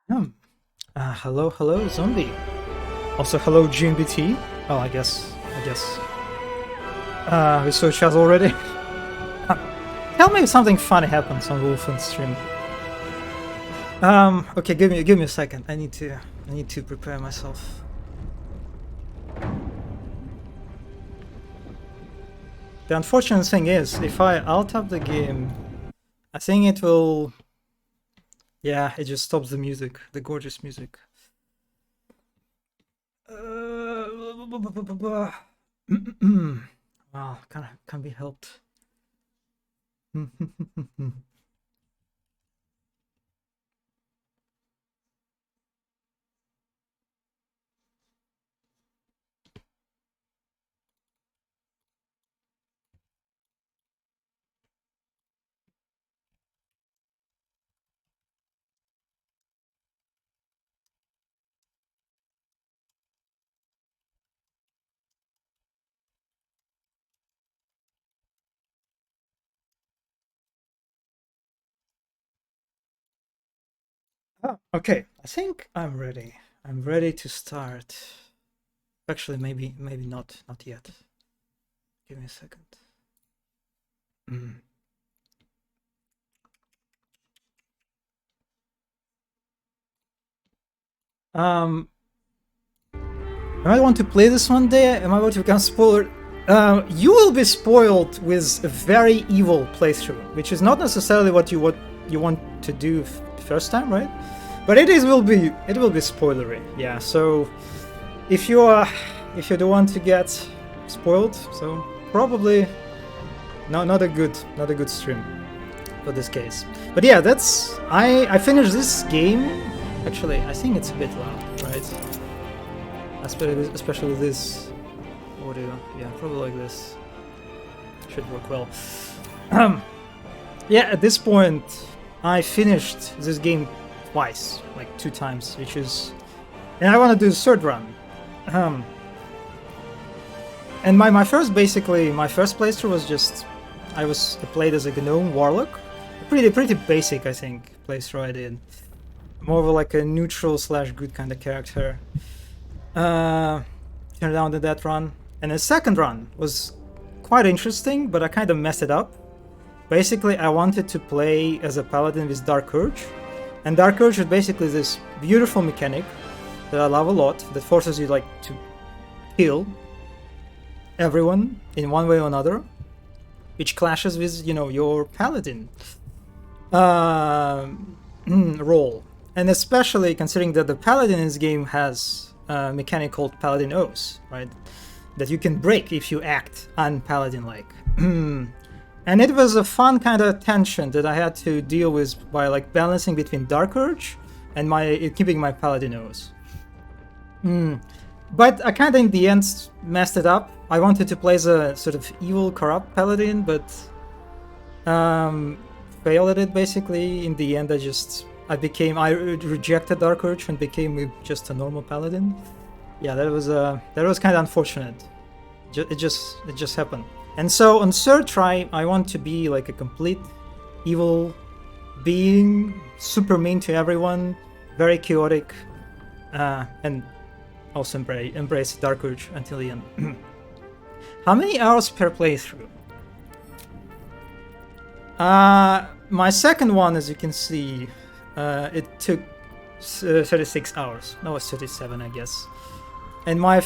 Hmm. Hello, hello, zombie. Also, hello, GMBT. Oh, I guess. We saw chat already. Tell me if something funny happens on Wolfen's stream. Okay, give me a second. I need to prepare myself. The unfortunate thing is, if I alt tab the game, I think it will. Yeah, it just stops the music, the gorgeous music. Wow, can't be helped. Okay, I think I'm ready. I'm ready to start. Actually, maybe not yet. Give me a second. Am I want to play this one day? Am I about to become spoiler? You will be spoiled with a very evil playthrough, which is not necessarily what you want to do the first time, right? But it will be spoilery, yeah. So if you don't want to get spoiled, so probably not a good stream for this case. But yeah, that's I finished this game. Actually, I think it's a bit loud, right? Especially this audio. Yeah, probably like this should work well. Yeah, at this point, I finished this game twice, like 2 times, which is, and I want to do the third run. And my first playthrough was just I played as a gnome warlock, pretty basic I think playthrough I did, more of like a neutral / good kind of character. Turned down to that run, and the second run was quite interesting, but I kind of messed it up. Basically, I wanted to play as a paladin with Dark Urge, and Dark Urge is basically this beautiful mechanic that I love a lot that forces you like to kill everyone in one way or another, which clashes with your paladin role, and especially considering that the paladin in this game has a mechanic called Paladin Oaths, right? That you can break if you act un-paladin-like. And it was a fun kind of tension that I had to deal with by like balancing between Dark Urge and keeping my Paladin Oaths. But I kind of in the end messed it up. I wanted to play as a sort of evil, corrupt paladin, but failed at it basically. In the end, I rejected Dark Urge and became just a normal paladin. Yeah, that was kind of unfortunate. It just happened. And so on third try, I want to be like a complete evil being, super mean to everyone, very chaotic, and also embrace Dark Urge until the end. How many hours per playthrough? My second one, as you can see, it took 36 hours. No, it's 37, I guess. And my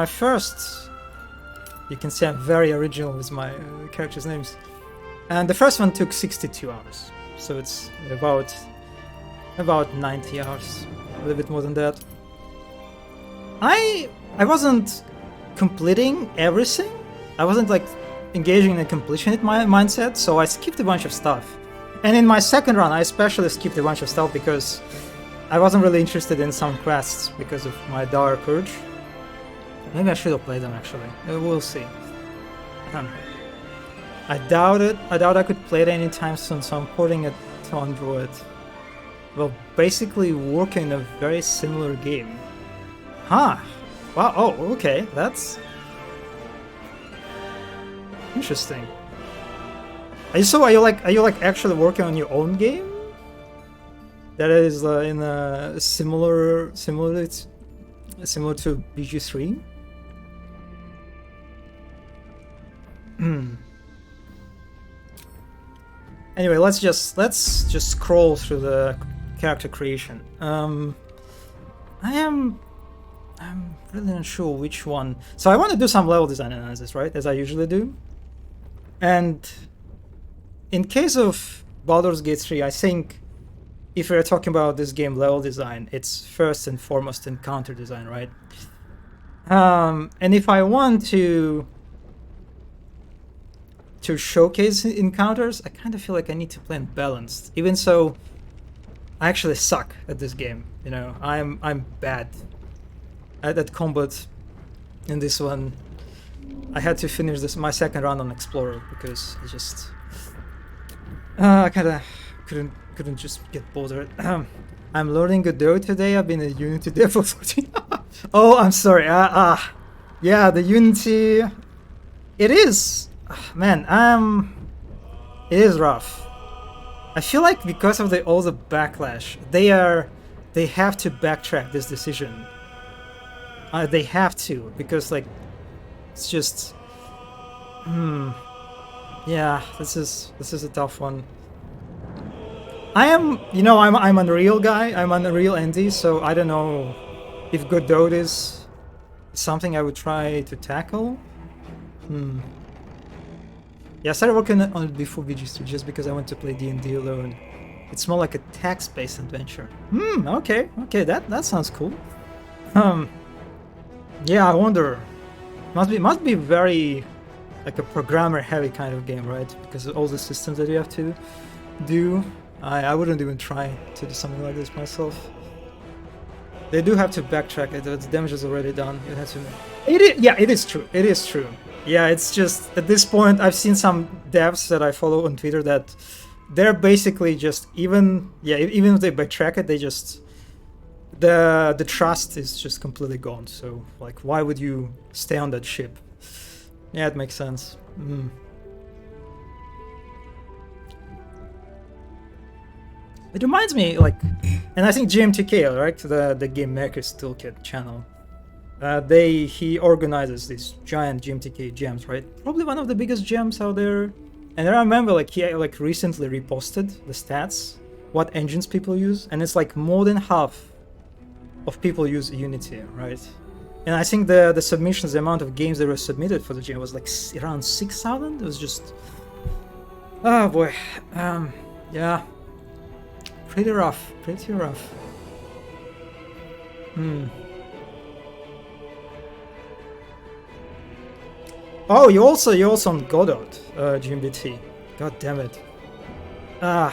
first, you can see I'm very original with my characters' names. And the first one took 62 hours. So it's about 90 hours, a little bit more than that. I wasn't completing everything. I wasn't like engaging in a completionist mindset, so I skipped a bunch of stuff. And in my second run, I especially skipped a bunch of stuff because I wasn't really interested in some quests because of my Dark Urge. Maybe I should have played them actually. We'll see. I doubt it. I doubt I could play it anytime soon, so I'm porting it to Android. Well, basically working in a very similar game. Huh. Wow. Oh, okay. That's interesting. Are you like actually working on your own game? That is in a similar to BG3. Anyway, let's just scroll through the character creation. I'm really not sure which one. So I want to do some level design analysis, right? As I usually do. And in case of Baldur's Gate 3, I think if we're talking about this game level design, it's first and foremost encounter design, right? And if I want to showcase encounters, I kind of feel like I need to play it balanced. Even so, I actually suck at this game. I'm bad at combat in this one. I had to finish my second round on Explorer because I just I kind of couldn't just get bothered. I'm learning Godot today. I've been a Unity dev for 14. Oh, I'm sorry. Yeah, the Unity. It is, man. It is rough. I feel like because of all the backlash, they have to backtrack this decision. They have to, because like it's just yeah, this is a tough one. I'm Unreal guy. I'm Unreal Andy, so I don't know if Godot is something I would try to tackle. Yeah, I started working on it before BG3 just because I want to play D&D alone. It's more like a text-based adventure. Okay, that sounds cool. Yeah, I wonder. Must be very like a programmer-heavy kind of game, right? Because of all the systems that you have to do. I wouldn't even try to do something like this myself. They do have to backtrack it. The damage is already done. You have to. It is true. It is true. Yeah, it's just at this point I've seen some devs that I follow on Twitter that they're basically just even if they backtrack it, they just the trust is just completely gone. So like, why would you stay on that ship? Yeah, it makes sense. It reminds me, like, and I think GMTK, right, the Game Maker's Toolkit channel, he organizes these giant GMTK jams, right? Probably one of the biggest jams out there. And I remember, like, he like recently reposted the stats, what engines people use, and it's like more than half of people use Unity, right? And I think the submissions, the amount of games that were submitted for the jam was like around 6,000. It was just, oh boy, yeah, pretty rough. Oh, you're also on Godot, GMBT. God damn it. I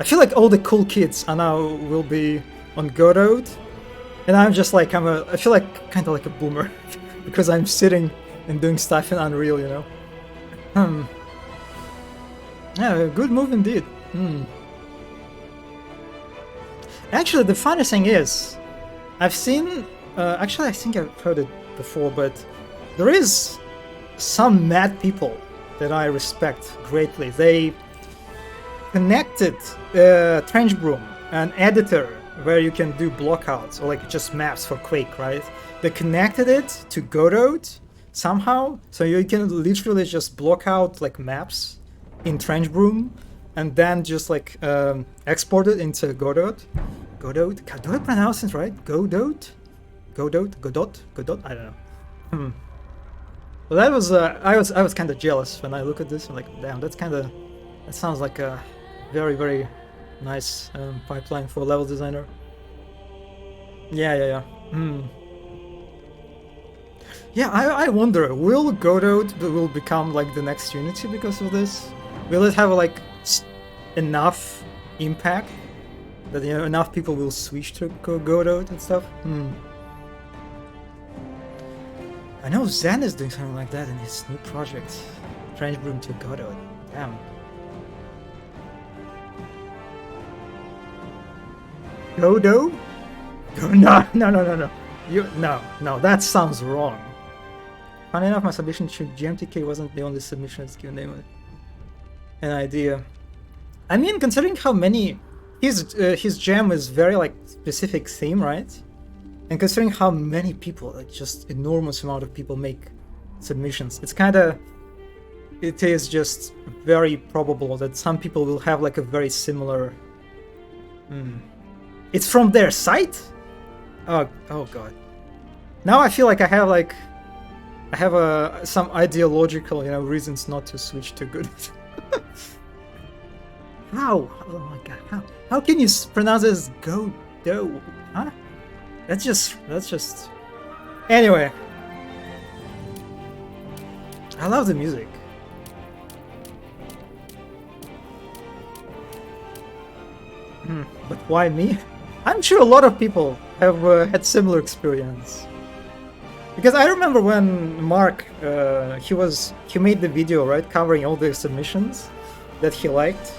feel like all the cool kids are now will be on Godot, and I'm just like I feel like kind of like a boomer because I'm sitting and doing stuff in Unreal, you know. Yeah, good move indeed. Actually, the funny thing is, I've seen. Actually, I think I've heard it before, but there is some mad people that I respect greatly. They connected Trench Broom, an editor where you can do blockouts or like just maps for Quake, right? They connected it to Godot somehow, so you can literally just block out like maps in Trench Broom and then just like export it into Godot. Do I pronounce it right? Godot? I don't know. Well, that was I was kind of jealous when I look at this. I'm like, damn, that sounds like a very nice pipeline for a level designer. Yeah. Yeah, I wonder, will Godot will become like the next Unity because of this? Will it have like enough impact that enough people will switch to Godot and stuff? I know Zen is doing something like that in his new project, Trench Broom to Godot. Damn. Godot? No. No, that sounds wrong. Funny enough, my submission to GMTK wasn't the only submission that's given name an idea. I mean, considering how many his jam is very like specific theme, right? And considering how many people, like just enormous amount of people make submissions, it is just very probable that some people will have like a very similar. It's from their site? Oh god. Now I feel like I have some ideological, reasons not to switch to good. How? Oh my god. How can you pronounce this Godot? Huh? That's just. Anyway. I love the music. But why me? I'm sure a lot of people have had similar experience. Because I remember when Mark, he made the video, right, covering all the submissions that he liked.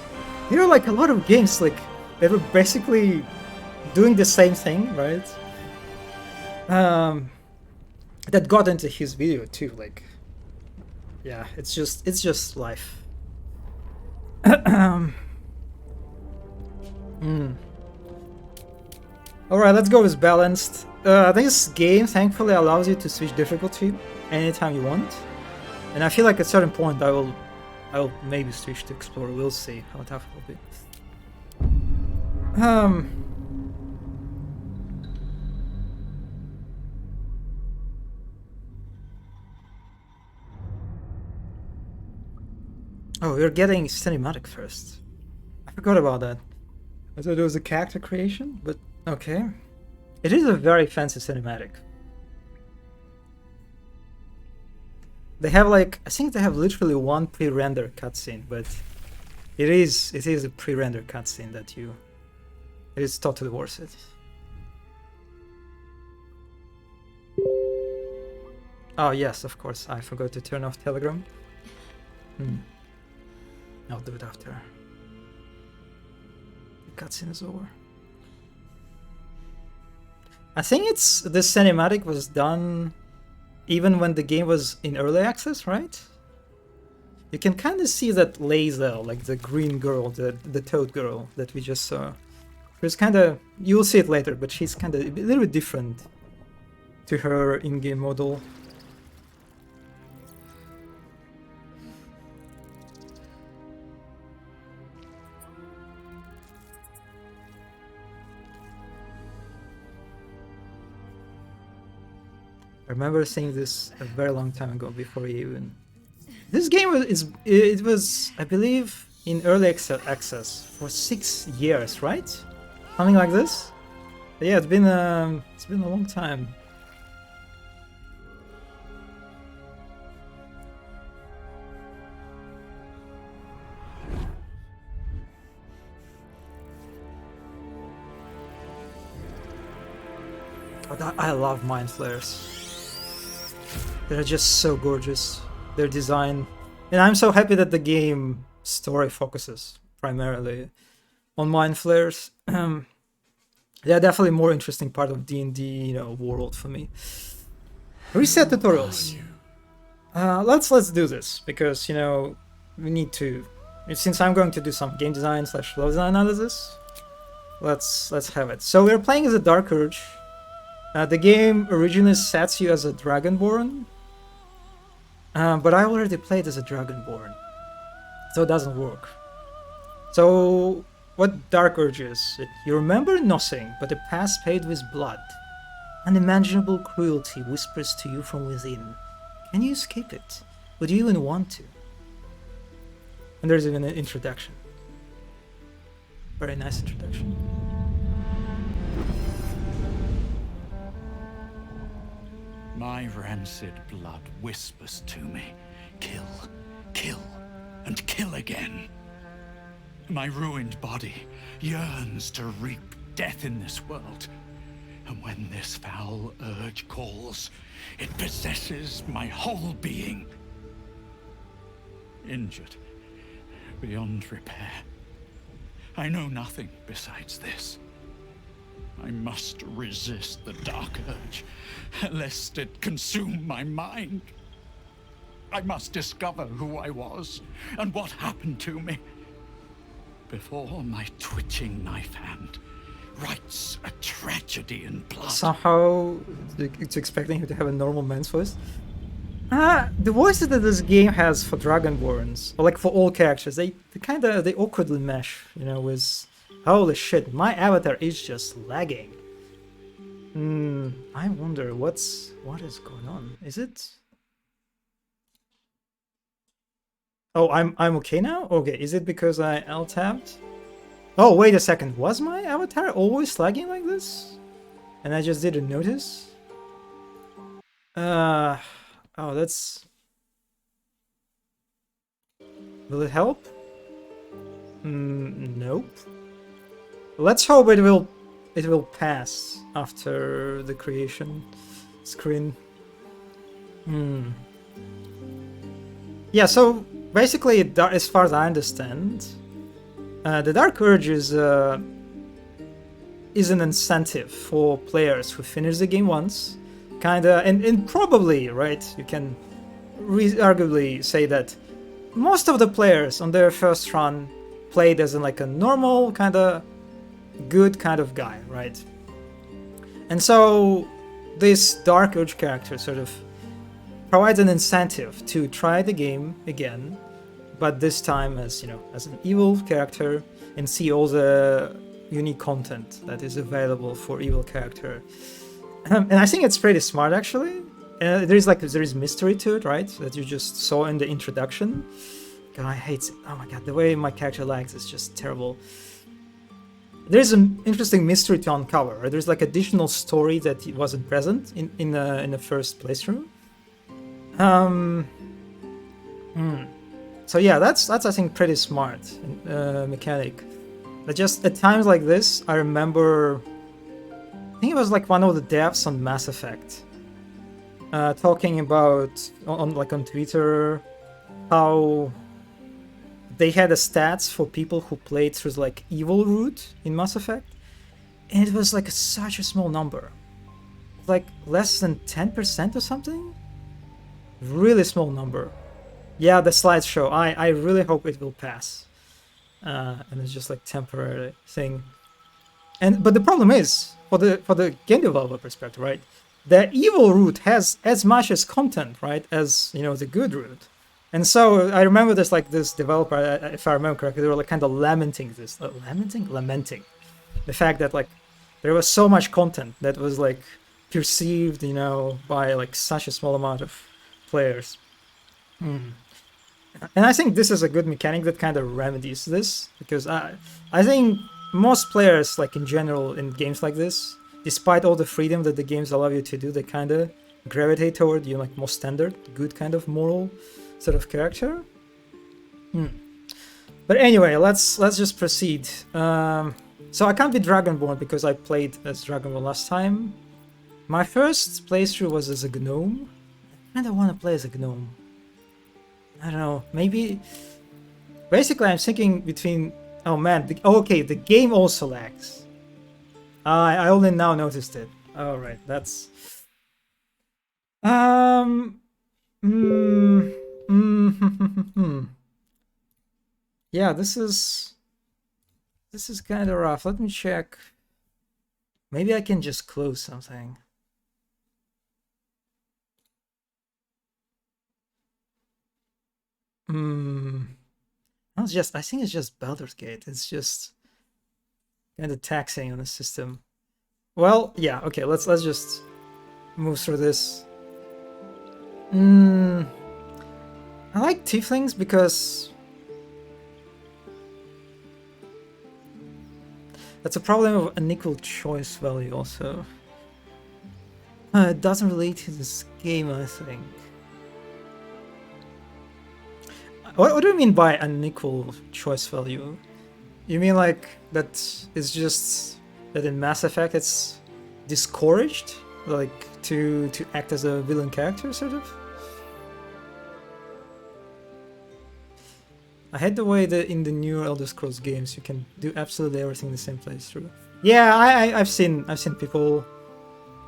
There were like a lot of games like they were basically doing the same thing, right? That got into his video too. Like, yeah, it's just life. Alright, let's go with balanced. This game thankfully allows you to switch difficulty anytime you want. And I feel like at a certain point I will maybe switch to Explorer. We'll see how tough it will be. Oh, we're getting cinematic first. I forgot about that. I thought it was a character creation, but okay. It is a very fancy cinematic. They have like, I think they have literally one pre-render cutscene, but it is a pre-render cutscene that it is totally worth it. Oh yes, of course, I forgot to turn off Telegram. I'll do it after the cutscene is over. I think the cinematic was done even when the game was in early access, right? You can kind of see that laser, like the green girl, the toad girl that we just saw. She's kind of, you'll see it later, but she's kind of a little bit different to her in-game model. I remember seeing this a very long time ago before you even. This game was I believe in early access for 6 years, right? Something like this. But yeah, it's been a long time. But I love mind flares. They're just so gorgeous. Their design, and I'm so happy that the game story focuses primarily on mind flares. They're definitely a more interesting part of D&D, world for me. Reset tutorials. Let's do this because we need to. Since I'm going to do some game design / level design analysis, let's have it. So we're playing as a Dark Urge. The game originally sets you as a Dragonborn. But I already played as a Dragonborn, so it doesn't work. So, what Dark Urge is? You remember nothing but a past paid with blood. Unimaginable cruelty whispers to you from within. Can you escape it? Would you even want to? And there's even an introduction. Very nice introduction. My rancid blood whispers to me, kill, kill, and kill again. My ruined body yearns to reap death in this world. And when this foul urge calls, it possesses my whole being. Injured, beyond repair. I know nothing besides this. I must resist the dark urge, lest it consume my mind. I must discover who I was and what happened to me before my twitching knife hand writes a tragedy in blood. Somehow, it's expecting you to have a normal man's voice. The voices that this game has for Dragonborns, or like for all characters, they awkwardly mesh, with... Holy shit, my avatar is just lagging. I wonder what is going on. Is it? Oh, I'm okay now? Okay, is it because I alt-tabbed? Oh, wait a second. Was my avatar always lagging like this? And I just didn't notice? Oh, that's... Will it help? Nope. Let's hope it will pass after the creation screen. Yeah, so basically, as far as I understand, the Dark Urge is an incentive for players who finish the game once, and probably, right, you can arguably say that most of the players on their first run played as a normal good kind of guy, right? And so this Dark Urge character sort of provides an incentive to try the game again, but this time as an evil character, and see all the unique content that is available for evil character. And I think it's pretty smart actually. There is mystery to it, right? That you just saw in the introduction. God, I hate it. Oh my god, the way my character lags is just terrible. There's an interesting mystery to uncover. Right? There's additional story that wasn't present in the first playthrough. So yeah, that's I think pretty smart mechanic. But just at times like this, I remember. I think it was one of the devs on Mass Effect talking about on Twitter how they had the stats for people who played through evil route in Mass Effect, and it was such a small number, less than 10% or something. Really small number. Yeah, the slideshow. I really hope it will pass. And it's just like temporary thing. But the problem is, for the game developer perspective, right? The evil route has as much as content, right, as the good route. And so I remember this developer, if I remember correctly, they were like kind of lamenting the fact that like there was so much content that was like perceived, by like such a small amount of players. And I think this is a good mechanic that kind of remedies this, because I think most players, like in general, in games like this, despite all the freedom that the games allow you to do, they kind of gravitate toward like more standard, good kind of moral sort of character. But anyway, let's just proceed. So I can't be Dragonborn because I played as Dragonborn last time. My first playthrough was as a gnome. I kind of want to play as a gnome. I don't know, maybe... Basically, I'm thinking between... Oh man, okay, the game also lags. I only now noticed it. Alright, that's... Yeah, this is kind of rough. Let me check. Maybe I can just close something. I think it's just Baldur's Gate. It's just kind of taxing on the system. Well, yeah, okay, let's just move through this. I like tieflings because that's a problem of unequal choice value also. It doesn't relate to this game, I think. What do you mean by unequal choice value? You mean like that it's just that in Mass Effect it's discouraged, like to act as a villain character, sort of? I hate the way that in the new Elder Scrolls games you can do absolutely everything in the same playthrough. Yeah, I've seen people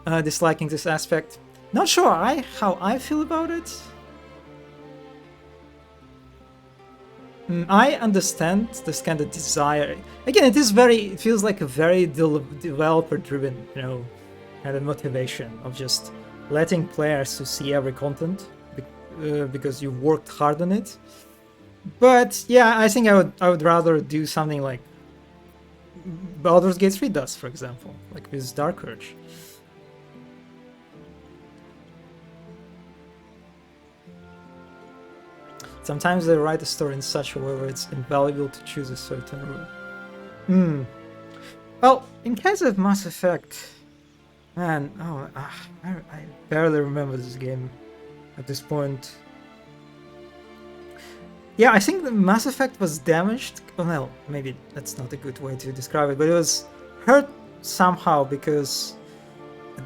disliking this aspect. Not sure how I feel about it. I understand this kind of desire. Again, it feels like a very developer-driven, kind of motivation of just letting players to see every content because you worked hard on it. But yeah, I think I would rather do something like Baldur's Gate 3 does, for example, like with Dark Urge. Sometimes they write a story in such a way where it's invaluable to choose a certain route. Well, in case of Mass Effect, man, I barely remember this game at this point. Yeah, I think the Mass Effect was damaged. Well, maybe that's not a good way to describe it, but it was hurt somehow because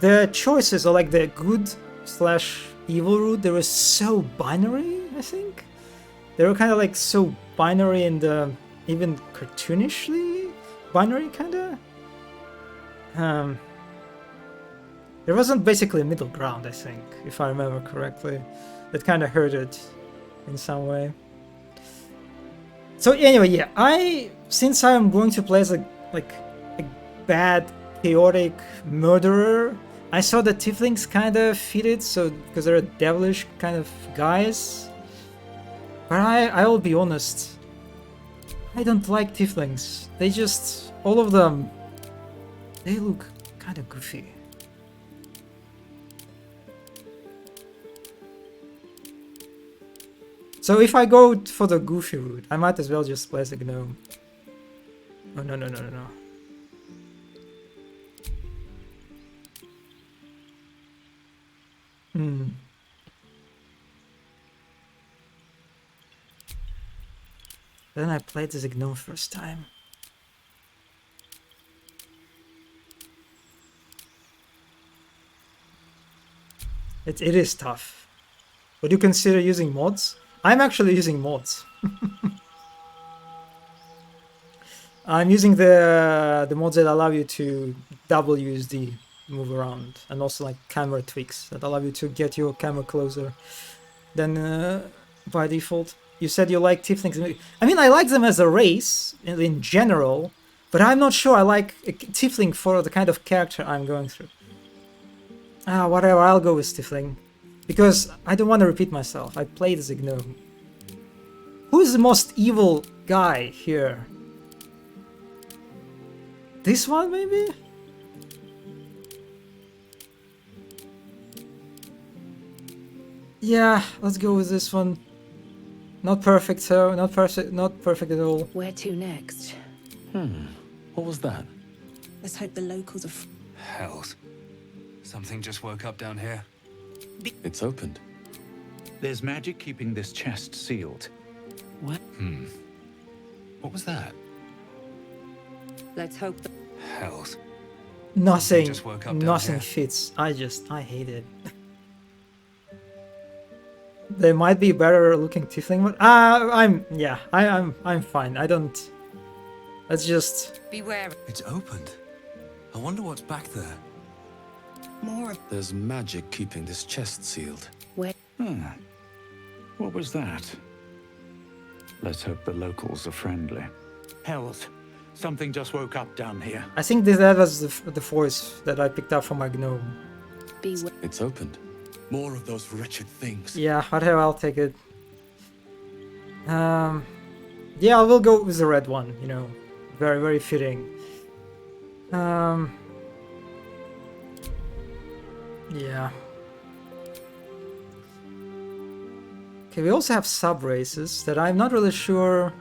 the choices, or like the good/evil route, they were so binary, I think. They were kind of like so binary and even cartoonishly binary, kind of. There wasn't basically a middle ground, I think, if I remember correctly. That kind of hurt it in some way. So anyway, yeah, since I'm going to play as a bad, chaotic murderer, I saw that tieflings kind of fit it, so because they're devilish kind of guys. But I will be honest, I don't like tieflings. They just, all of them, they look kind of goofy. So if I go for the goofy route, I might as well just play as a gnome. Oh, no. Then I played as a gnome first time. It is tough. Would you consider using mods? I'm actually using mods. I'm using the mods that allow you to double USD move around, and also like camera tweaks that allow you to get your camera closer. than by default. You said you like tieflings. I mean, I like them as a race in general, but I'm not sure I like a tiefling for the kind of character I'm going through. Whatever, I'll go with tiefling. Because I don't want to repeat myself. I played as a gnome. Who is the most evil guy here? This one, maybe? Yeah, let's go with this one. Not perfect, so not perfect at all. Where to next? What was that? Let's hope the locals are. Hells. Something just woke up down here. It's opened. There's magic keeping this chest sealed. What? What was that? Let's hope. Hells. Nothing, just woke up down nothing here. fits. I hate it. There might be better looking tiefling, but I'm fine. I don't. Let's just. Beware. It's opened. I wonder what's back there. More of. There's magic keeping this chest sealed. Where? What was that? Let's hope the locals are friendly. Hells. Something just woke up down here. I think that was the voice that I picked up from my gnome. Beware. It's opened. More of those wretched things. Yeah, whatever, I'll take it. Yeah, I will go with the red one, you know. Very, very fitting. Yeah. Okay, we also have sub-races that I'm not really sure.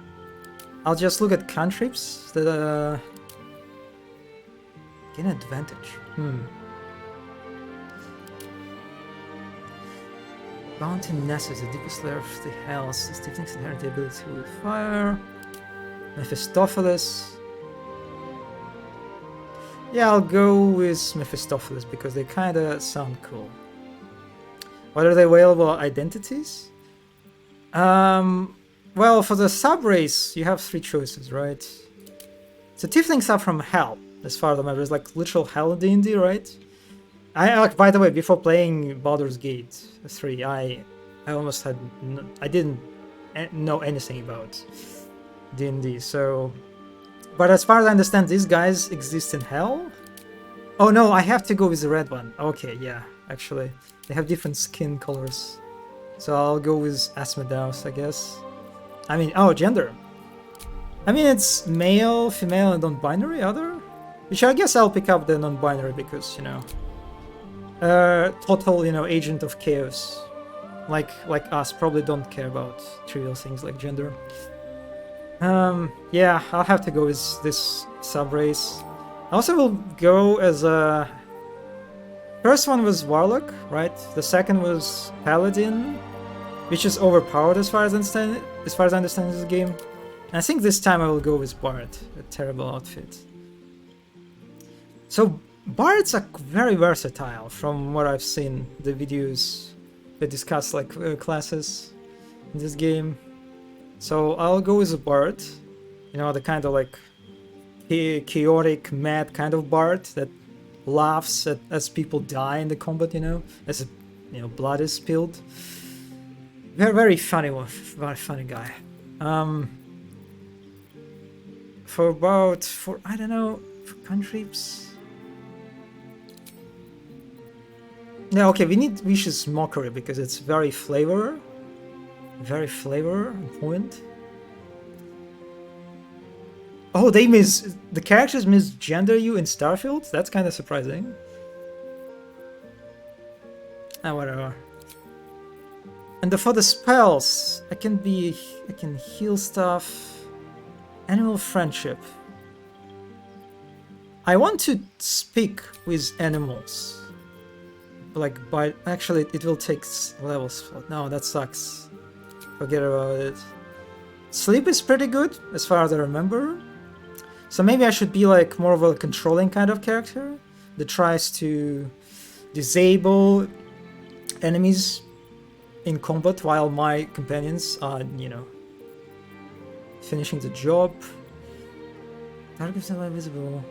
I'll just look at cantrips that gain advantage. Mountain Ness is the deepest layer of the hells. The tiefling's inherent ability with fire. Mephistopheles. Yeah, I'll go with Mephistopheles because they kinda sound cool. What are the available identities? Well, for the sub-race, you have 3 choices, right? So tieflings are from hell, as far as I remember. It's like literal hell in D&D, right? By the way, before playing Baldur's Gate 3, I almost had I didn't know anything about D&D. So, but as far as I understand, these guys exist in hell. Oh no, I have to go with the red one. Okay, yeah, actually, they have different skin colors. So I'll go with Asmodeus, I guess. I mean, gender. I mean, it's male, female, and non-binary. Other, which I guess I'll pick up the non-binary because you know. Total, you know, agent of chaos, like us, probably don't care about trivial things like gender. Yeah, I'll have to go with this sub-race. I also will go as a... First one was Warlock, right? The second was Paladin, which is overpowered as far as I understand this game. And I think this time I will go with Bard, a terrible outfit. So Bards are very versatile from what I've seen, the videos that discuss like classes in this game. So I'll go with a Bard, you know, the kind of like chaotic, mad kind of Bard that laughs as people die in the combat, you know, as blood is spilled. Very, very funny one, very funny guy. For I don't know, for cantrips. Yeah, okay, we need Vicious Mockery because it's very flavor on point. Oh, the characters misgender you in Starfield? That's kind of surprising. Whatever. And for the spells, I can heal stuff. Animal Friendship. I want to speak with animals. Like, actually, it will take levels. No, that sucks. Forget about it. Sleep is pretty good, as far as I remember. So maybe I should be like more of a controlling kind of character that tries to disable enemies in combat while my companions are, you know, finishing the job. Targets are invisible.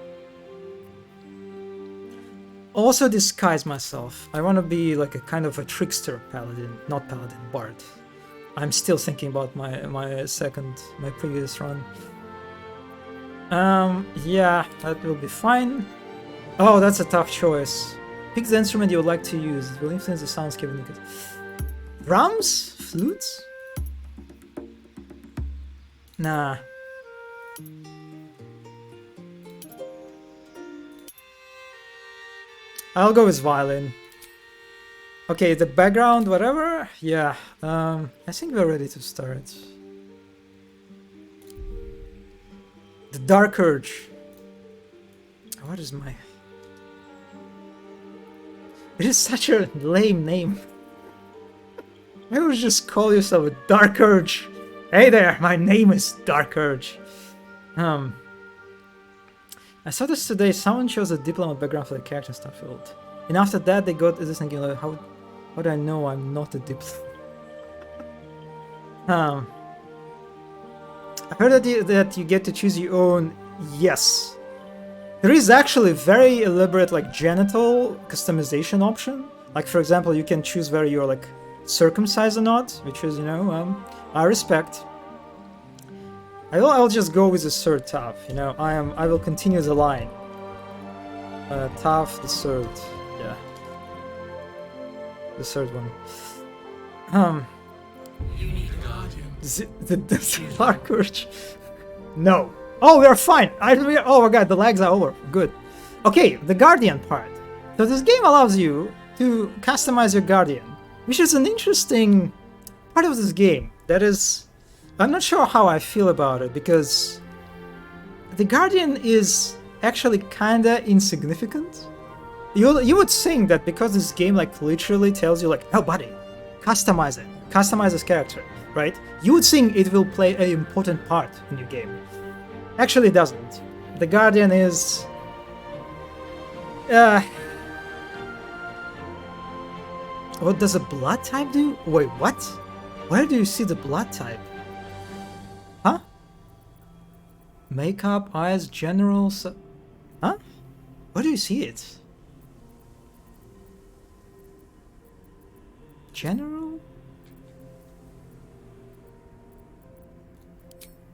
also disguise myself. I want to be like a kind of a trickster paladin, not paladin, bard. I'm still thinking about my previous run. Yeah, that will be fine. Oh, that's a tough choice. Pick the instrument you would like to use. It will influence the soundscape in the... Drums? Flutes? Nah. I'll go with violin. Okay, the background, whatever. Yeah, I think we're ready to start. The Dark Urge. What is my... It is such a lame name. Why would you just call yourself a Dark Urge? Hey there, my name is Dark Urge. I saw this today. Someone chose a diplomat background for the character stuff field. And after that they got this thinking like, how do I know I'm not a diplomat? I heard that you get to choose your own. Yes. There is actually very elaborate like genital customization option. Like for example, you can choose whether you're like circumcised or not, which is, you know, I respect. I'll just go with the third tough, you know. I will continue the line. Tough, the third, yeah. The third one. The Dark Urge. No. Oh, we're fine. Oh my god, the lags are over. Good. Okay, the Guardian part. So this game allows you to customize your Guardian, which is an interesting part of this game. That is, I'm not sure how I feel about it, because the Guardian is actually kinda insignificant. You would think that because this game like literally tells you like, oh buddy, customize it, customize this character, right? You would think it will play an important part in your game. Actually it doesn't. The Guardian is... What does a blood type do? Wait, what? Where do you see the blood type? Huh? Makeup, eyes, general... Huh? Where do you see it? General?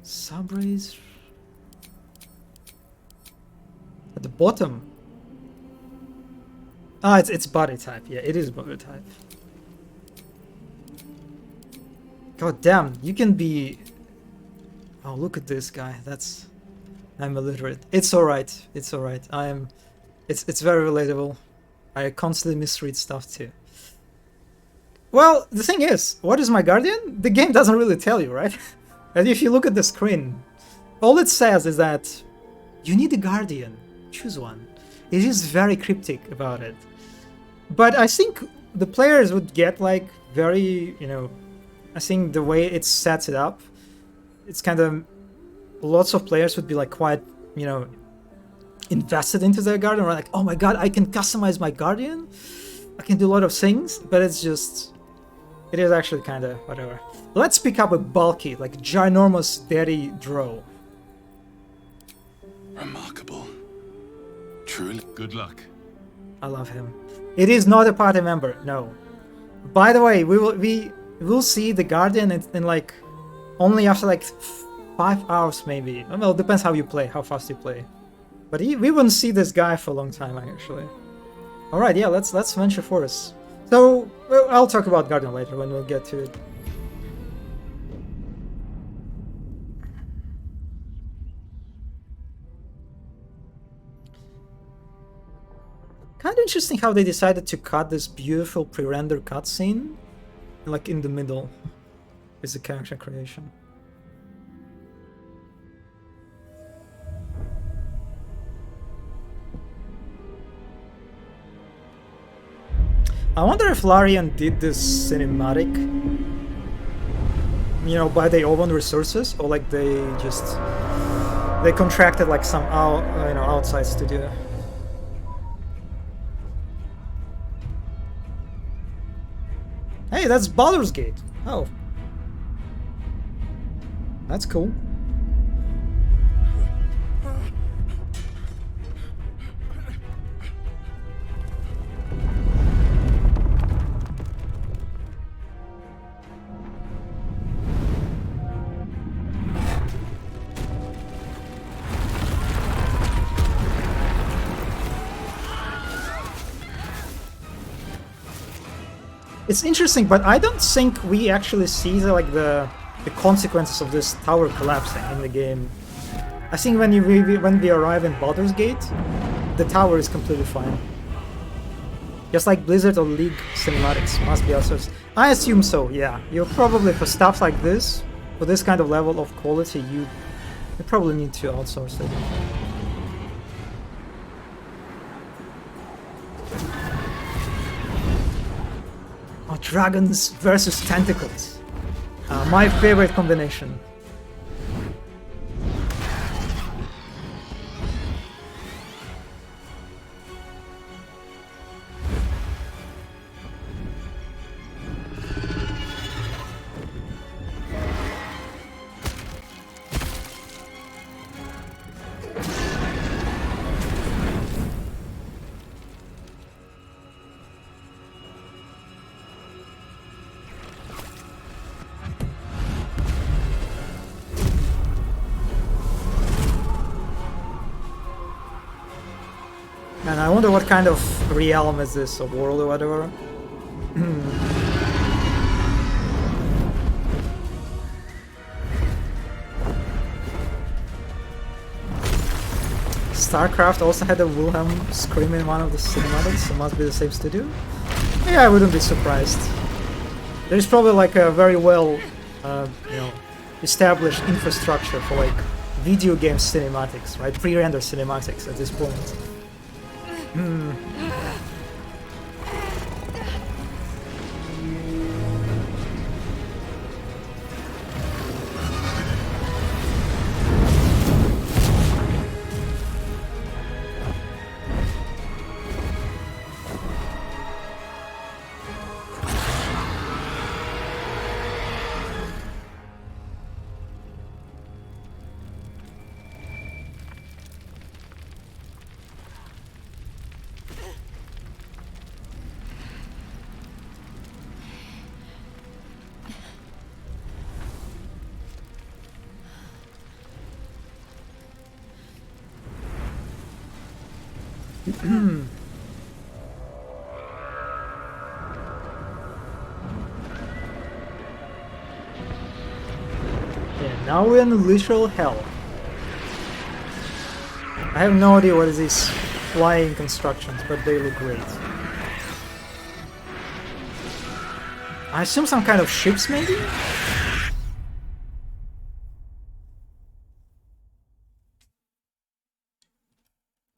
Subrays? At the bottom. Ah, it's body type. Yeah, it is body type. God damn, you can be... Oh, look at this guy. That's... I'm illiterate. It's alright. It's alright. I am... It's very relatable. I constantly misread stuff too. Well, the thing is, what is my Guardian? The game doesn't really tell you, right? And if you look at the screen, all it says is that you need a Guardian. Choose one. It is very cryptic about it. But I think the players would get like very, you know, I think the way it sets it up, it's kind of, lots of players would be like quite, you know, invested into their Guardian, or like, oh my god, I can customize my Guardian, I can do a lot of things, but it's just, it is actually kind of whatever. Let's pick up a bulky, like ginormous daddy drow. Remarkable. Truly. Good luck. I love him. It is not a party member, no. By the way, we will see the Guardian in like only after like 5 hours maybe. Well, it depends how you play, how fast you play. But we wouldn't see this guy for a long time actually. All right, yeah, let's venture forth. So I'll talk about Guardian later when we'll get to it. Kind of interesting how they decided to cut this beautiful pre-render cutscene, like in the middle, with the character creation. I wonder if Larian did this cinematic, you know, by their own resources, or like they contracted like some outside studio. Hey, that's Baldur's Gate. Oh. That's cool. It's interesting, but I don't think we actually see the consequences of this tower collapsing in the game. I think when we arrive in Baldur's Gate, the tower is completely fine. Just like Blizzard or League cinematics must be outsourced. I assume so, yeah. You probably, for stuff like this, for this kind of level of quality, you probably need to outsource it. Oh, dragons versus tentacles. My favorite combination. And I wonder what kind of realm is this, or world or whatever. StarCraft also had a Wilhelm scream in one of the cinematics, so it must be the same studio. Yeah, I wouldn't be surprised. There's probably like a very well, established infrastructure for like video game cinematics, right? Pre-render cinematics at this point. Yeah, now we're in literal hell. I have no idea what is these flying constructions, but they look great. I assume some kind of ships, maybe?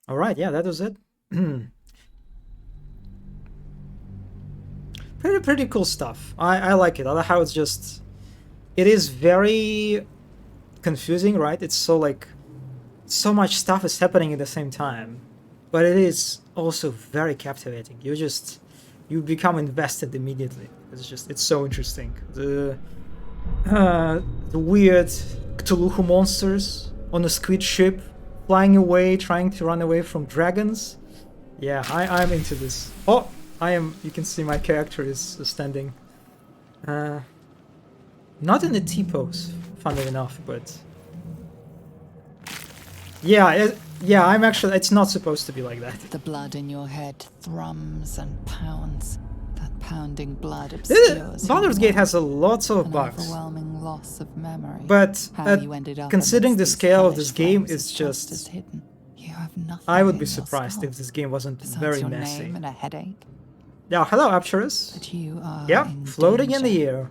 Alright, yeah, that was it. Pretty cool stuff. I like it. I like how it's just... It is very confusing, right? It's so like... So much stuff is happening at the same time. But it is also very captivating. You become invested immediately. It's so interesting. The weird Cthulhu monsters on a squid ship flying away, trying to run away from dragons. Yeah, I'm into this. Oh, you can see my character is standing. Not in the T-pose, funnily enough, but... Yeah, I'm actually... It's not supposed to be like that. The blood in your head thrums and pounds. That pounding blood obscures Baldur's Gate has a lot of an bugs. overwhelming loss of memory. But How you ended up considering the amidst these scale of this hellish game, flames it's is just... as hidden. You have nothing I would in be your surprised skull if this game wasn't besides very your messy. name and a headache. Yeah, hello, Apturus. But you are Yeah, in floating in the danger. air.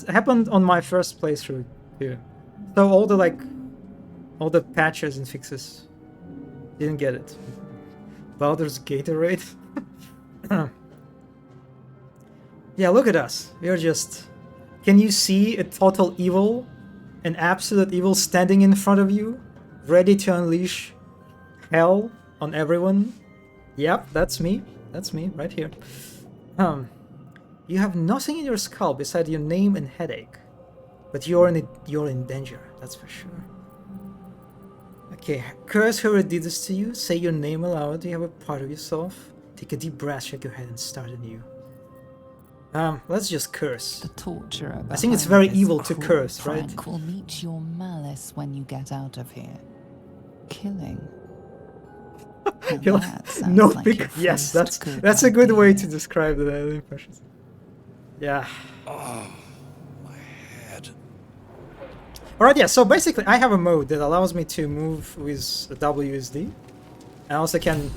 Happened on my first playthrough too. So all the patches and fixes didn't get it. Baldur's Gatorade. Yeah, look at us. We're just... Can you see a total evil? An absolute evil standing in front of you? Ready to unleash hell on everyone? Yep, that's me. That's me, right here. You have nothing in your skull beside your name and headache. But you're in danger, that's for sure. Okay, curse whoever did this to you. Say your name aloud. Do you have a part of yourself? Take a deep breath, shake your head, and start anew. Let's just curse. The torturer I think it's behind very this evil to cruel curse, right? prank will meet your malice when you get out of here. Killing. And You're that sounds no like big. your Yes, first that's a good way to idea. describe the impressions. Yeah. Oh, my head. Alright, yeah, so basically I have a mode that allows me to move with a WSD. I also can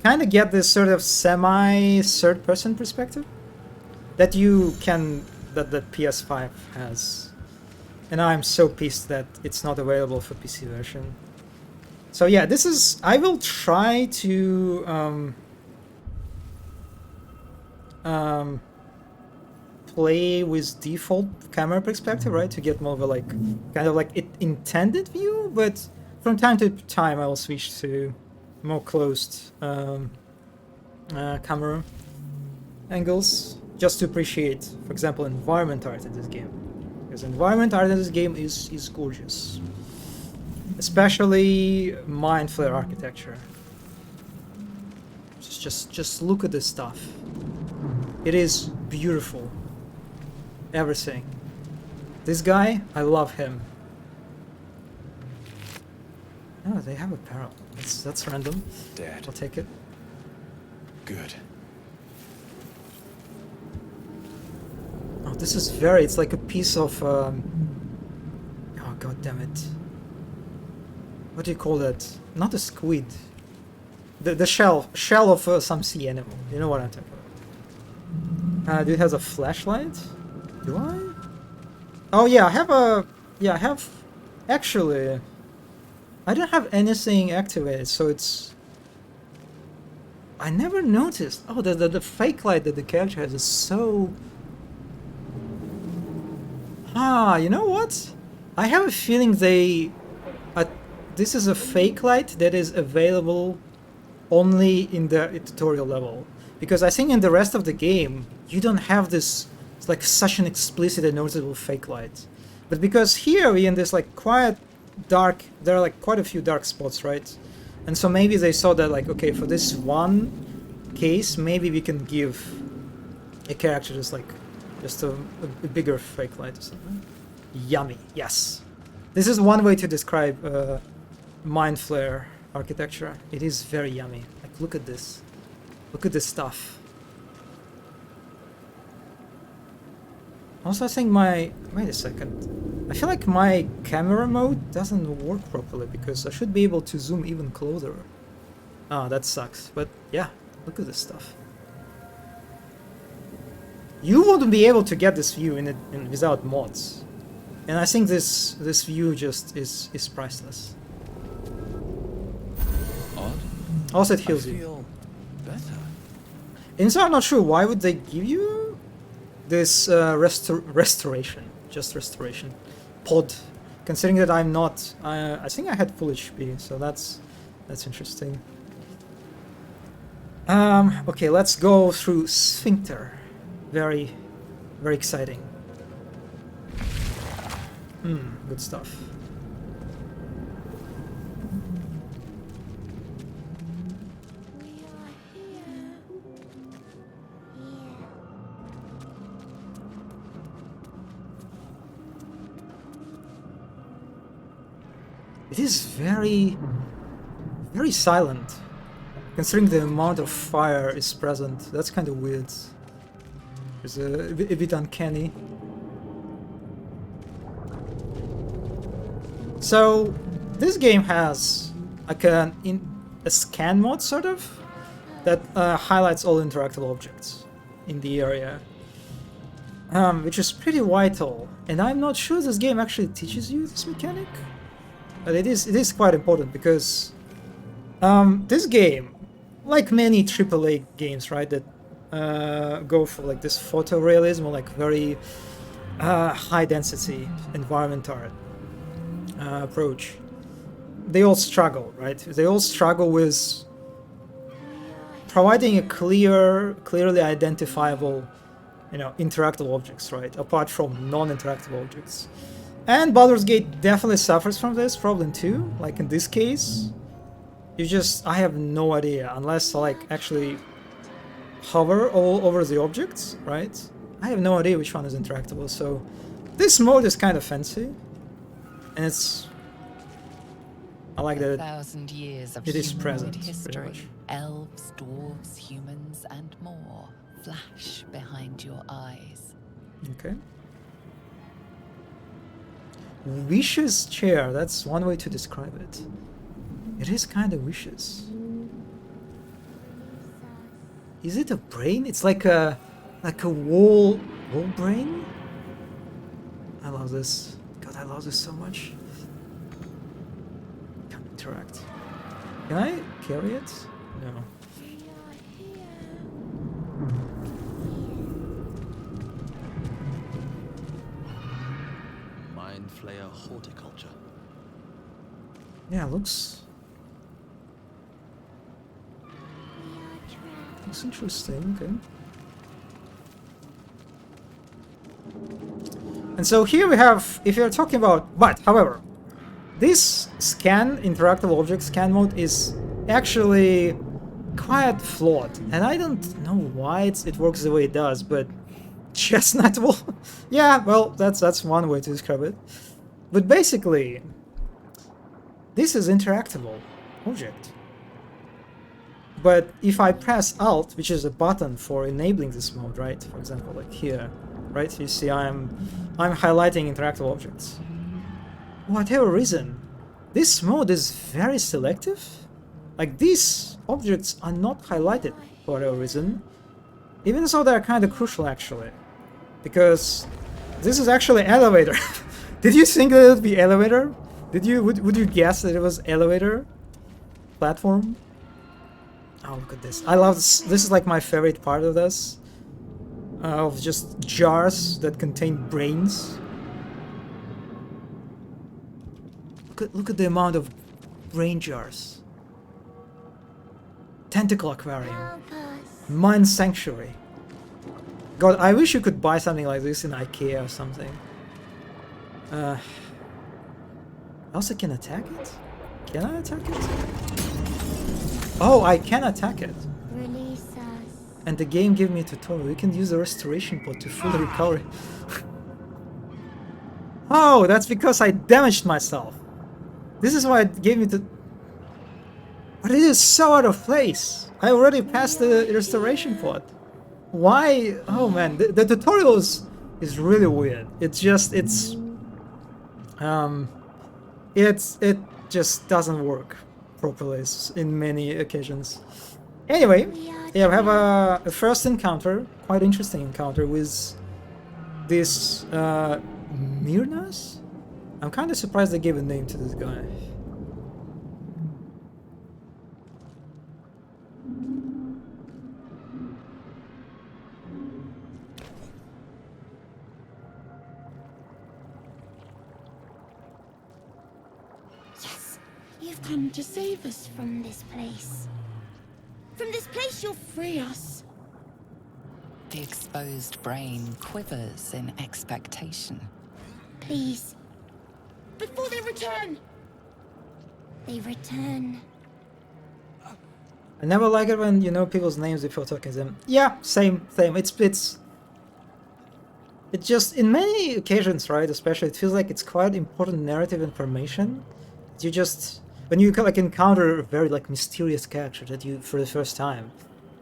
kind of get this sort of semi-third person perspective that that the PS5 has. And I'm so pissed that it's not available for PC version. So yeah, I will try to play with default camera perspective, right, to get more of a kind of it intended view, but from time to time I will switch to more closed camera angles just to appreciate, for example, environment art in this game, because environment art in this game is gorgeous, especially mind flare architecture. Just look at this stuff. It is beautiful. Everything. This guy, I love him. Oh, they have a barrel. That's random. Dad. I'll take it. Good. Oh, this is very. It's like a piece of. Oh, god damn it. What do you call that? Not a squid. The shell of some sea animal. You know what I'm talking about. Dude has a flashlight. Do I? Oh yeah, I have. Actually, I don't have anything activated, so it's. I never noticed. Oh, the fake light that the character has is so. Ah, you know what? I have a feeling this is a fake light that is available only in the tutorial level, because I think in the rest of the game you don't have this. It's like such an explicit and noticeable fake light, but because here we in this quiet, dark. There are quite a few dark spots, right? And so maybe they saw that okay, for this one case, maybe we can give a character just a bigger fake light or something. Yummy, yes. This is one way to describe mind flare architecture. It is very yummy. Look at this. Look at this stuff. Also, I think wait a second. I feel like my camera mode doesn't work properly because I should be able to zoom even closer. Ah, that sucks. But yeah, look at this stuff. You wouldn't be able to get this view without mods. And I think this view just is priceless. Odd. Also, it heals you. Feel better. And so I'm not sure why would they give you this restoration, just restoration pod, considering that I'm not. I think I had full HP, so that's interesting. Okay, let's go through Sphincter. Very, very exciting. Good stuff. It is very, very silent, considering the amount of fire is present. That's kind of weird. It's a bit uncanny. So, this game has a scan mode, sort of, that highlights all interactable objects in the area, which is pretty vital. And I'm not sure this game actually teaches you this mechanic, but it is quite important because this game, like many AAA games, right, that go for this photorealism or very high density environment art approach, they all struggle, right? They all struggle with providing a clearly identifiable, interactable objects, right? Apart from non-interactable objects. And Baldur's Gate definitely suffers from this problem too. Like in this case, I have no idea unless I actually hover all over the objects, right? I have no idea which one is interactable. So this mode is kind of fancy. And I like that 1,000 years of it is humanoid present, pretty history. much. Elves, dwarves, humans, and more. flash behind your eyes. Okay. Vicious chair, that's one way to describe it. It is kind of vicious. Is it a brain? It's like a wall brain? I love this. God, I love this so much. Can't interact. Can I carry it? No. Mind Flayer horticulture. Yeah, looks interesting. Okay. And so here we have, if you're talking about, but however, this scan interactable object scan mode is actually quite flawed, and I don't know why it works the way it does, but chestnut wool. Yeah, well, that's one way to describe it. But basically, this is interactable object. But if I press Alt, which is a button for enabling this mode, right? For example, like here, right? You see, I'm highlighting interactable objects. Whatever reason, this mode is very selective. Like these objects are not highlighted for whatever reason, even though they're kind of crucial actually, because this is actually elevator. Did you think that it would be elevator? Would you guess that it was elevator platform? Oh, look at this. I love this. This is like my favorite part of this. Of just jars that contain brains. Look at the amount of brain jars. Tentacle aquarium. Mind sanctuary. God, I wish you could buy something like this in IKEA or something. I also can attack it? Can I attack it? Oh, I can attack it. Release us. And the game gave me a tutorial. You can use the restoration pod to fully recover it. Oh, that's because I damaged myself. This is why it gave me the... But it is so out of place. I already passed the restoration pod. Why? Oh man, the tutorial is really weird. It's just, it just doesn't work properly in many occasions. Anyway, yeah, we have a first encounter, quite interesting encounter with this Mirnas? I'm kind of surprised they gave a name to this guy. Yes, you've come to save us from this place. From this place, you'll free us. The exposed brain quivers in expectation. Please. Before they return. They return. I never like it when you know people's names before talking to them. Yeah, same. It's just, in many occasions, right, especially, it feels like it's quite important narrative information. You just, when you like encounter a very like mysterious character that you, for the first time,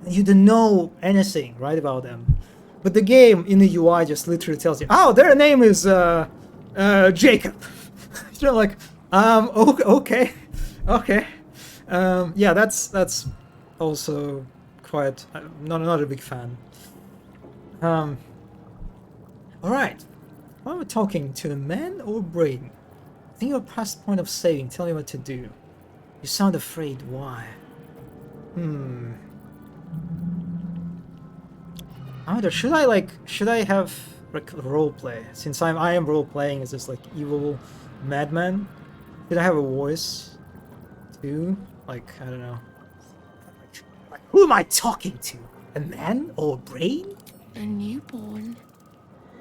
and you don't know anything, right, about them. But the game in the UI just literally tells you, oh, their name is Jacob. You're like, okay. Yeah, that's also quite, not a big fan. Alright. Why am I talking to a man or brain? Think of past point of saving. Tell me what to do. You sound afraid. Why? I wonder, should I have like role play? Since I am role playing as this like evil madman, did I have a voice too? Like, I don't know. Like, who am I talking to? A man or a brain? A newborn.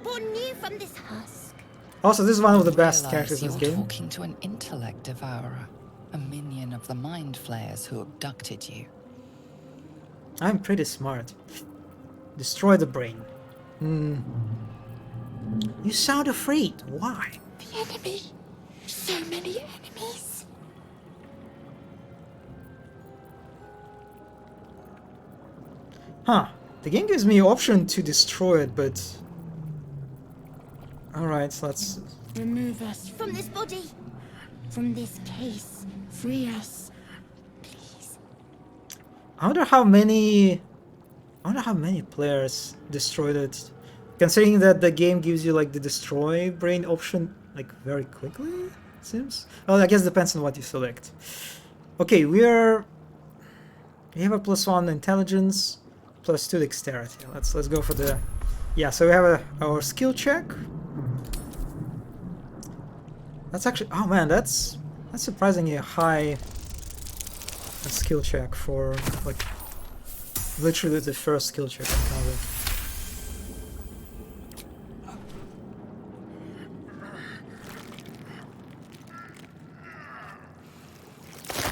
Born new from this husk. Also, this is one of the best Realize characters in you're this game. talking to an intellect devourer, a minion of the mind flayers who abducted you. I'm pretty smart. Destroy the brain. You sound afraid. Why? The enemy. So many enemies. Huh. The game gives me option to destroy it, but... Alright, let's... Remove us from this body. From this case. Free us. Please. I wonder how many players destroyed it. Considering that the game gives you like the destroy brain option like very quickly, it seems. Well, I guess it depends on what you select. Okay, we have a +1 intelligence, +2 dexterity. Let's go for the... Yeah, so we have our skill check. That's actually... Oh man, that's surprisingly a high skill check for like literally the first skill check I encountered.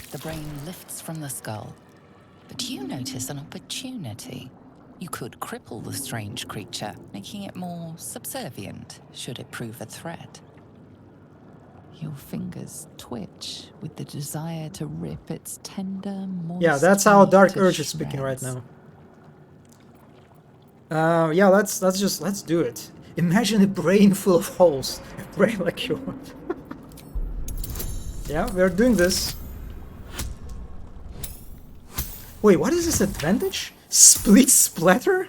The brain lifts from the skull, but you notice an opportunity. You could cripple the strange creature, making it more subservient should it prove a threat. Your fingers twitch with the desire to rip its tender, moist Yeah, that's how meat Dark to Urge is speaking right shreds. now. Yeah, let's do it. Imagine a brain full of holes. A brain like yours. Yeah, we're doing this. Wait, what is this advantage? Split splatter?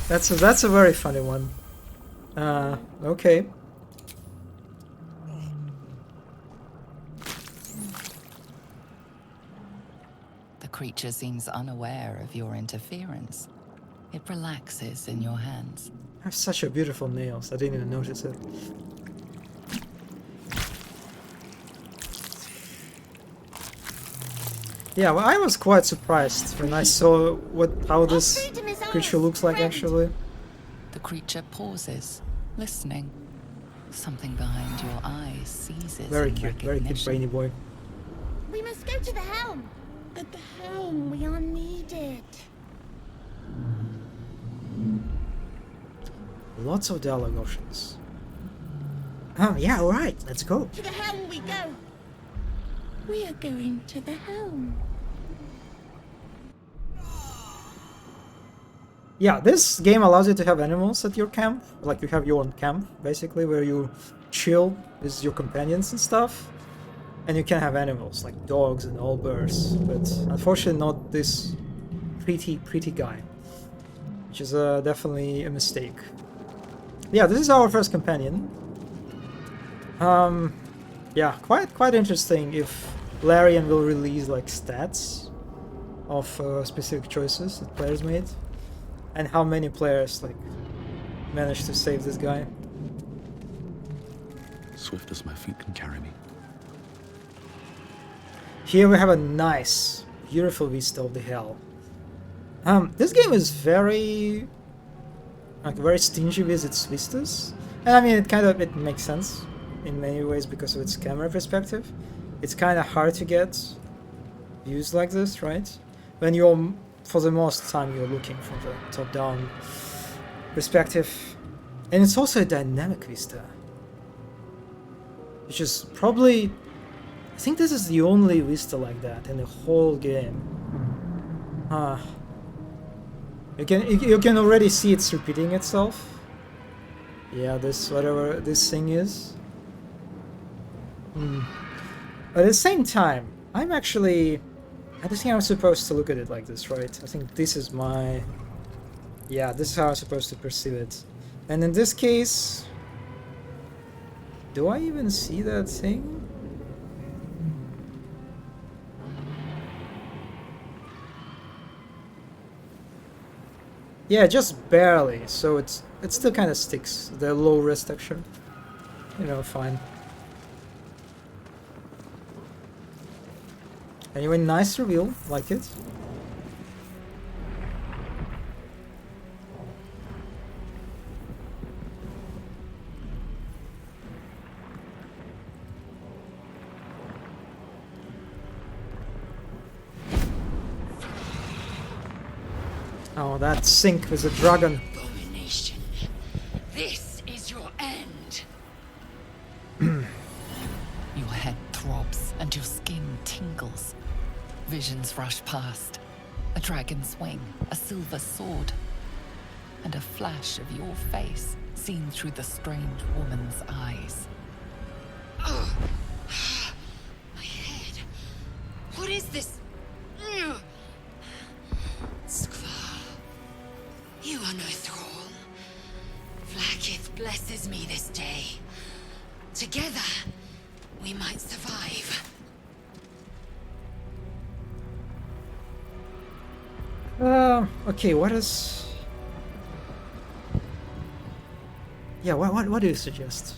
That's a very funny one. Okay. The creature seems unaware of your interference. It relaxes in your hands. I have such a beautiful nails. I didn't even notice it. Yeah, well, I was quite surprised when I saw how this freedom is creature ours, looks like friend. actually. The creature pauses, listening. Something behind your eyes seizes Very in cute recognition. brainy boy. We must go to the helm. At the helm, we are needed. Lots of dialogue options. Oh yeah, alright, let's go. To the helm we go. We are going to the helm. Yeah, this game allows you to have animals at your camp. Like you have your own camp, basically, where you chill with your companions and stuff. And you can have animals, like dogs and all birds. But unfortunately not this pretty guy. Which is definitely a mistake. Yeah, this is our first companion. Yeah, quite interesting if Larian will release like stats of specific choices that players made. And how many players like managed to save this guy. Swift as my feet can carry me. Here we have a nice, beautiful vista of the hell. This game is very stingy with its vistas. And I mean, it makes sense in many ways because of its camera perspective. It's kind of hard to get views like this, right? When you're, for the most time, you're looking from the top-down perspective. And it's also a dynamic vista. Which is probably... I think this is the only vista like that in the whole game. You can already see it's repeating itself. Yeah, this whatever this thing is. But at the same time, I don't think I'm supposed to look at it like this, right? I think this is my... Yeah, this is how I'm supposed to perceive it. And in this case... Do I even see that thing? Yeah, just barely, so it still kind of sticks, the low res texture. You know, fine. Anyway, nice reveal, like it. Oh, that sync with the dragon. Abomination. This is your end. Your head throbs and your skin tingles. Visions rush past. A dragon's wing, a silver sword, and a flash of your face seen through the strange woman's eyes. Ugh. My head. What is this? Ugh. Skvar, you are no thrall. Vlaakith blesses me this day. Together, we might survive. Okay, what is... Yeah, what do you suggest?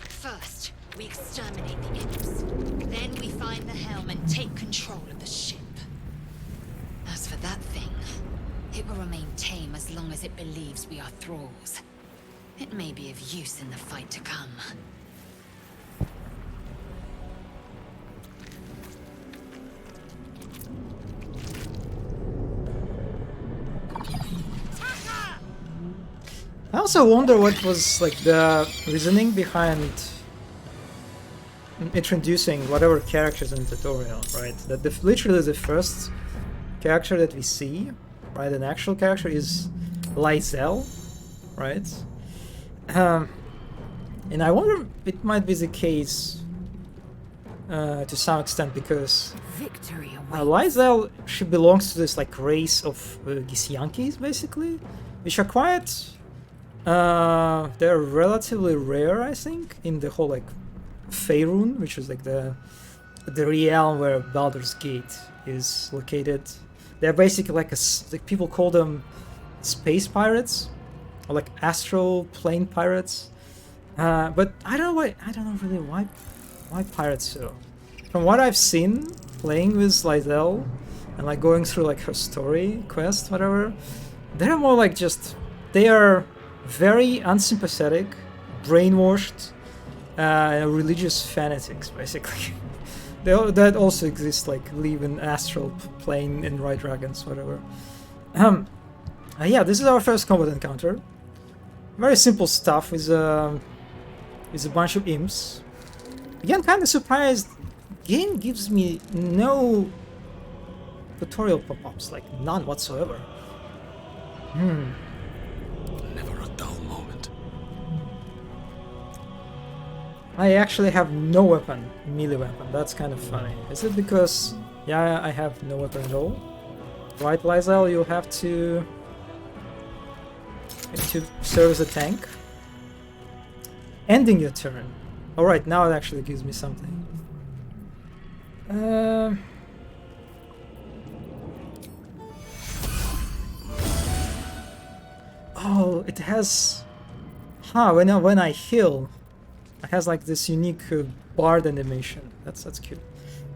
First, we exterminate the imps. Then we find the helm and take control of the ship. As for that thing, it will remain tame as long as it believes we are thralls. It may be of use in the fight to come. I also wonder what was like the reasoning behind introducing whatever characters in the tutorial, right? That literally the first character that we see, right, an actual character is Lysel, right? And I wonder it might be the case to some extent because Victory Lysel, she belongs to this like race of Githyankis, basically, which are quite they're relatively rare, I think, in the whole like Faerun, which is like the realm where Baldur's Gate is located. They're basically like people call them space pirates or like astral plane pirates. But I don't know why. I don't know really why pirates so. From what I've seen playing with Lysel and like going through like her story quest, whatever, they're more like just they are very unsympathetic, brainwashed, religious fanatics, basically. That also exists, like live in astral plane and ride dragons, whatever. Yeah, this is our first combat encounter. Very simple stuff with a bunch of imps. Again, kind of surprised. Game gives me no tutorial pop-ups, like none whatsoever. Never a dull moment. I actually have no weapon, melee weapon. That's kind of funny. Is it because, yeah, I have no weapon at all? Right, Lysel, you have to serve as a tank. Ending your turn. Alright, now it actually gives me something. Oh, it has... when I heal, it has like this unique bard animation. That's cute.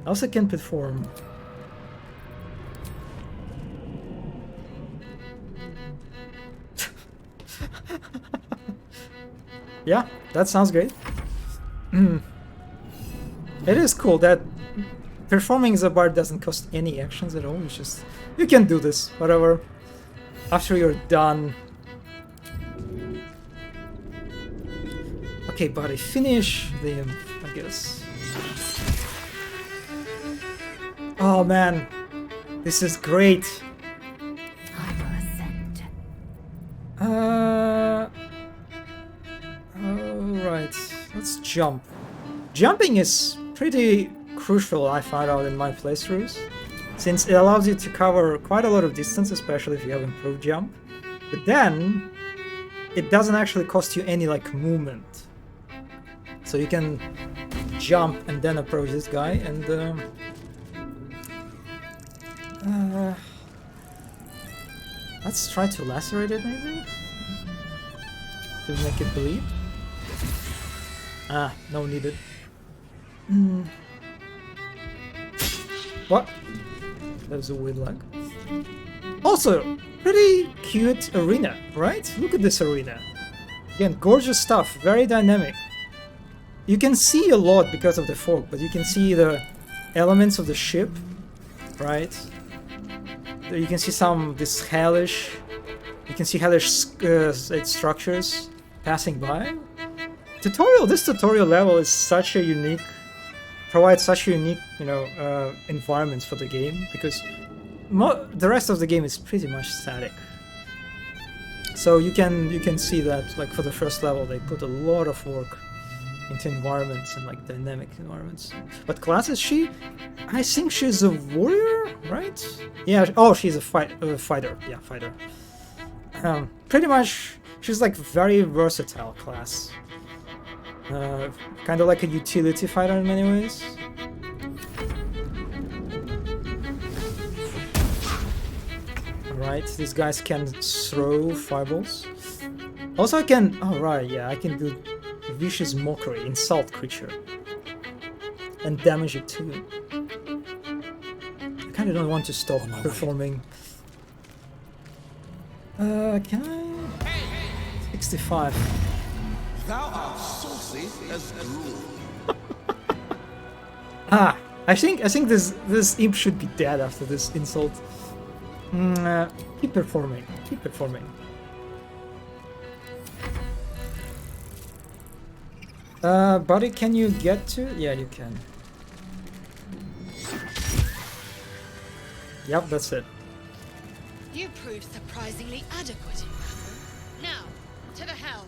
I also can perform. Yeah, that sounds great. It is cool that performing as a bard doesn't cost any actions at all. It's just you can do this, whatever. After you're done. Okay, but I finish the imp, I guess. Oh man, this is great. I will ascend. Alright, let's jump. Jumping is pretty crucial, I found out in my playthroughs, since it allows you to cover quite a lot of distance, especially if you have improved jump. But then, it doesn't actually cost you any like movement. So you can jump and then approach this guy and let's try to lacerate it maybe? To make it bleed? Ah, no needed. What? That was a weird lag. Also, pretty cute arena, right? Look at this arena. Again, gorgeous stuff, very dynamic. You can see a lot because of the fog, but you can see the elements of the ship, right? You can see this hellish, you can see hellish structures passing by. This tutorial level is such a unique, provides such a unique, environment for the game, because the rest of the game is pretty much static. So you can see that like for the first level they put a lot of work into environments and like dynamic environments. What class is she? I think she's a warrior, right? Yeah. Oh, she's a fighter. Yeah, fighter. Pretty much, she's like very versatile class. Kind of like a utility fighter in many ways. Right, these guys can throw fireballs. Also, I can. Oh right, yeah, I can do vicious mockery, insult creature, and damage it too. I kind of don't want to stop performing. Can I? 65. Thou art saucy as gruel. Ah, I think this imp should be dead after this insult. Keep performing. Keep performing. Buddy, can you get to? Yeah, you can. Yep, that's it. You proved surprisingly adequate in battle. Now, to the helm.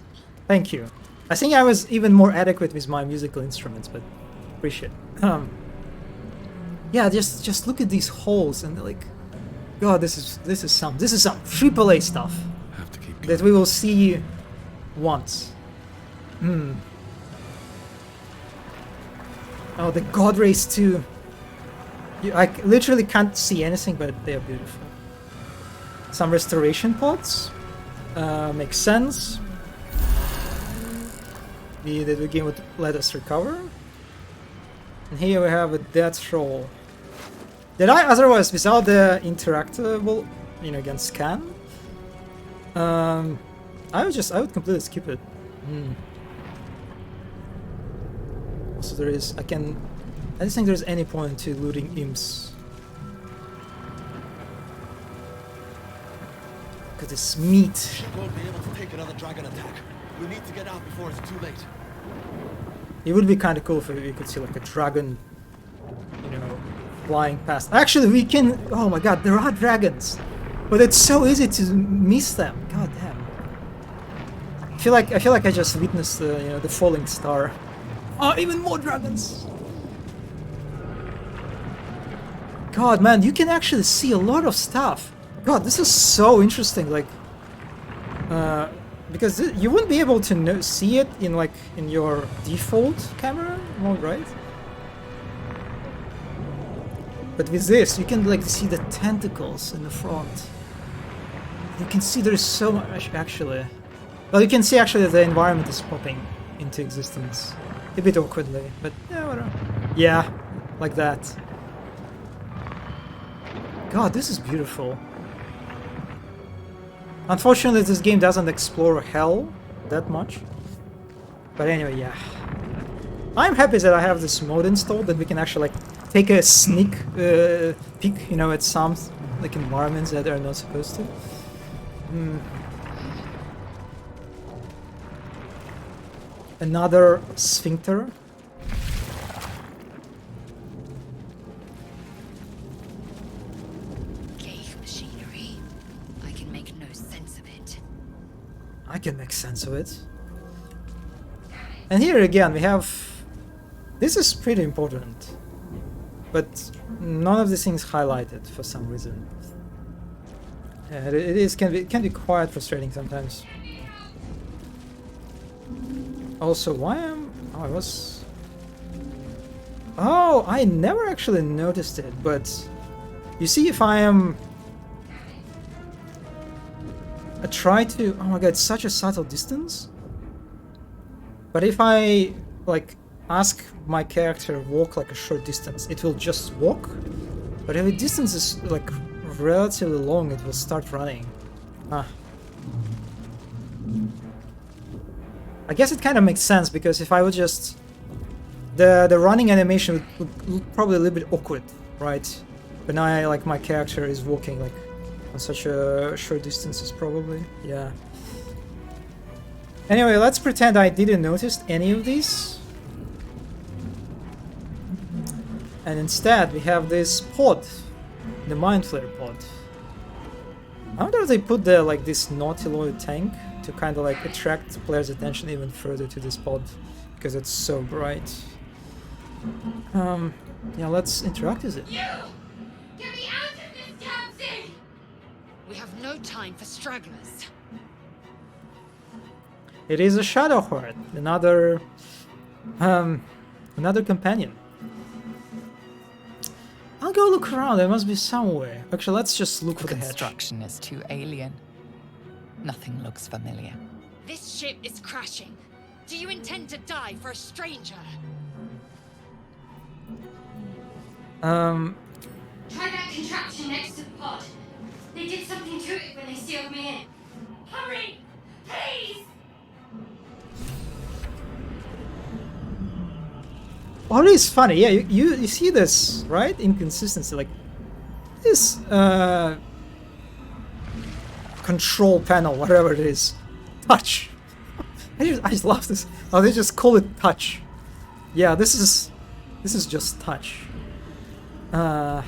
Thank you. I think I was even more adequate with my musical instruments, but appreciate. Yeah, just look at these holes and like, God, this is some AAA stuff Have to keep that we will see once. Oh, the God Rays too. I literally can't see anything, but they are beautiful. Some restoration pods. Makes sense. The game would let us recover. And here we have a dead troll. Did I otherwise, without the interactable, against scan? I would completely skip it. So I don't think there's any point to looting imps. Look at this meat. Ship won't be able to take another dragon attack. We need to get out before it's too late. It would be kind of cool if we could see like a dragon, flying past. Actually, we can. Oh my God, there are dragons, but it's so easy to miss them. God damn. I feel like I just witnessed the falling star. Oh, even more dragons. God, man, you can actually see a lot of stuff. God, this is so interesting. Like, because you wouldn't be able to see it in your default camera mode, right? But with this, you can see the tentacles in the front. You can see there's so much actually. Well, you can see actually the environment is popping into existence. A bit awkwardly, but yeah, whatever. Yeah, like that. God, this is beautiful. Unfortunately, this game doesn't explore hell that much. But anyway, yeah. I'm happy that I have this mode installed, that we can actually take a sneak peek, at some environments that are not supposed to. Another sphincter. Cave machinery. I can make no sense of it. I can make sense of it. And here again we have... This is pretty important. But none of these things highlighted for some reason. Yeah, it can be quite frustrating sometimes. Also, why am... Oh, I was... Oh, I never actually noticed it, but... You see, if I am... I try to... Oh my god, it's such a subtle distance. But if I, ask my character walk a short distance, it will just walk. But if the distance is, relatively long, it will start running. Ah. I guess it kind of makes sense, because if I would just... The running animation would look probably a little bit awkward, right? But now my character is walking, on such a short distances, probably. Yeah. Anyway, let's pretend I didn't notice any of these. And instead, we have this pod. The Mind Flayer pod. I wonder if they put the like this Nautiloid tank to kind of like attract players' attention even further to this pod because it's so bright. Yeah, let's interact with it. You! Get me out of this damn thing! We have no time for stragglers. It is a Shadow Heart, another companion. I'll go look around, there must be somewhere. Actually, let's just look for the hatch. Construction is too alien. Nothing looks familiar. This ship is crashing. Do you intend to die for a stranger? Try that contraption next to the pod. They did something to it when they sealed me in. Hurry! Please! Well, it is funny, yeah, you see this, right? Inconsistency, like this control panel, whatever it is. Touch. I just love this. Oh, they just call it touch. Yeah, this is just touch. The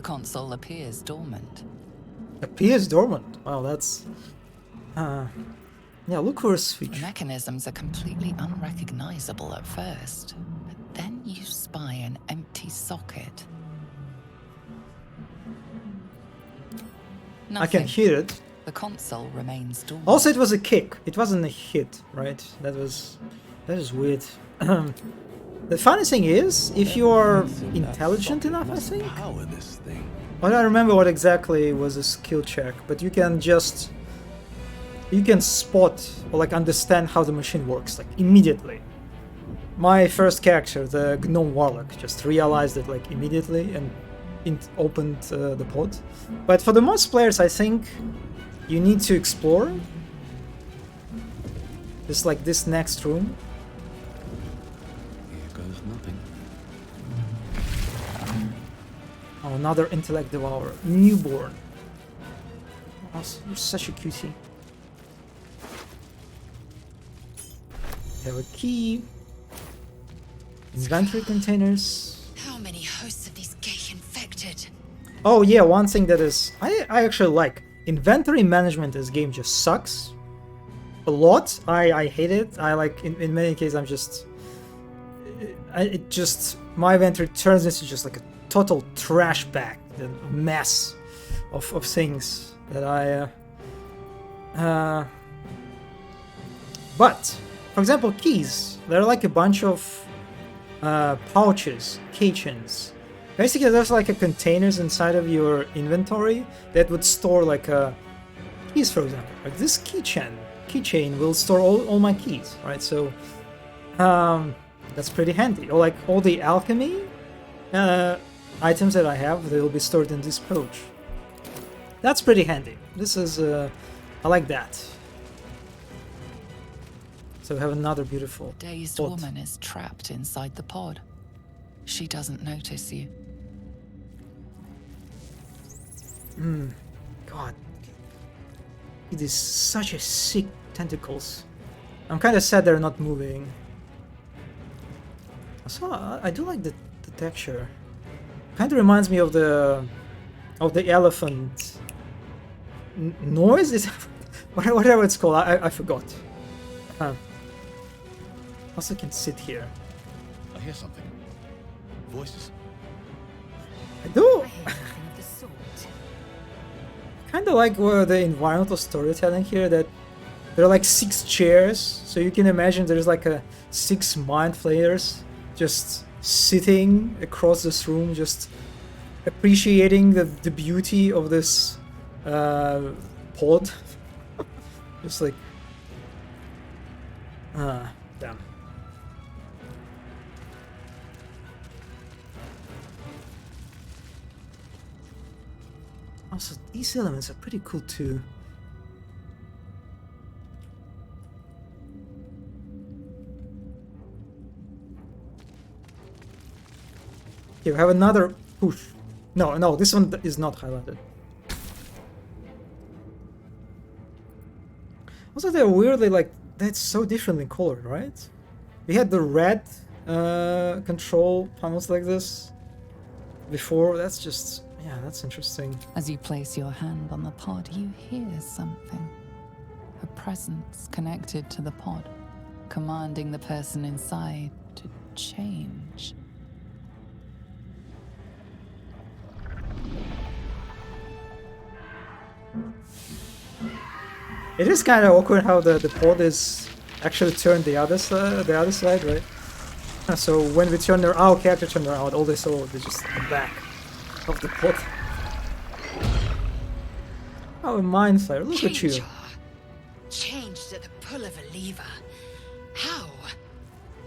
console appears dormant. Appears dormant. Wow, that's yeah, look for a switch. The mechanisms are completely unrecognizable at first, but then you spy an empty socket. I can hear it. The console remains dormant. Also, it was a kick. It wasn't a hit, right? That is weird. The funny thing is, if you are intelligent enough, I think. Power this thing. I don't remember what exactly was a skill check, but you can spot or like understand how the machine works like immediately. My first character, the Gnome Warlock, just realized it like immediately and opened the pod. But for the most players, I think you need to explore. Just like this next room. Here goes nothing. Oh, another intellect devourer, newborn. Oh, you're such a cutie. Have a key. Inventory containers. How many hosts of these gay infected? Oh yeah, one thing that is I actually like inventory management. This game just sucks a lot. I hate it. I like in many cases I'm just my inventory turns into just like a total trash bag, a mess of things that but for example, keys. They're like a bunch of pouches, keychains. Basically, there's like a containers inside of your inventory that would store like keys, for example. Like this keychain will store all my keys, right? So that's pretty handy. Or like all the alchemy items that I have, they will be stored in this pouch. That's pretty handy. This is I like that. So we have another beautiful Dazed pod. woman is trapped inside the pod. She doesn't notice you. God. It is such a sick tentacles. I'm kind of sad they're not moving. Also, I do like the texture. Kind of reminds me of the elephant noise. Is whatever it's called. I forgot. Also can sit here. I hear something. Voices. I do. Kind of like the environmental storytelling here, that there are like 6 chairs, so you can imagine there's like 6 mind flayers just sitting across this room, just appreciating the beauty of this pod. Just like damn. Also, these elements are pretty cool too. Here we have another push. No, this one is not highlighted. Also, they're weirdly like, that's so differently colored, right? We had the red control panels like this. before. That's just, yeah, that's interesting. As you place your hand on the pod, you hear something. A presence connected to the pod, commanding the person inside to change. It is kind of awkward how the pod is actually turned the other side, right? So when we turn our character turned around, all they saw was just the back of the pod. Oh, a mind flayer, look at you. Changed at the pull of a lever. How?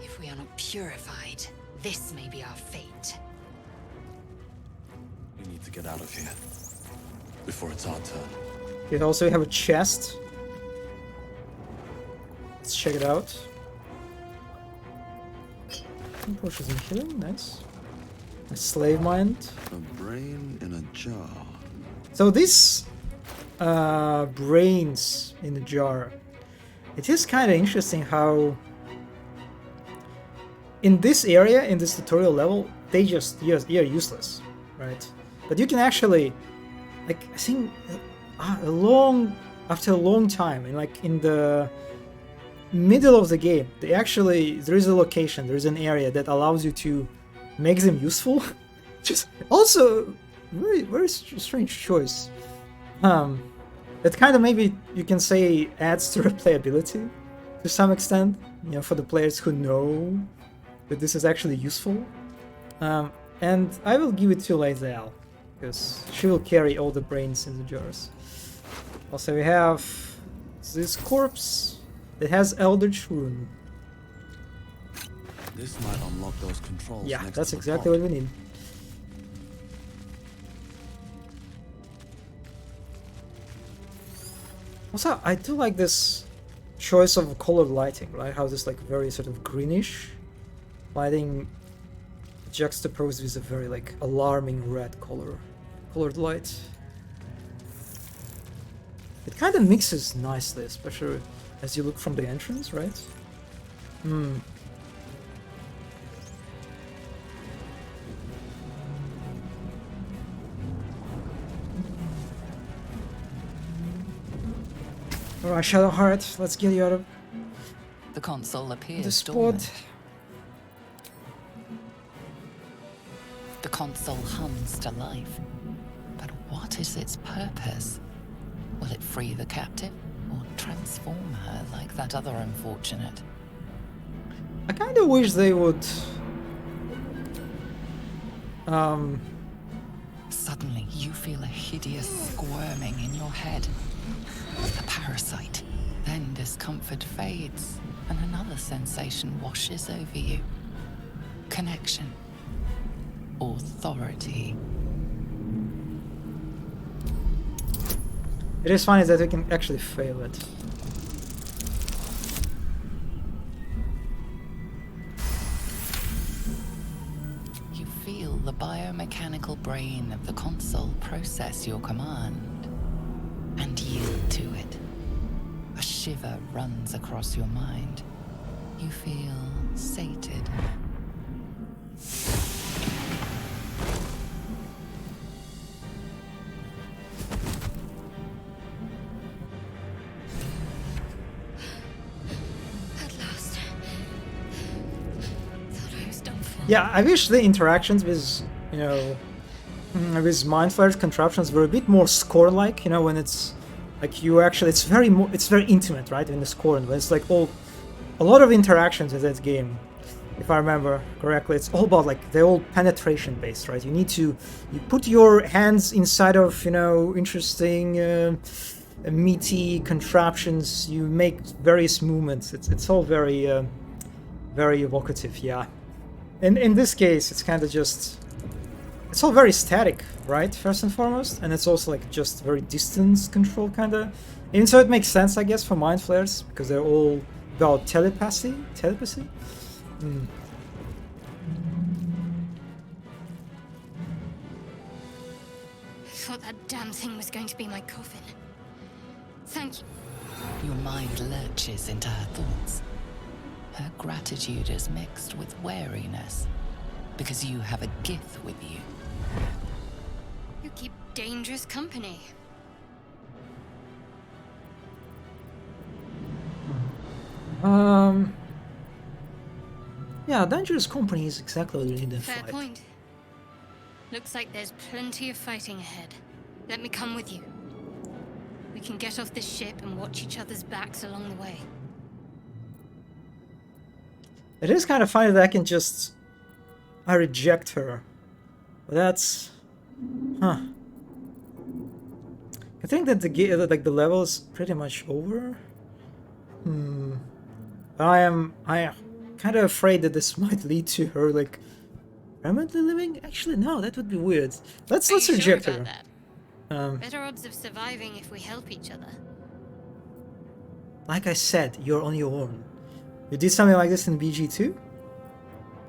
If we are not purified, this may be our fate. We need to get out of here before it's our turn. You also have a chest. Let's check it out. Pushes and healing, nice. A slave mind. A brain in a jar. So these brains in the jar. It is kind of interesting how in this area, in this tutorial level, they just are useless, right? But you can actually, like, I think after a long time, and like in the middle of the game, there is a location, there is an area that allows you to make them useful. Just also very, very strange choice. That kind of, maybe you can say, adds to replayability to some extent, you know, for the players who know that this is actually useful. And I will give it to Lae'zel, because she will carry all the brains in the jars. Also, we have this corpse that has Eldritch Rune. This might unlock those controls. Yeah, next that's to the exactly pod. what we need. Also, I do like this choice of colored lighting, right? How this like very sort of greenish lighting juxtaposed with a very like alarming red colored light. It kind of mixes nicely, especially as you look from the entrance, right? Alright, Shadowheart, let's get you out of The console appears the spot. dormant. The console hums to life. But what is its purpose? Will it free the captive or transform her like that other unfortunate? I kind of wish they would Suddenly, you feel a hideous squirming in your head. A parasite. Then discomfort fades, and another sensation washes over you. Connection. Authority. It is funny that we can actually fail it. You feel the biomechanical brain of the console process your command and yield to it. A shiver runs across your mind. You feel sated. At last. Thought I was done for. Yeah, I wish the interactions with, you know, with Mind Flayer's contraptions were a bit more score-like, you know, when it's like you actually, it's very intimate, right, in the score, and when it's like a lot of interactions in that game, if I remember correctly, it's all about like, they're all penetration based, right? You put your hands inside of, you know, interesting, meaty contraptions, you make various movements, it's all very, very evocative, yeah. And in this case, it's kind of just, it's all very static, right, first and foremost, and it's also like just very distance control kind of. And so it makes sense, I guess, for Mind Flayers, because they're all about telepathy. Mm. I thought that damn thing was going to be my coffin. Thank you. Your mind lurches into her thoughts. Her gratitude is mixed with wariness, because you have a gift with you. dangerous company. Yeah, dangerous company is exactly what you need in Fair fight. point. Looks like there's plenty of fighting ahead. Let me come with you. We can get off this ship and watch each other's backs along the way. It is kind of funny that I reject her. But that's... Huh. I think that the level is pretty much over. I am kind of afraid that this might lead to her like permanently living. Actually, no, that would be weird. Let's reject her. Better odds of surviving if we help each other. Like I said, you're on your own. You did something like this in BG2?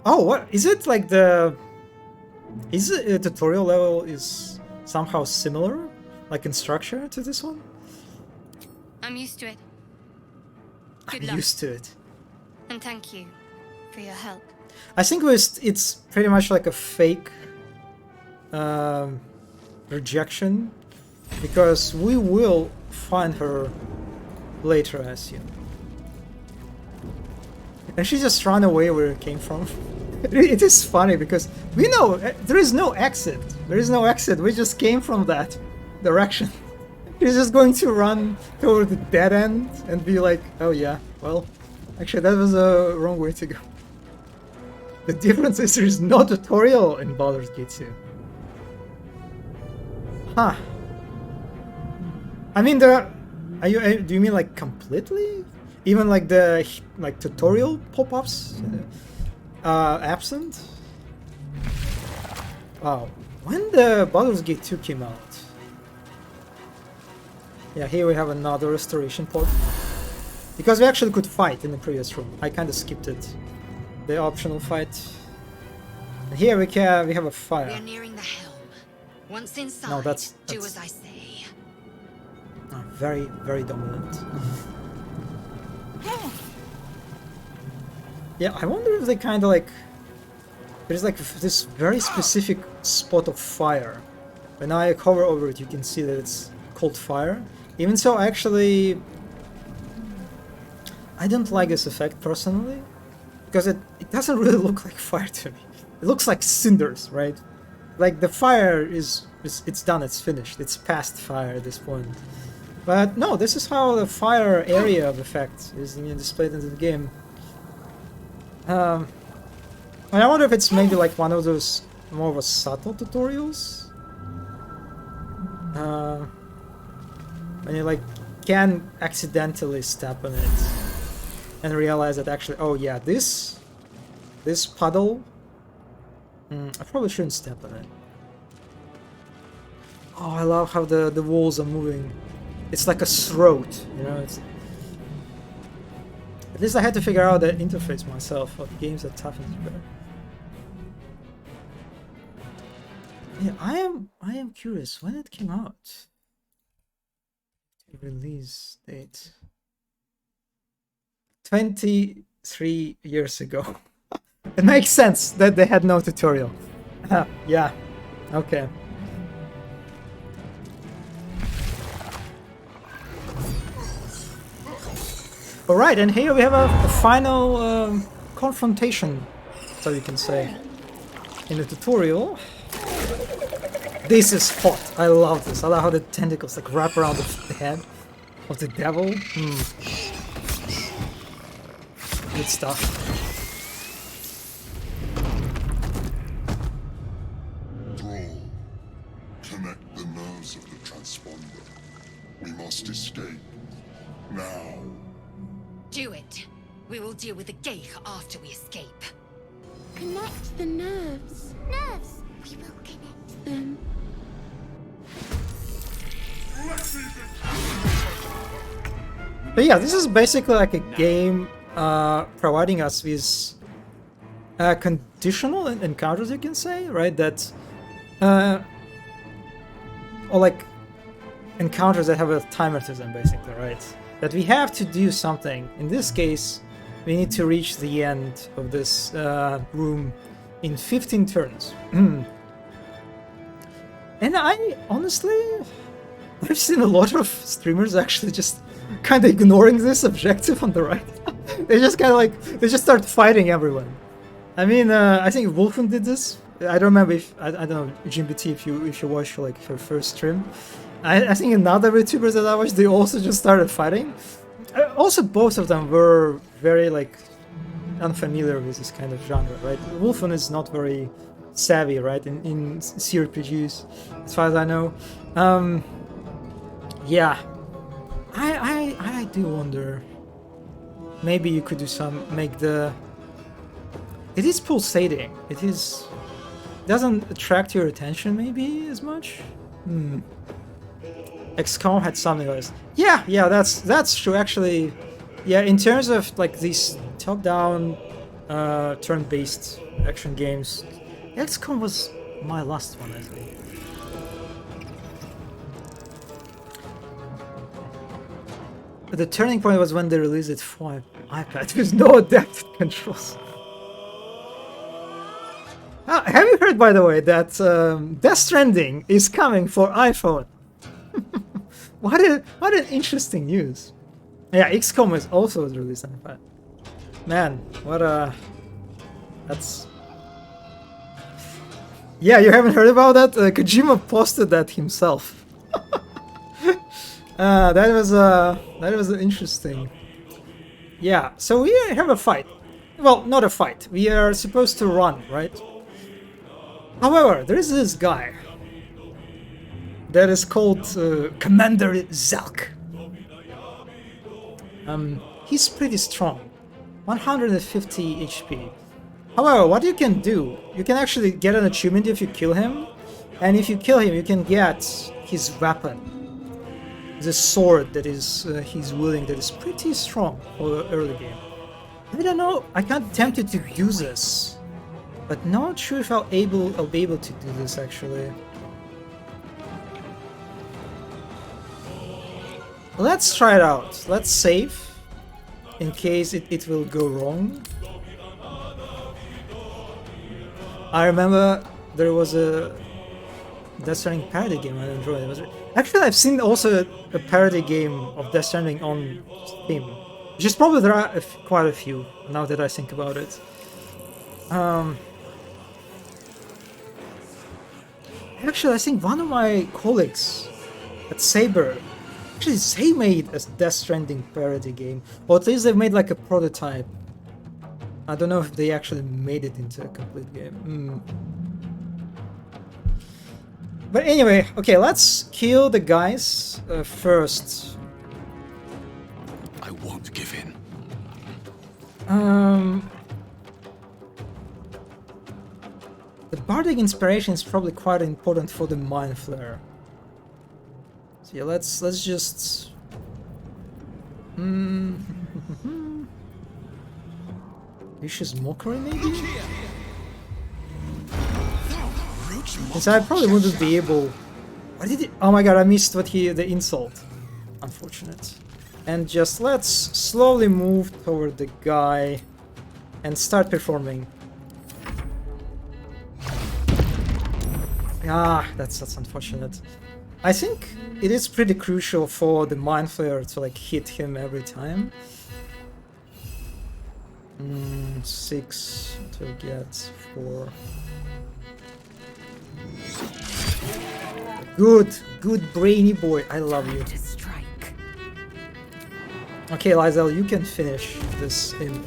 Oh, what is it like the? Is it a tutorial level is somehow similar, like in structure to this one? I'm used to it. Good I'm luck. used to it. And thank you for your help. I think it's pretty much like a fake rejection, because we will find her later, I assume. And she just ran away where it came from. It is funny because we know there is no exit. There is no exit. We just came from that direction. She's just going to run toward the dead end and be like, oh yeah, well, actually that was a wrong way to go. The difference is there is no tutorial in Baldur's Gate 2. Huh. I mean, do you mean like completely? Even like the tutorial pop-ups absent? Wow. When the Baldur's Gate 2 came out? Yeah, here we have another restoration pod. Because we actually could fight in the previous room. I kind of skipped it. The optional fight. And here we have a fire. We're nearing the helm. Once inside, No, that's do as I say. Oh, very, very dominant. Yeah, I wonder if they kind of like... There's like this very specific spot of fire. When I hover over it, you can see that it's called fire. Even so, actually... I don't like this effect personally. Because it doesn't really look like fire to me. It looks like cinders, right? Like the fire it's done, it's finished. It's past fire at this point. But no, this is how the fire area of effect is displayed in the game. And I wonder if it's maybe like one of those more of a subtle tutorials. When you like can accidentally step on it and realize that actually, oh yeah, this puddle, I probably shouldn't step on it. Oh, I love how the walls are moving. It's like a throat, you know. It's at least I had to figure out the interface myself of games that toughen is better. Yeah, I am curious when it came out. The release date. 23 years ago. It makes sense that they had no tutorial. Yeah. Okay. Alright, and here we have a final confrontation, so you can say, in the tutorial. This is hot. I love this. I love how the tentacles like wrap around the head of the devil. Good stuff. Thrall, connect the nerves of the transponder. We must escape. Now. Do it. We will deal with the Geich after we escape. Connect the nerves. Nerves. We will connect them. But yeah, this is basically like a game providing us with conditional encounters, you can say, right? That or like encounters that have a timer to them, basically, right? That we have to do something. In this case, we need to reach the end of this room in 15 turns. And I honestly, I've seen a lot of streamers actually just kind of ignoring this objective on the right. They just kind of like, they just start fighting everyone. I mean, I think Wolfen did this. I don't remember if, I don't know, GMBT, if you watched like her first stream. I think another VTubers that I watched, they also just started fighting. Also, both of them were very like unfamiliar with this kind of genre, right? Wolfen is not very savvy, right, in CRPGs, as far as I know. Yeah, I do wonder. Maybe you could do make the. It is pulsating. It is doesn't attract your attention maybe as much. XCOM had something like this. Yeah, that's true actually. Yeah, in terms of like these top-down, turn-based action games, XCOM was my last one, I think. The turning point was when they released it for iPad with no adaptive controls. Have you heard, by the way, that Death Stranding is coming for iPhone? What an interesting news. Yeah, XCOM is also released on iPad. Man, what a... That's... Yeah, you haven't heard about that? Kojima posted that himself. That was interesting. Yeah, so we have a fight. Well, not a fight. We are supposed to run, right? However, there is this guy that is called Commander Zalk. He's pretty strong, 150 HP. However, what you can do, you can actually get an achievement if you kill him, and if you kill him, you can get his weapon, the sword that is he's wielding, that is pretty strong for the early game. I don't know, I can't tempted to do this, but not sure if I'll be able to do this actually. Let's try it out. Let's save in case it will go wrong. I remember there was a Death Stranding parody game I enjoyed. Actually, I've seen also a parody game of Death Stranding on Steam, which is probably there are quite a few now that I think about it. Actually, I think one of my colleagues at Saber, actually they made a Death Stranding parody game, or at least they've made like a prototype. I don't know if they actually made it into a complete game. But anyway, okay, let's kill the guys first. I won't give in. The bardic inspiration is probably quite important for the mind flare. So yeah, let's just. Vicious mockery, maybe? Since I probably wouldn't be able. What did it? Oh my god, I missed the insult. Unfortunate. And just let's slowly move toward the guy and start performing. Ah, that's unfortunate. I think it is pretty crucial for the mind flare to like hit him every time. 6 to get 4. Good brainy boy. I love you. Okay, Lizelle, you can finish this imp.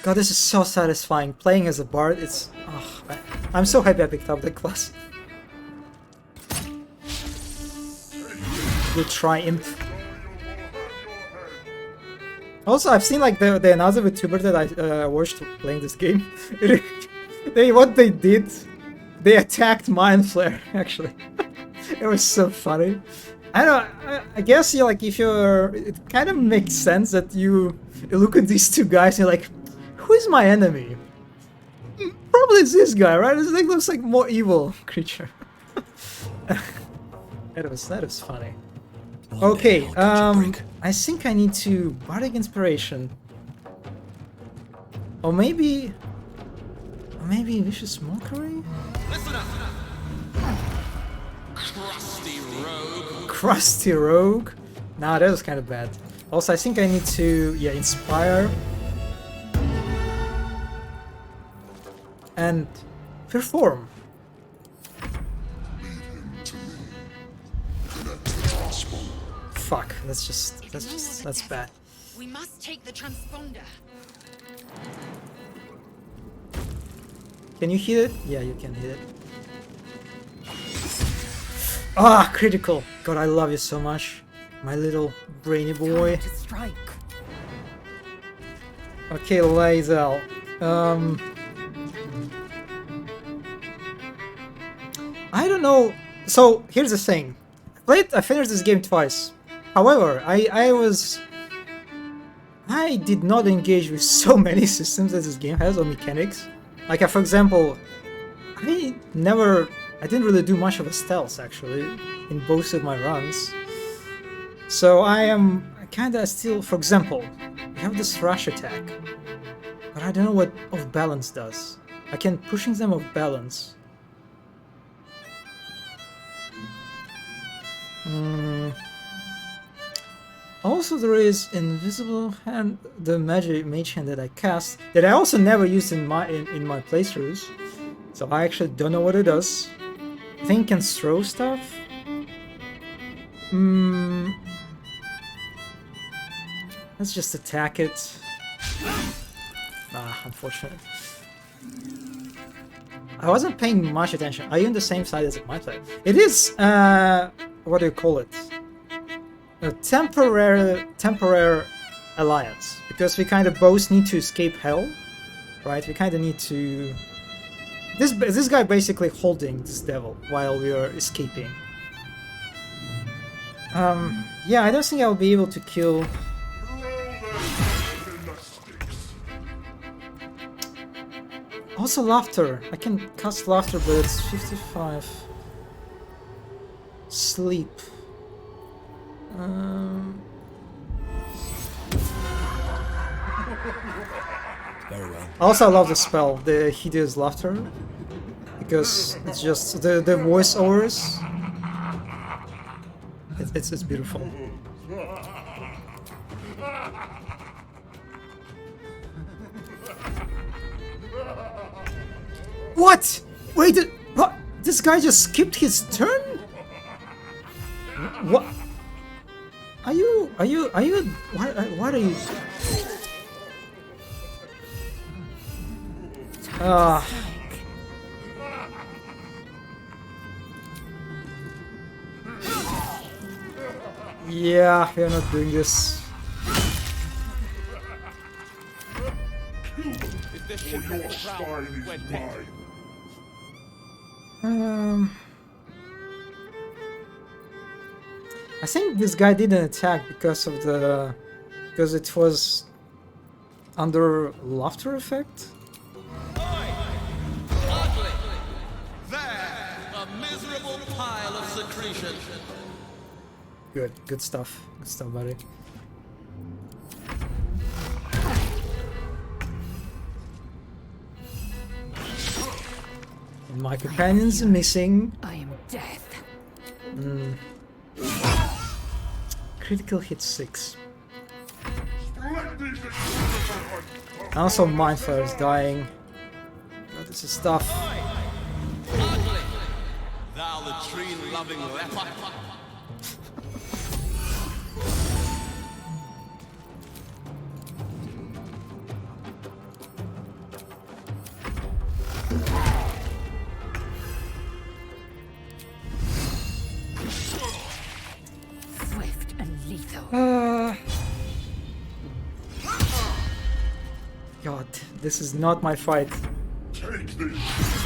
God, this is so satisfying. Playing as a bard, it's... Oh, I'm so happy I picked up the class. Good try, imp. Also, I've seen like the another VTuber that I watched playing this game. What they did, they attacked Mind Flare, actually. It was so funny. I don't know, I guess you like if you're... It kind of makes sense that you look at these two guys and you're like, who is my enemy? Probably it's this guy, right? It like, looks like more evil creature. That was funny. Okay, I think I need to bardic inspiration. Or maybe... Or maybe Vicious Mockery? Listen up! Crusty rogue. Crusty Rogue? Nah, that was kind of bad. Also, I think I need to, yeah, Inspire. And Perform. Fuck, that's bad. We must take the transponder. Can you hit it? Yeah, you can hit it. Ah, critical. God, I love you so much. My little brainy boy. To strike. Okay, Lae'zel. I don't know. So, here's the thing. I finished this game twice. However, I did not engage with so many systems that this game has, or mechanics. Like, for example, I didn't really do much of a stealth, actually, in both of my runs. So I am kinda still, for example, we have this rush attack, but I don't know what off balance does. I can pushing them off balance. Also, there is invisible hand, the mage hand that I cast, that I also never used in my playthroughs. So I actually don't know what it does. I think it can throw stuff. Let's just attack it. Ah, unfortunate. I wasn't paying much attention. Are you on the same side as my player? It is, what do you call it? A temporary alliance. Because we kind of both need to escape hell. Right? We kind of need to... This guy basically holding this devil while we are escaping. Yeah, I don't think I'll be able to kill... Also laughter. I can cast laughter, but it's 55. Sleep. Very well. Also, I love the spell, the hideous laughter, because it's just the voiceovers. It's beautiful. What? Wait, what? This guy just skipped his turn? What? Are you? What are you? Yeah, we're not doing this. I think this guy didn't attack because it was under laughter effect. Ugly. There, a miserable pile of secretion. Good stuff, buddy. And my companion's missing. I am death. Critical hit 6. Also, Mindfire is dying. Oh, this is tough. Ugly. Thou latrine-loving leper. Swift and lethal. God, this is not my fight.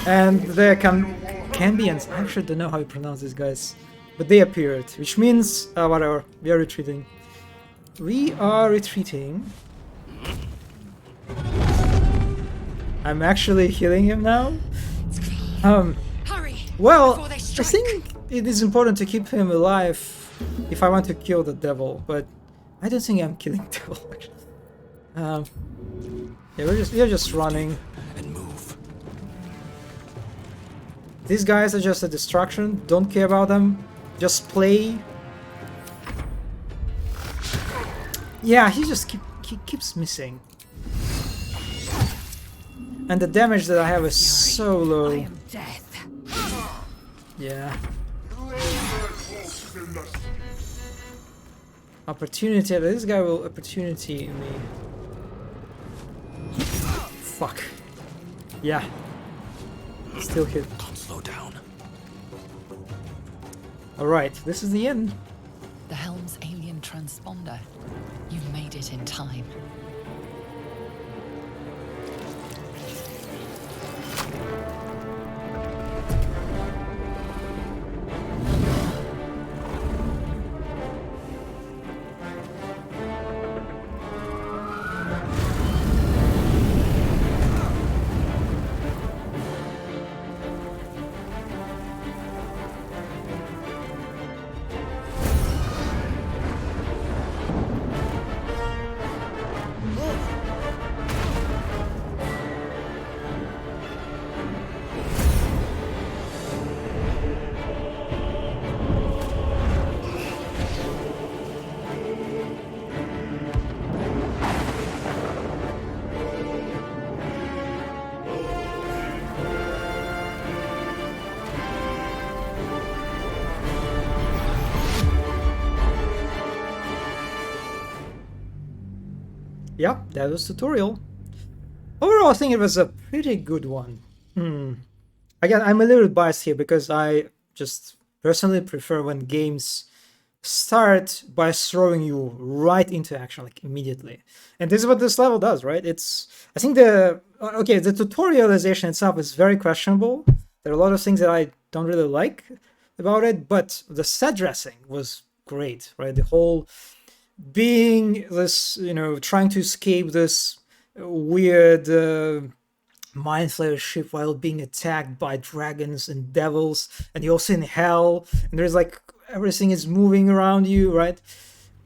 And there Cambians. I actually don't know how you pronounce these guys, but they appeared, which means whatever. We are retreating. I'm actually healing him now. Hurry! Well, I think it is important to keep him alive if I want to kill the devil, but I don't think I'm killing the devil. Actually. Yeah, we're just running. And move. These guys are just a distraction. Don't care about them. Just play. Yeah, he just keeps missing. And the damage that I have is so low. I am death. Yeah. Opportunity. This guy will opportunity me. Fuck. Yeah. Still hit. Can't slow down. Alright, this is the end. The Helm's alien transponder. You've made it in time. Yeah, that was tutorial. Overall, I think it was a pretty good one. Again, I'm a little bit biased here because I just personally prefer when games start by throwing you right into action, like immediately. And this is what this level does, right? I think the tutorialization itself is very questionable. There are a lot of things that I don't really like about it, but the set dressing was great, right? The whole being this, trying to escape this weird mind flayer ship while being attacked by dragons and devils, and you're also in hell, and there's like everything is moving around you, right?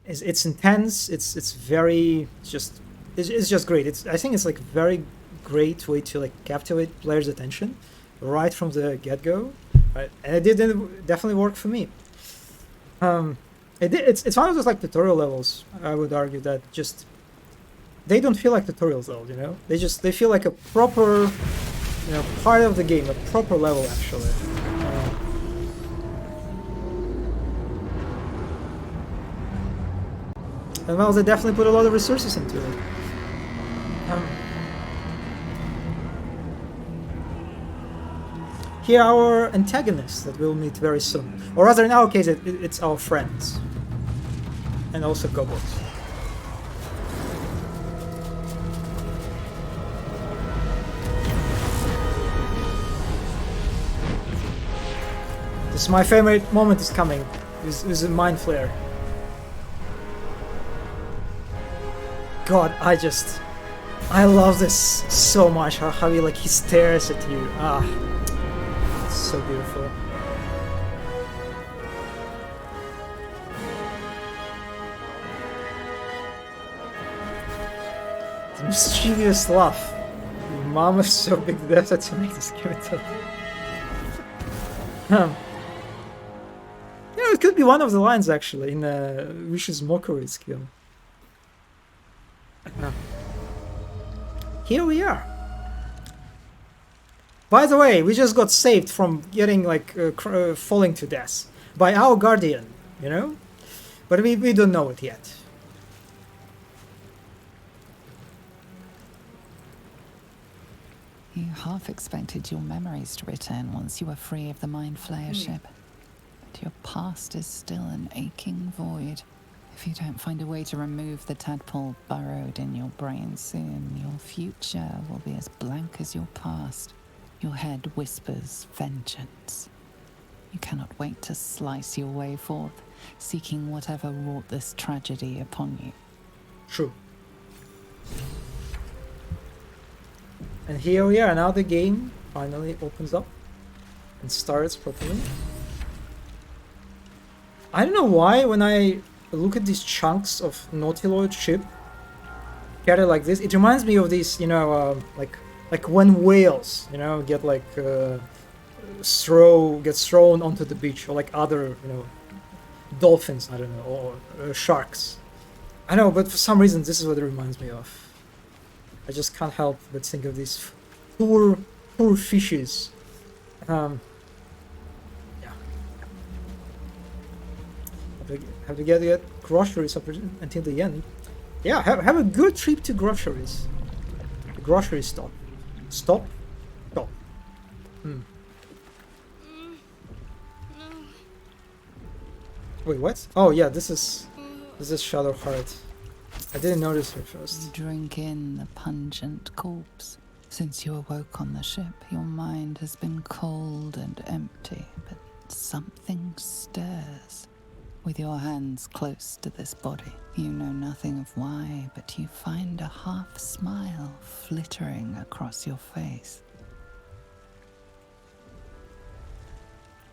It's intense. It's just great. I think it's like a very great way to like captivate players' attention right from the get-go, right? And it did definitely work for me. It's one of those like tutorial levels. I would argue that just they don't feel like tutorials though, They feel like a proper, part of the game, a proper level actually. And well, they definitely put a lot of resources into it. Here are our antagonists that we'll meet very soon. Or rather, in our case, it's our friends. And also goblins. This is my favorite moment is coming. This is a mind flare. God, I love this so much. How he stares at you. It's so beautiful. The mischievous laugh. Your mom is so big that that's to make this game it could be one of the lines actually in Wish's mockery skill. Here we are. By the way, we just got saved from getting falling to death by our guardian, but we don't know it yet. You half expected your memories to return once you were free of the Mind Flayer ship. But your past is still an aching void. If you don't find a way to remove the tadpole burrowed in your brain soon, your future will be as blank as your past. Your head whispers vengeance. You cannot wait to slice your way forth, seeking whatever wrought this tragedy upon you. True. And here we are, now the game finally opens up and starts properly. I don't know why when I look at these chunks of Nautiloid ship scattered like this, it reminds me of these, like when whales, get gets thrown onto the beach, or like other, you know, dolphins, I don't know, or sharks. I know, but for some reason this is what it reminds me of. I just can't help but think of these poor fishes. Yeah. Have to get groceries up until the end. Yeah, have a good trip to groceries. The grocery stop. Stop. Wait, what? Oh yeah, this is Shadowheart. I didn't notice her first. Drink in the pungent corpse. Since you awoke on the ship, your mind has been cold and empty, but something stirs. With your hands close to this body, you know nothing of why, but you find a half smile flittering across your face.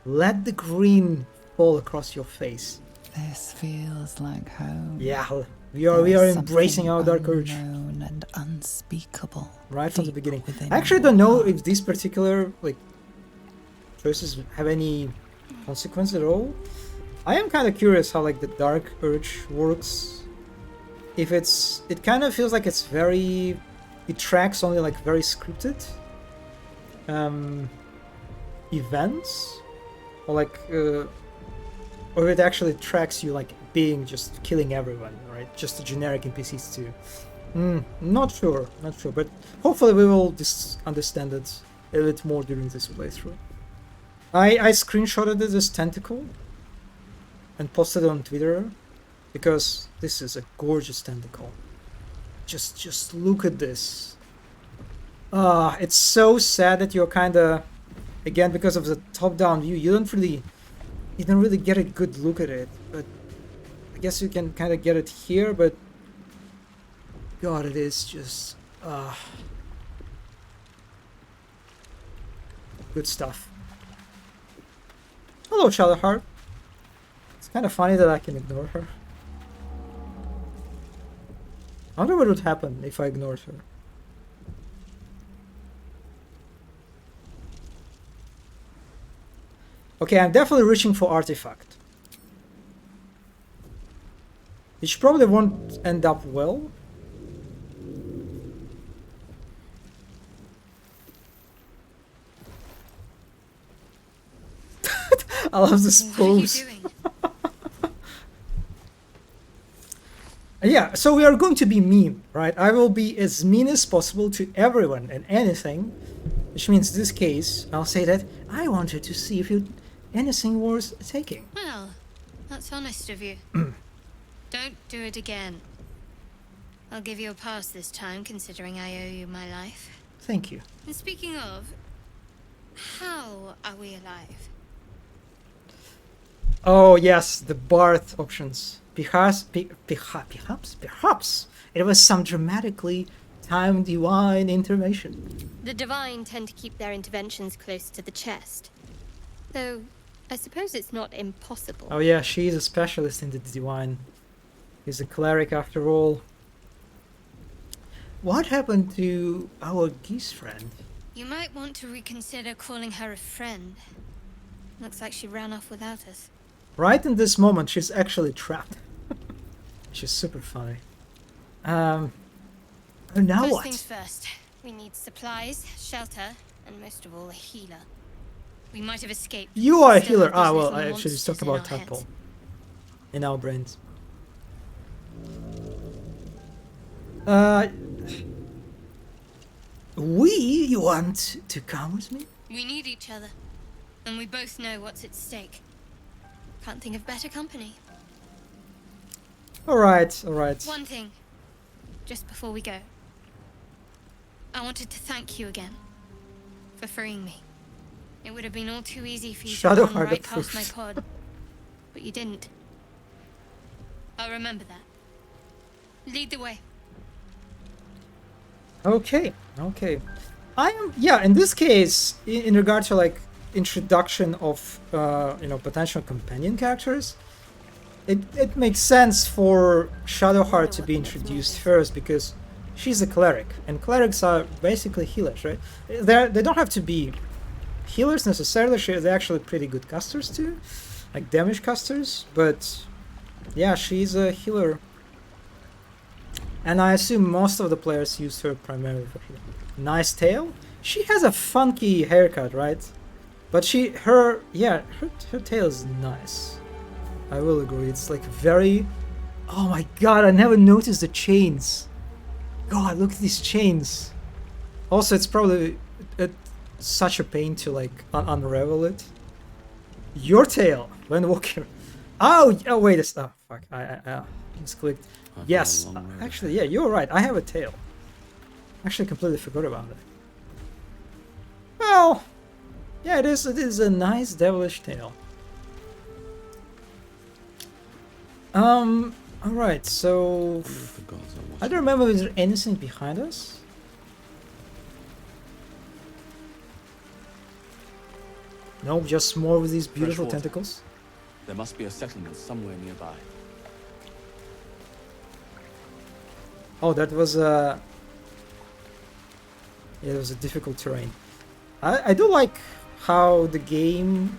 Let the green fall across your face. This feels like home. Yeah, we are embracing our dark urge. Unknown and unspeakable. Right from the beginning. within I actually your don't know heart. if these particular like choices have any consequence at all. I am kind of curious how like the dark urge works. If it kind of feels like it's very, it tracks only like very scripted events, or like or it actually tracks you like being just killing everyone, right? Just the generic NPCs too. Not sure, but hopefully we will understand it a little bit more during this playthrough. I screenshotted this tentacle and posted it on Twitter because this is a gorgeous tentacle. Just look at this. It's so sad that you're kind of, again, because of the top-down view, you don't really get a good look at it. But I guess you can kind of get it here. But God, it is just good stuff. Hello, Shadowheart. It's kind of funny that I can ignore her. I wonder what would happen if I ignored her. Okay, I'm definitely reaching for artifact. Which probably won't end up well. I love this pose. Yeah, so we are going to be mean, right? I will be as mean as possible to everyone and anything, which means in this case, I'll say that I wanted to see if anything worth taking. Well, that's honest of you. Don't do it again. I'll give you a pass this time, considering I owe you my life. Thank you. And speaking of, how are we alive? Oh yes, the Barth options. Perhaps it was some dramatically timed divine intervention. The Divine tend to keep their interventions close to the chest. Though, I suppose it's not impossible. Oh yeah, she's a specialist in the divine. He's a cleric after all. What happened to our geese friend? You might want to reconsider calling her a friend. Looks like she ran off without us. Right in this moment, she's actually trapped. She's super funny. And now First what? things first. We need supplies, shelter, and most of all, a healer. We might have escaped. You are a Still healer. have these Well, little I actually monsters talked in about our heads. tadpole in our brains. You want to come with me? We need each other, and we both know what's at stake. Can't think of better company. Alright. One thing, just before we go. I wanted to thank you again for freeing me. It would have been all too easy for you to run Shadowheart right past my approved. pod, but you didn't. I'll remember that. Lead the way. Okay. In this case, in regard to like introduction of potential companion characters, it makes sense for Shadowheart to be introduced first because she's a cleric, and clerics are basically healers, right? They don't have to be healers necessarily. They're actually pretty good casters too, like damage casters. But yeah, she's a healer, and I assume most of the players use her primarily for healing. Nice tail. She has a funky haircut, right? But her tail is nice. I will agree. It's like very. Oh my god! I never noticed the chains. God, look at these chains. Also, it's probably such a pain to like unravel it. Your tail when walking. Oh wait a oh fuck! I misclicked. Yes, actually, yeah, you're right. I have a tail. Actually, completely forgot about it. Well, yeah, it is. It is a nice devilish tail. All right. So I don't remember if there's anything behind us. No, just more with these beautiful tentacles. There must be a settlement somewhere nearby. Oh, that was a. Yeah, it was a difficult terrain. I do like how the game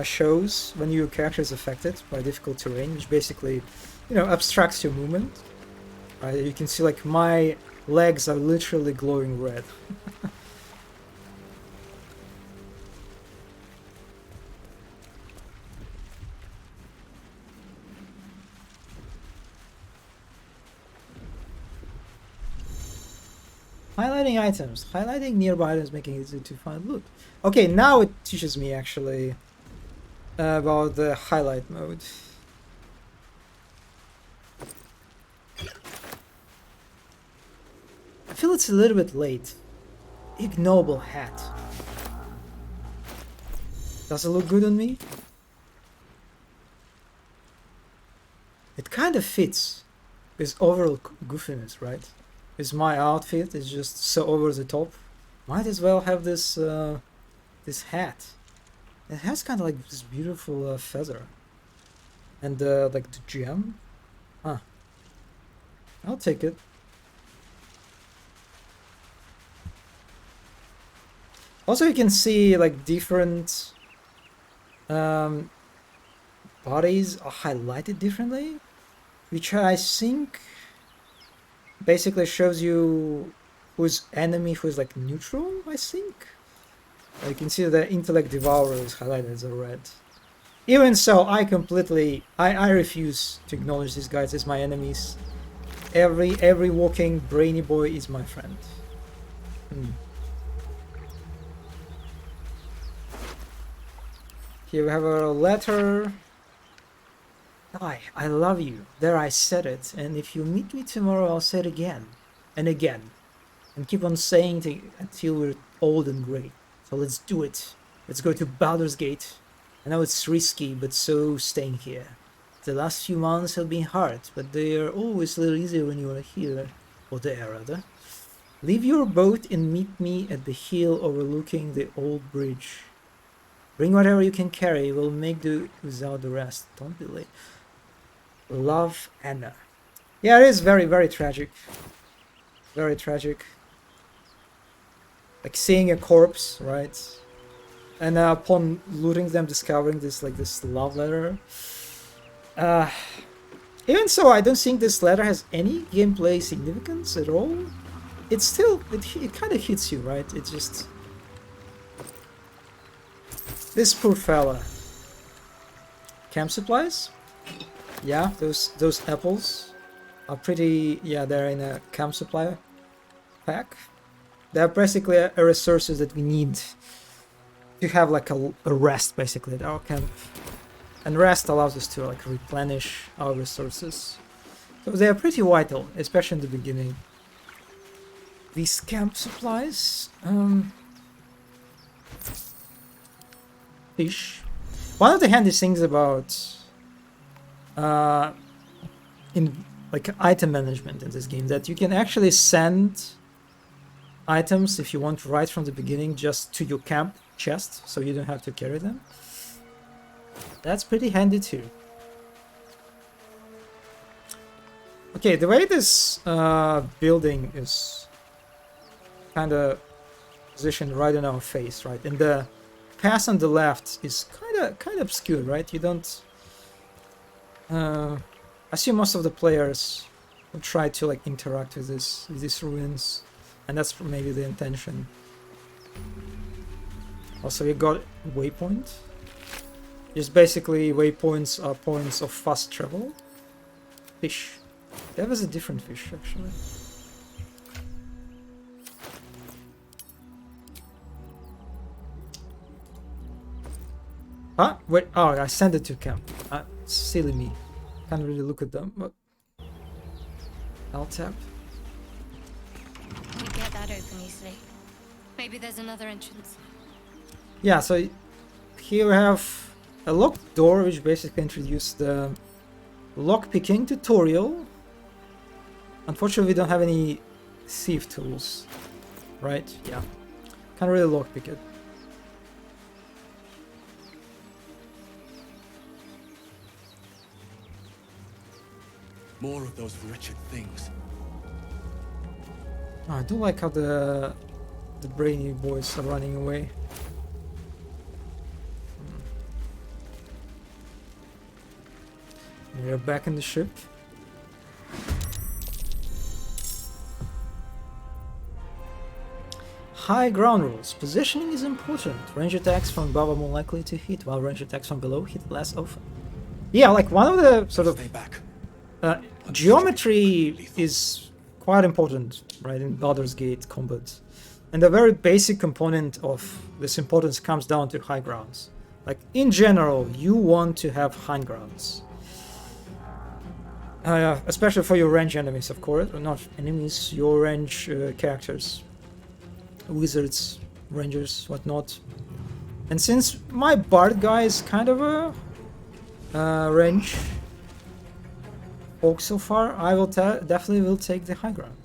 shows when your character is affected by difficult terrain, which basically, you know, abstracts your movement. You can see like my legs are literally glowing red. Highlighting items. Highlighting nearby items, making it easy to find loot. Okay, now it teaches me actually about the highlight mode. I feel it's a little bit late. Ignoble hat. Does it look good on me? It kind of fits with overall goofiness, right? Is my outfit is just so over the top. Might as well have this this hat. It has kind of like this beautiful feather, and like the gem. Huh. I'll take it. Also, you can see like different bodies are highlighted differently, which I think basically shows you who's enemy, who's like neutral, I think. You can see the intellect devourer is highlighted as a red. Even so, I refuse to acknowledge these guys as my enemies. Every walking brainy boy is my friend. Here we have a letter. I love you. There, I said it. And if you meet me tomorrow, I'll say it again and again, and keep on saying it until we're old and gray. So let's do it. Let's go to Baldur's Gate. I know it's risky, but so staying here. The last few months have been hard, but they are always a little easier when you are here, or there rather. Leave your boat and meet me at the hill overlooking the old bridge. Bring whatever you can carry. We'll make do without the rest. Don't be late. Love, Anna. Yeah, it is very, very tragic. Very tragic. Like seeing a corpse, right? And upon looting them, discovering this love letter. Even so, I don't think this letter has any gameplay significance at all. It's still, it kind of hits you, right? It's just this poor fella. Camp supplies. Yeah, those apples are pretty. Yeah, they're in a camp supply pack. They're basically a resources that we need to have like a rest basically at our camp, and rest allows us to like replenish our resources. So they are pretty vital, especially in the beginning. These camp supplies, fish. One of the handy things about in like item management in this game, that you can actually send items if you want right from the beginning just to your camp chest, so you don't have to carry them. That's pretty handy too. Okay, the way this building is kind of positioned right in our face, right? And pass on the left is kind of obscure, right? You don't. I assume most of the players will try to like interact with these ruins, and that's maybe the intention. Also, we got waypoint. Just basically waypoints are points of fast travel. Fish. That was a different fish actually. Huh? Wait, oh, I sent it to camp. Silly me. Can't really look at them, but I'll tap. We get that open easily. Maybe there's another entrance. Yeah, so here we have a locked door, which basically introduced the lockpicking tutorial. Unfortunately, we don't have any thief tools, right? Yeah, can't really lockpick it. More of those wretched things. Oh, I do like how the brainy boys are running away. We're back in the ship. High ground rules. Positioning is important. Range attacks from above are more likely to hit, while range attacks from below hit less often. Yeah, like one of the sort of Stay back. Geometry is quite important, right, in Baldur's Gate combat. And a very basic component of this importance comes down to high grounds. Like, in general, you want to have high grounds. Especially for your range enemies, of course. Or not enemies, your range characters. Wizards, rangers, whatnot. And since my bard guy is kind of a range orc so far, I will definitely will take the high ground.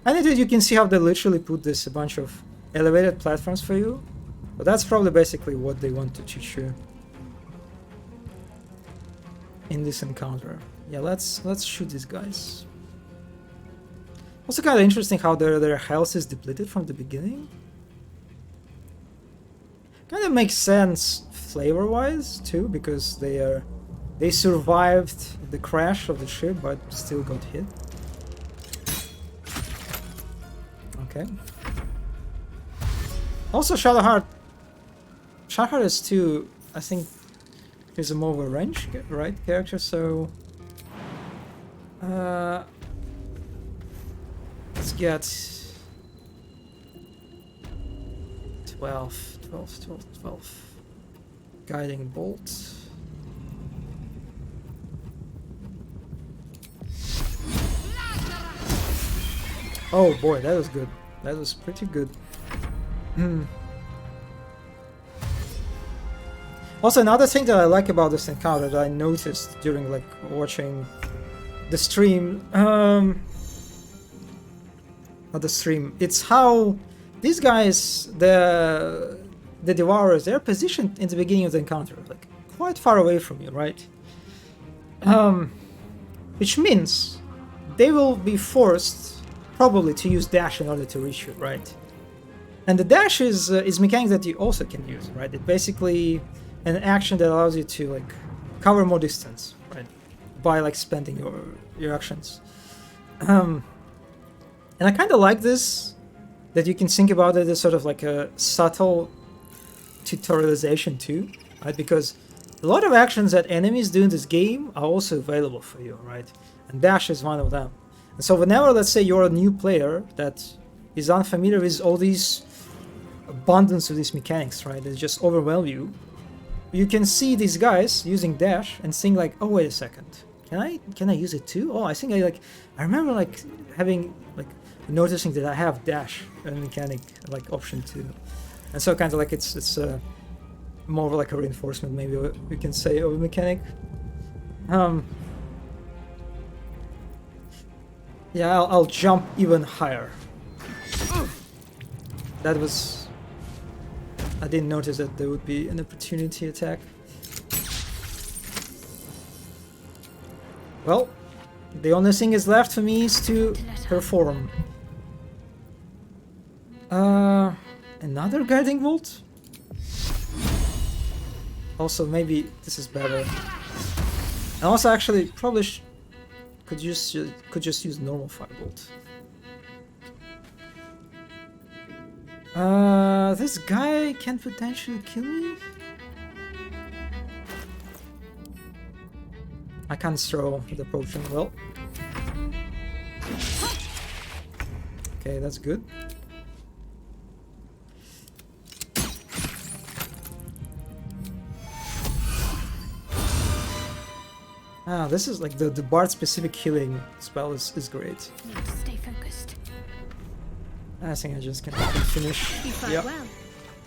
And indeed, you can see how they literally put this a bunch of elevated platforms for you. But that's probably basically what they want to teach you in this encounter. Yeah, let's shoot these guys. Also, kind of interesting how their health is depleted from the beginning. Kind of makes sense flavor-wise too, because they survived the crash of the ship, but still got hit. Okay. Also, Shadowheart is too, I think, is a more of a range, right, character, so... let's get 12. Guiding bolt. Oh boy, that was good. That was pretty good. Also, another thing that I like about this encounter that I noticed during like watching the stream, not the stream, it's how these guys, the Devourers, they're positioned in the beginning of the encounter, like quite far away from you, right? Which means they will be forced probably to use dash in order to reach you, right? And the dash is mechanic that you also can use, right? It's basically an action that allows you to like cover more distance, right? By like spending your actions. And I kind of like this, that you can think about it as sort of like a subtle tutorialization too, right? Because a lot of actions that enemies do in this game are also available for you, right? And dash is one of them. And so whenever, let's say, you're a new player that is unfamiliar with all these abundance of these mechanics, right, that just overwhelm you, you can see these guys using dash and think like, oh, wait a second, can I use it too? Oh, I think I remember like having like noticing that I have dash and mechanic like option too, and so kind of like it's more of like a reinforcement, maybe we can say, of a mechanic. Yeah, I'll jump even higher. That was... I didn't notice that there would be an opportunity attack. Well, the only thing is left for me is to perform. Another guiding bolt? Also, maybe this is better. And also, actually, probably could just use normal firebolt. This guy can potentially kill me. I can't throw the potion well. Okay, that's good. Ah, this is like the bard specific healing spell is great. Need to stay focused. I think I just can finish. You fight Yeah. well.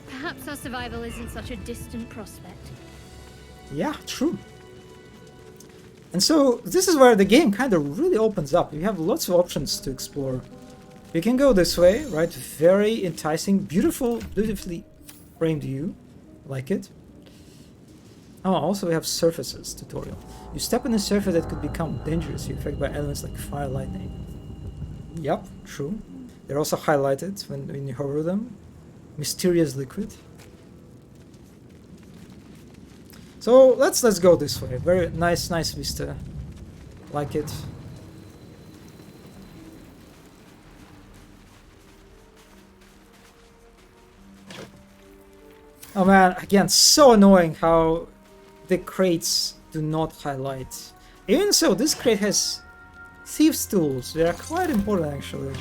Perhaps our survival isn't such a distant prospect. Yeah, true. And so this is where the game kind of really opens up. You have lots of options to explore. You can go this way, right? Very enticing, beautifully framed view. Like it. Oh, also we have surfaces tutorial. You step on a surface that could become dangerous. You're affected by elements like fire, lightning. Yep, true. They're also highlighted when you hover them. Mysterious liquid. So let's go this way. Very nice vista. Like it. Oh man, again, so annoying how the crates do not highlight. Even so, this crate has thieves' tools. They are quite important actually.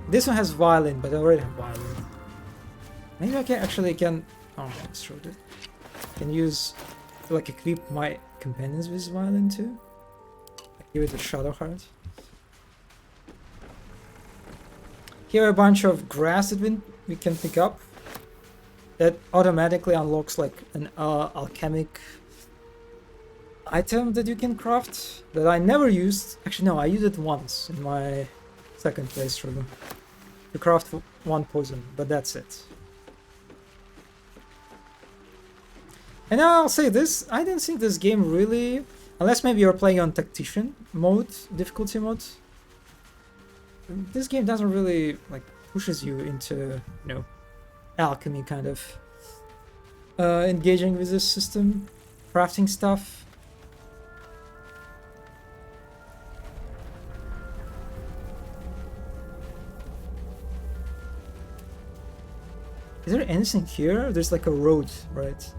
This one has violin, but I already have violin. Maybe I can. Oh, I destroyed it. Can use like equip my companions with violin too. Give it a shadow heart. Here are a bunch of grass that we can pick up. That automatically unlocks like an alchemic item that you can craft that I never used. Actually, no, I used it once in my second playthrough to craft one poison, but that's it. And I'll say this, I didn't think this game really, unless maybe you're playing on tactician mode, difficulty mode, this game doesn't really like pushes you into, you know, alchemy kind of engaging with this system, crafting stuff. Is there anything here? There's like a road, right?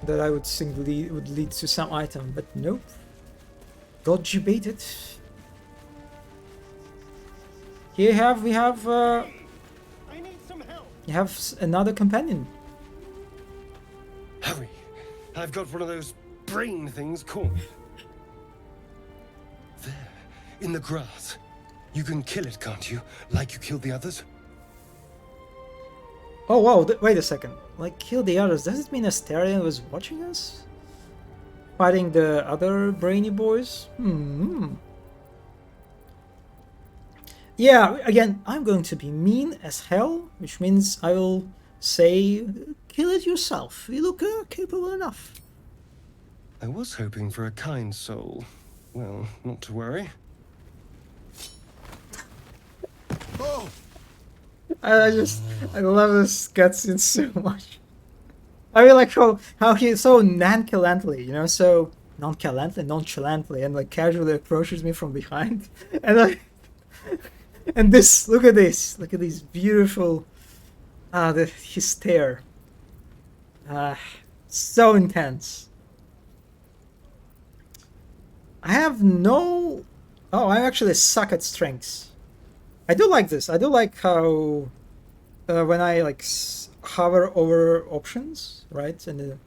That I would think would lead to some item, but nope. Dodgy baited. Here we have you have another companion. Hurry! I've got one of those brain things cornered. There, in the grass. You can kill it, can't you? Like you killed the others? Oh wow, wait a second. Like kill the others, does it mean Astarion was watching us? Fighting the other brainy boys? Yeah, again, I'm going to be mean as hell, which means I will say, kill it yourself. You look capable enough. I was hoping for a kind soul. Well, not to worry. Oh! I love this cutscene so much. I mean, like how he's so nonchalantly, you know, so nonchalantly, and like casually approaches me from behind, and like, and this, look at these beautiful, his stare, so intense. I have no, I actually suck at strengths. I do like this. I do like how when I like hover over options, right, and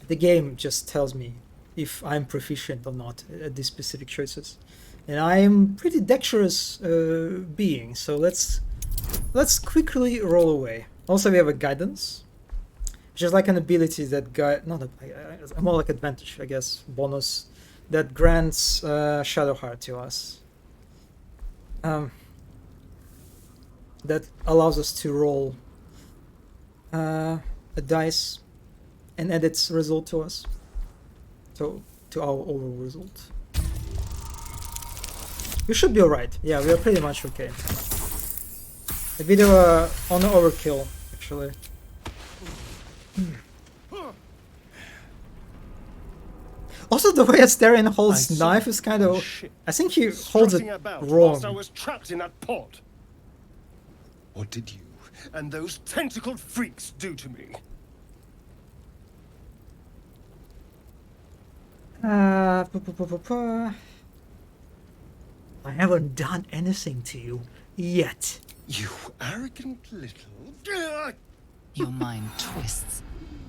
the game just tells me if I'm proficient or not at these specific choices, and I'm pretty dexterous being. So let's quickly roll away. Also, we have a guidance, which is like an ability that more like advantage, I guess, bonus that grants Shadow Heart to us. That allows us to roll a dice and add its result to us, to our overall result. We should be alright. Yeah, we are pretty much okay. A bit of on overkill, actually. Also, the way Asterion holds I saw knife is kind a of... ship I think he holds it strutting about whilst I wrong. was trapped in that pod. What did you and those tentacled freaks do to me? I haven't done anything to you yet. You arrogant little... Your mind twists.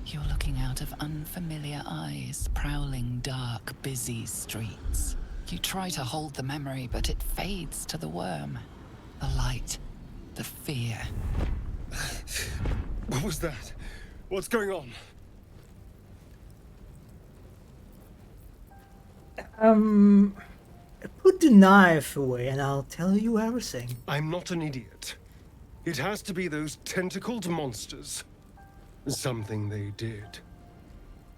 You're looking out of unfamiliar eyes, prowling dark, busy streets. You try to hold the memory, but it fades to the worm. The light, the fear. What was that? What's going on? Put the knife away and I'll tell you everything. I'm not an idiot. It has to be those tentacled monsters. Something they did.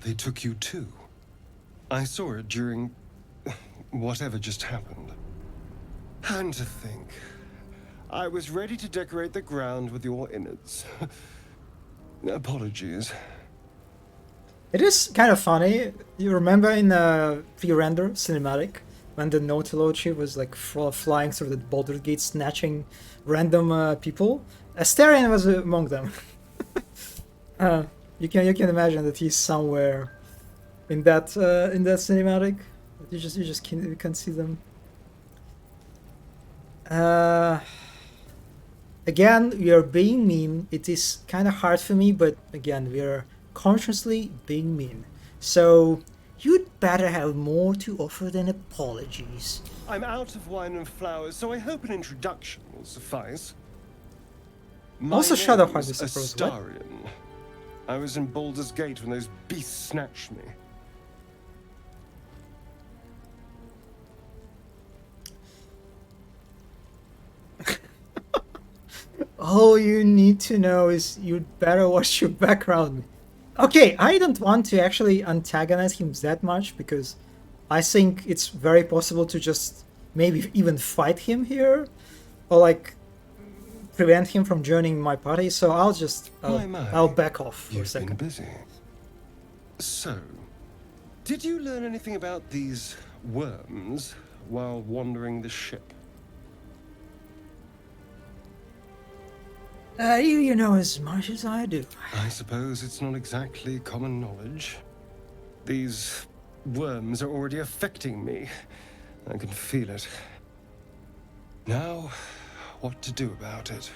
They took you too. I saw it during... whatever just happened. And to think, I was ready to decorate the ground with your innards. Apologies. It is kind of funny. You remember in the pre-render cinematic when the Nautilochi was like flying through the Baldur gate, snatching random people? Asterion was among them. You can imagine that he's somewhere in that cinematic. You just can't see them. Again, we are being mean. It is kind of hard for me, but again, we are consciously being mean. So you'd better have more to offer than apologies. I'm out of wine and flowers, so I hope an introduction will suffice. Also, Shadowheart is a supposed to. Starion. I was in Baldur's Gate when those beasts snatched me. All you need to know is you'd better watch your background. Okay, I don't want to actually antagonize him that much because I think it's very possible to just maybe even fight him here or like prevent him from joining my party. So I'll back off for a You've second. been busy. So, did you learn anything about these worms while wandering the ship? You know as much as I do. I suppose it's not exactly common knowledge. These worms are already affecting me. I can feel it. Now, what to do about it?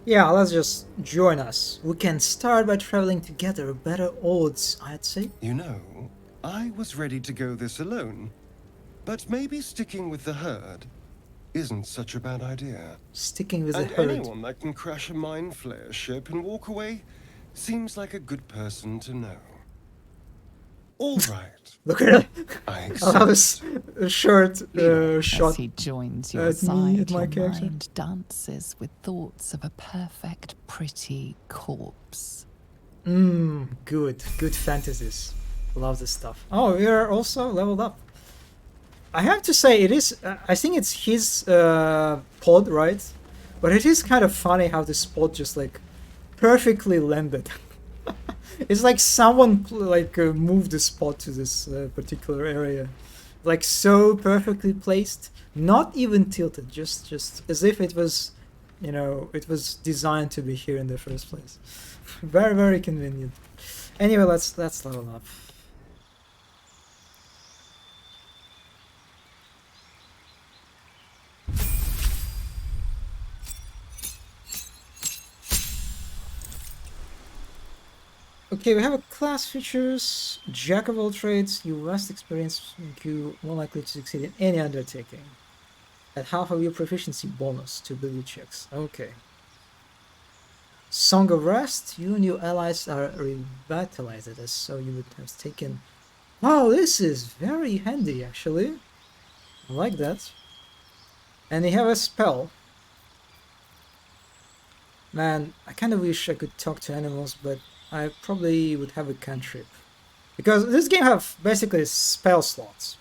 Yeah, let's just join us. We can start by traveling together. Better odds, I'd say. You know, I was ready to go this alone. But maybe sticking with the herd isn't such a bad idea. Sticking with the And herd. anyone that can crash a mind flayer ship and walk away seems like a good person to know. All right. Look at it. I I'll have accept. a short shot As he joins your at me, side, at my your character. mind dances with thoughts of a perfect, pretty corpse. Good fantasies. Love this stuff. Oh, we are also leveled up. I have to say, it is. I think it's his pod, right? But it is kind of funny how this pod just like perfectly landed. It's like someone moved the spot to this particular area, like so perfectly placed, not even tilted, just as if it was, you know, it was designed to be here in the first place. Very convenient. Anyway, let's level up. Okay, we have a class features, jack of all trades, you vast experience, make you more likely to succeed in any undertaking. At half of your proficiency bonus to ability checks. Okay. Song of Rest, you and your allies are revitalized as so you would have taken... Wow, this is very handy actually. I like that. And you have a spell. Man, I kinda wish I could talk to animals, but I probably would have a cantrip. Because this game have basically spell slots.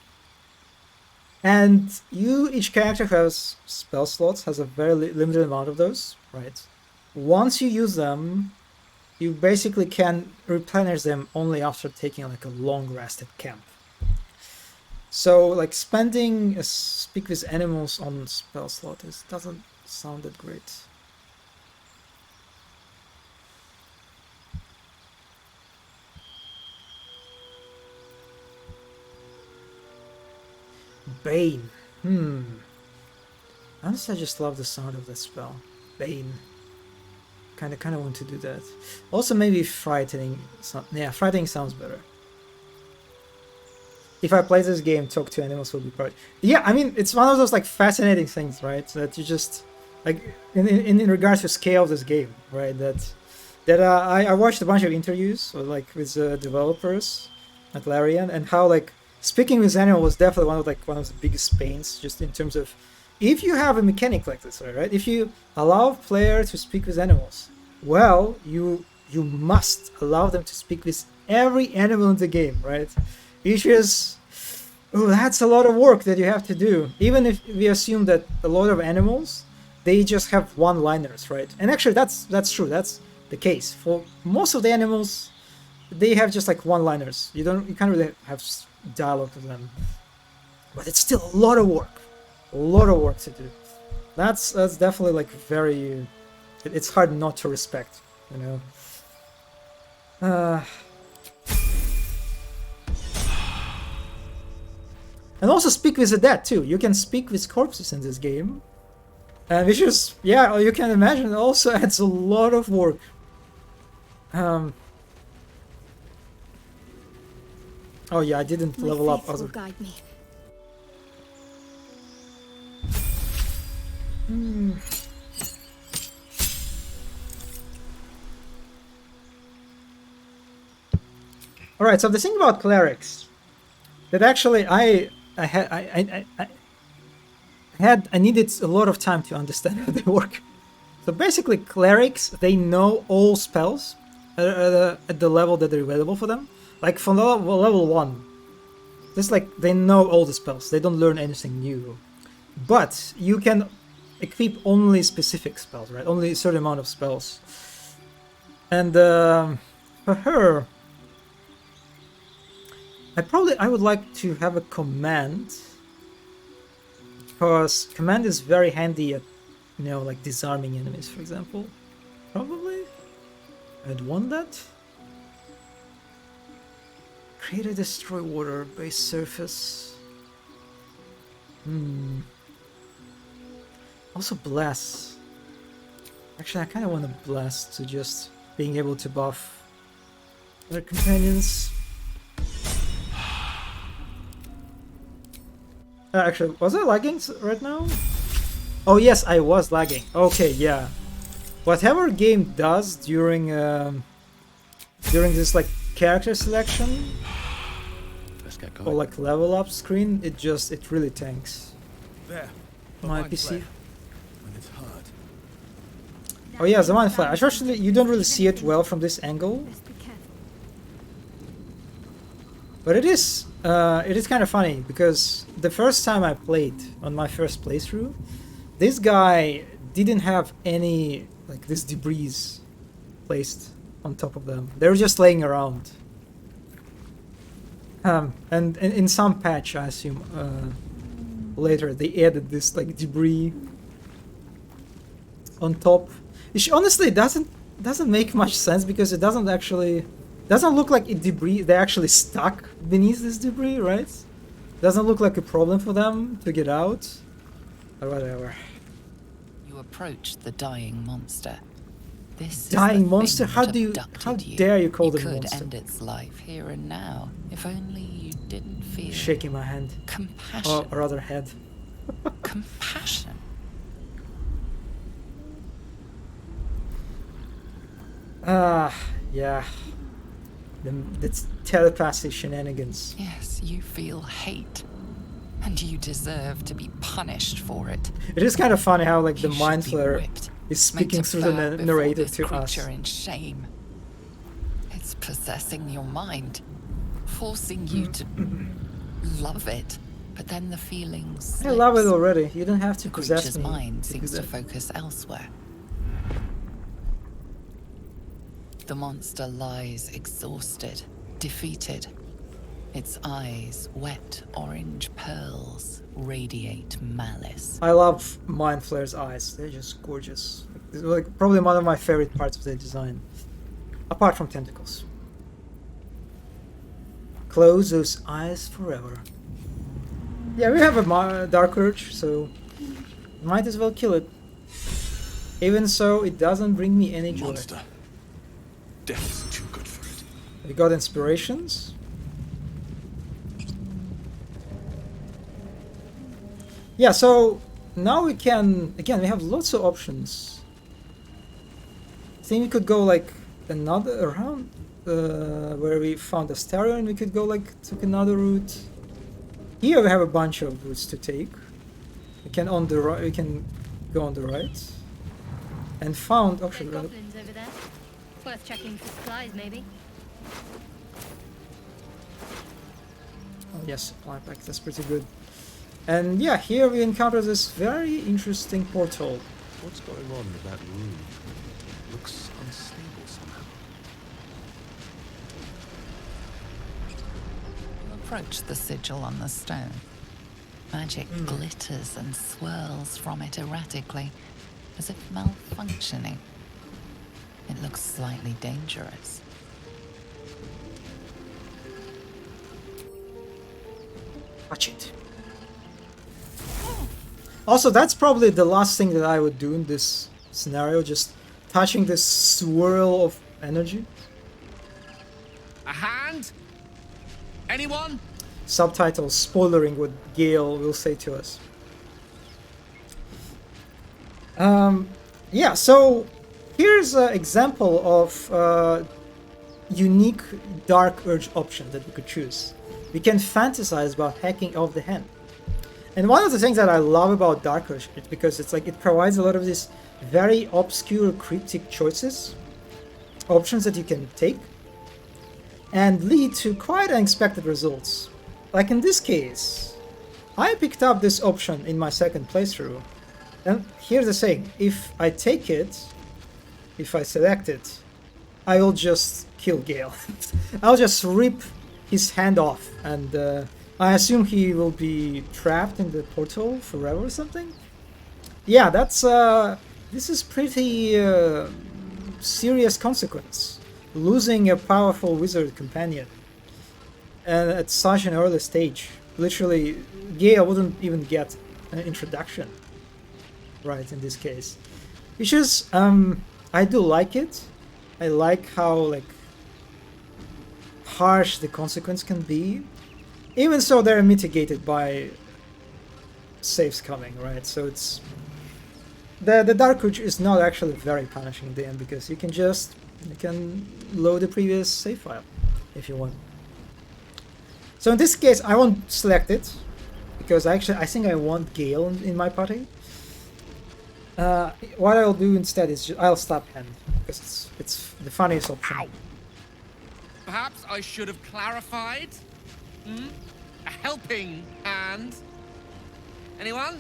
And each character who has spell slots has a very limited amount of those, right? Once you use them, you basically can replenish them only after taking like a long rest at camp. So like spending a speak with animals on spell slot doesn't sound that great. Bane. Honestly, I just love the sound of that spell. Bane. Kind of want to do that. Also, maybe frightening. Yeah, frightening sounds better. If I play this game, talk to animals will be part. Yeah, I mean, it's one of those like fascinating things, right? That you just like in regards to scale of this game, right? I watched a bunch of interviews with developers at Larian, and how like speaking with animal was definitely one of the biggest pains, just in terms of if you have a mechanic like this, right? If you allow players to speak with animals, well, you must allow them to speak with every animal in the game, right? Which is, that's a lot of work that you have to do. Even if we assume that a lot of animals, they just have one-liners, right? And actually, that's true. That's the case for most of the animals. They have just like one-liners. You can't really have dialogue with them. But it's still a lot of work. A lot of work to do. That's definitely like very. It's hard not to respect, you know. And also speak with the dead too. You can speak with corpses in this game, which is, yeah, you can imagine, it also adds a lot of work. Oh yeah, I didn't level up other. Guide me. All right. So the thing about clerics, that actually I needed a lot of time to understand how they work. So basically, clerics, they know all spells at the level that they're available for them. Like from level 1, just like they know all the spells. They don't learn anything new. But you can equip only specific spells, right? Only a certain amount of spells. And for her, I would like to have a command, because command is very handy at, you know, like disarming enemies, for example. Probably I'd want that. Create a destroy water base surface. Also bless. Actually, I kind of want to bless to just being able to buff their companions. Actually, was I lagging right now? Oh yes, I was lagging. Okay, yeah. Whatever game does during this like character selection or like level up screen, it really tanks. There. My PC. When it's hard. Oh yeah, the mind flare. Unfortunately, you don't really see it well from this angle. But it is kind of funny, because the first time I played on my first playthrough, this guy didn't have any like this debris placed on top of them. They were just laying around. And in some patch, I assume later, they added this like debris on top, which honestly doesn't make much sense, because it doesn't look like debris. They're actually stuck beneath this debris, right? Doesn't look like a problem for them to get out, or whatever. You approach the dying monster. This Dying is the monster? thing How dare you call it it a could monster? end its life here and now, if only you didn't feel Shaking my hand, compassion. or rather head. Compassion. Yeah. That's telepathy shenanigans. Yes, you feel hate, and you deserve to be punished for it. It is kind of funny how like the You mind should be flare whipped, is made speaking to through the bow before narrative this to us. creature in shame. It's possessing your mind, forcing you to love it. But then the feelings. I love it already. You don't have to The possess creature's me. mind to do seems to that. focus elsewhere. The monster lies exhausted, defeated. Its eyes, wet orange pearls, radiate malice. I love Mind Flare's eyes. They're just gorgeous. It's like probably one of my favorite parts of the design. Apart from tentacles. Close those eyes forever. Yeah, we have a Dark Urge, so might as well kill it. Even so, it doesn't bring me any joy. Monster. Death is too good for it. We got inspirations. Yeah, so now we can, again, we have lots of options. I think we could go like another round where we found a stereo, and we could go like took another route. Here we have a bunch of routes to take. We can on the right, we can go on the right, and found. Oh, There's goblins over there. Worth checking for supplies, maybe. oh yes, supply pack. That's pretty good. And yeah, here we encounter this very interesting portal. What's going on with that room? Looks unstable somehow. Approach the sigil on the stone. Magic glitters and swirls from it erratically, as if malfunctioning. It looks slightly dangerous. Watch it. Also, that's probably the last thing that I would do in this scenario, just touching this swirl of energy. A hand? Anyone? Subtitles spoilering what Gale will say to us. Yeah, so here's an example of unique Dark Urge option that we could choose. We can fantasize about hacking off the hand. And one of the things that I love about Dark Urge is because it's like it provides a lot of these very obscure, cryptic choices, options that you can take, and lead to quite unexpected results. Like in this case, I picked up this option in my second playthrough, and here's the thing: if I take it, if I select it, I will just kill Gale. I'll just rip his hand off, and I assume he will be trapped in the portal forever or something. Yeah, that's this is pretty serious consequence. Losing a powerful wizard companion, and at such an early stage. Literally, Gale wouldn't even get an introduction, right, in this case. Which is, I do like it. I like how, like, harsh the consequence can be. Even so, they're mitigated by saves coming, right? So it's... The Dark Urge is not actually very punishing in the end, because you can load the previous save file if you want. So in this case, I won't select it, because I think I want Gale in my party. What I'll do instead is I'll stop hand, because it's the funniest option. Ow. Perhaps I should have clarified? Hmm? A helping hand? Anyone?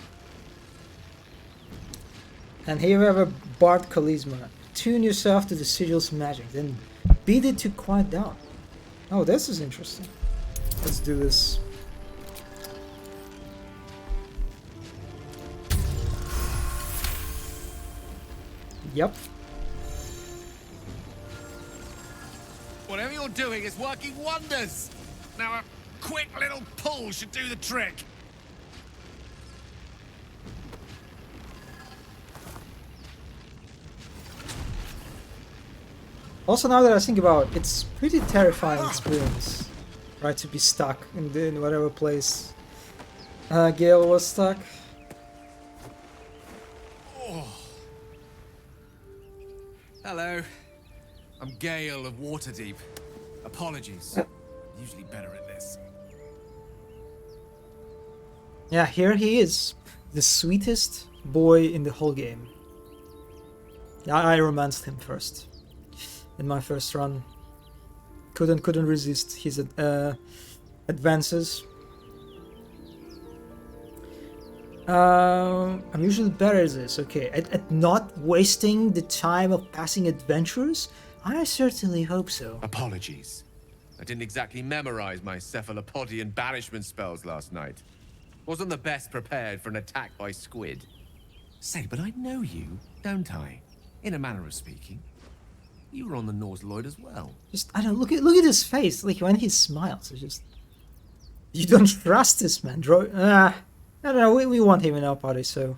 And here we have a Bard Charisma. Tune yourself to the sigil's magic, then beat it to quiet down. Oh, this is interesting. Let's do this. Yep. Whatever you're doing is working wonders. Now a quick little pull should do the trick. Also, now that I think about it, it's pretty terrifying experience, right? To be stuck in whatever place Gale was stuck. Oh. Hello. I'm Gale of Waterdeep. Apologies. Usually better at this. Yeah, here he is, the sweetest boy in the whole game. I romanced him first. In my first run, couldn't resist his advances. I'm usually better at this, okay. At not wasting the time of passing adventures? I certainly hope so. Apologies. I didn't exactly memorize my cephalopodian banishment spells last night. Wasn't the best prepared for an attack by squid. Say, but I know you, don't I? In a manner of speaking. You were on the Nautiloid as well. Just, I don't, look at his face, like when he smiles, it's just... You don't trust this man, I don't know, we want him in our party, so...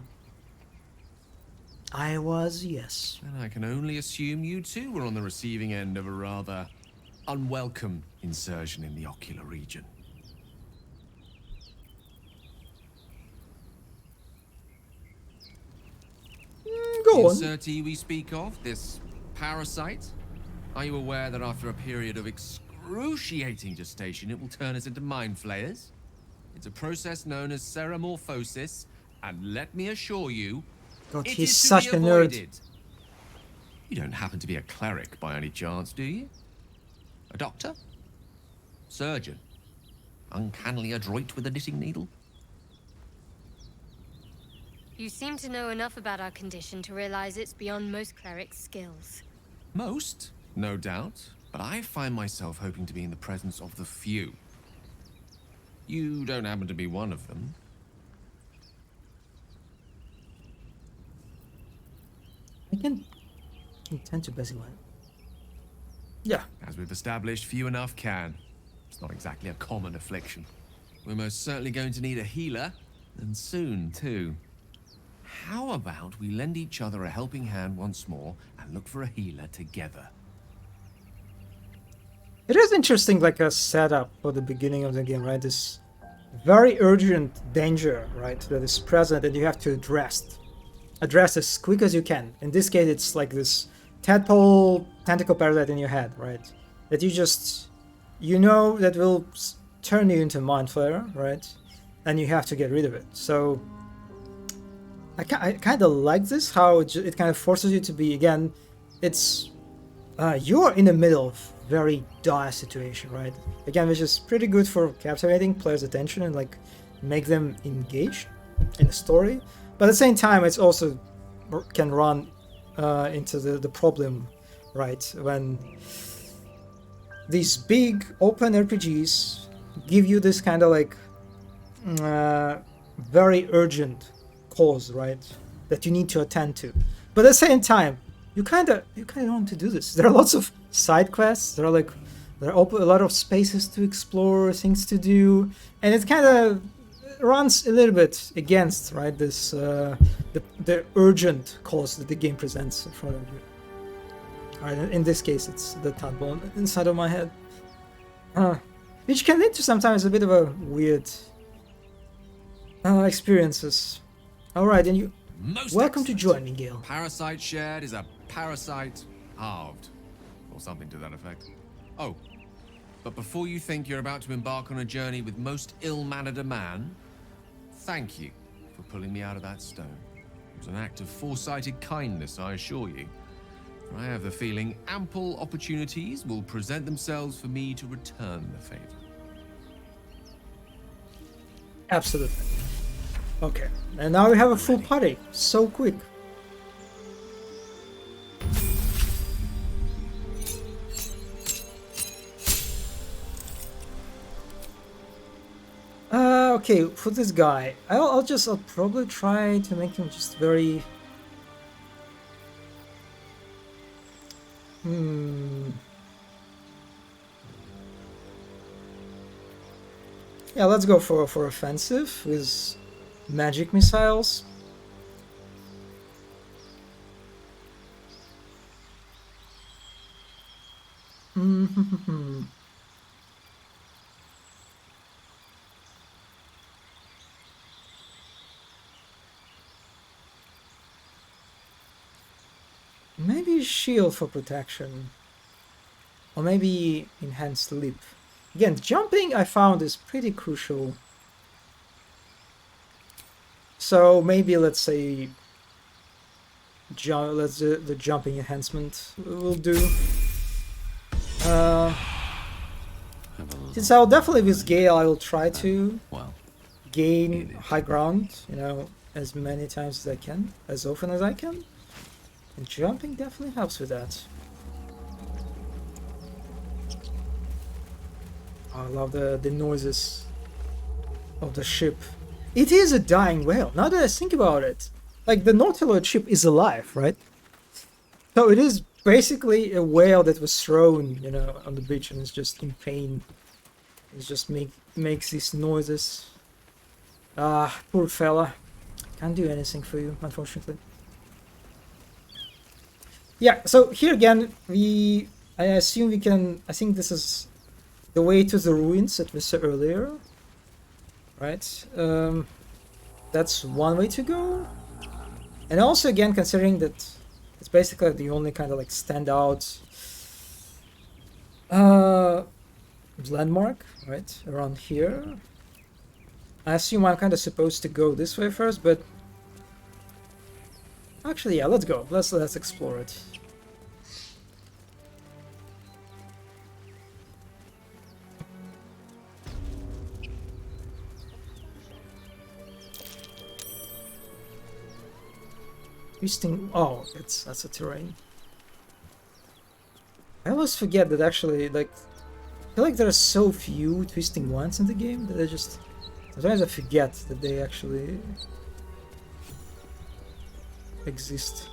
I was, yes. And I can only assume you too were on the receiving end of a rather unwelcome insertion in the ocular region. Go on. Insertee we speak of, this parasite, are you aware that after a period of excruciating gestation, it will turn us into mind flayers? It's a process known as ceramorphosis, and let me assure you, God, it he's is to such be a nerd. avoided. You don't happen to be a cleric by any chance, do you? A doctor? Surgeon? Uncannily adroit with a knitting needle? You seem to know enough about our condition to realize it's beyond most clerics' skills. Most, no doubt, but I find myself hoping to be in the presence of the few. You don't happen to be one of them. I can intend to basically. Yeah. As we've established, few enough can. It's not exactly a common affliction. We're most certainly going to need a healer, and soon, too. How about we lend each other a helping hand once more and look for a healer together? It is interesting, like a setup for the beginning of the game, right? This very urgent danger, right, that is present and you have to address as quick as you can. In this case, it's like this tadpole tentacle parasite in your head, right? That you know that will turn you into a mind flayer, right? And you have to get rid of it. So I kind of like this, how it kind of forces you to be, again, it's you're in the middle of very dire situation, right? Again, which is pretty good for captivating players' attention and like make them engaged in the story. But at the same time, it's also can run into the problem, right? When these big open RPGs give you this kind of like very urgent cause, right? That you need to attend to. But at the same time, you kind of don't want to do this. There are lots of side quests. There are a lot of spaces to explore, things to do, and it kind of runs a little bit against, right, this the urgent cause that the game presents in front of you. Right, in this case, it's the tadpole inside of my head, which can lead to sometimes a bit of a weird experiences. All right, and you. Welcome to join me, Gale. Parasite shared is a parasite halved, or something to that effect. Oh, but before you think you're about to embark on a journey with most ill-mannered a man, thank you for pulling me out of that stone. It was an act of foresighted kindness, I assure you. For I have the feeling ample opportunities will present themselves for me to return the favor. Absolutely. Okay, and now we have a full party. So quick. Okay, for this guy, I'll probably try to make him just very... Yeah, let's go for offensive with magic missiles. Maybe shield for protection, or maybe enhanced leap. Again, jumping I found is pretty crucial. So maybe let's say the jumping enhancement will do. Since I'll definitely with Gale, I will try to gain high ground, you know, as many times as I can, as often as I can. And jumping definitely helps with that. I love the noises of the ship. It is a dying whale, now that I think about it. Like, the Nautiloid ship is alive, right? So it is basically a whale that was thrown, you know, on the beach and is just in pain. It just makes these noises. Ah, poor fella. Can't do anything for you, unfortunately. Yeah, so here again, I assume we can... I think this is the way to the ruins that we saw earlier. Right? That's one way to go. And also, again, considering that it's basically the only kind of like standout landmark, right? Around here. I assume I'm kind of supposed to go this way first, but actually, yeah, let's go. Let's explore it. Twisting. Oh, that's a terrain. I always forget that actually, like, I feel like there are so few twisting ones in the game that I just sometimes I forget that they actually exist.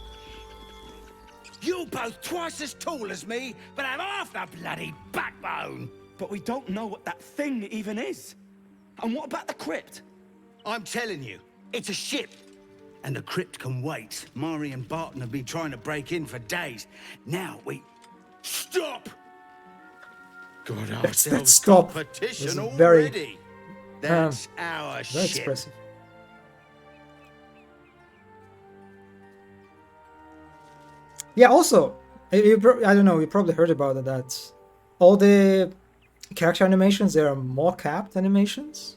You both twice as tall as me, but have half the bloody backbone. But we don't know what that thing even is. And what about the crypt? I'm telling you, it's a ship. And the crypt can wait. Mari and Barton have been trying to break in for days. Now we... Stop! Got ourselves stop. competition was very, already. That's our very ship. expressive. Yeah, also, I don't know, you probably heard about it, that all the character animations, they are mock-up animations.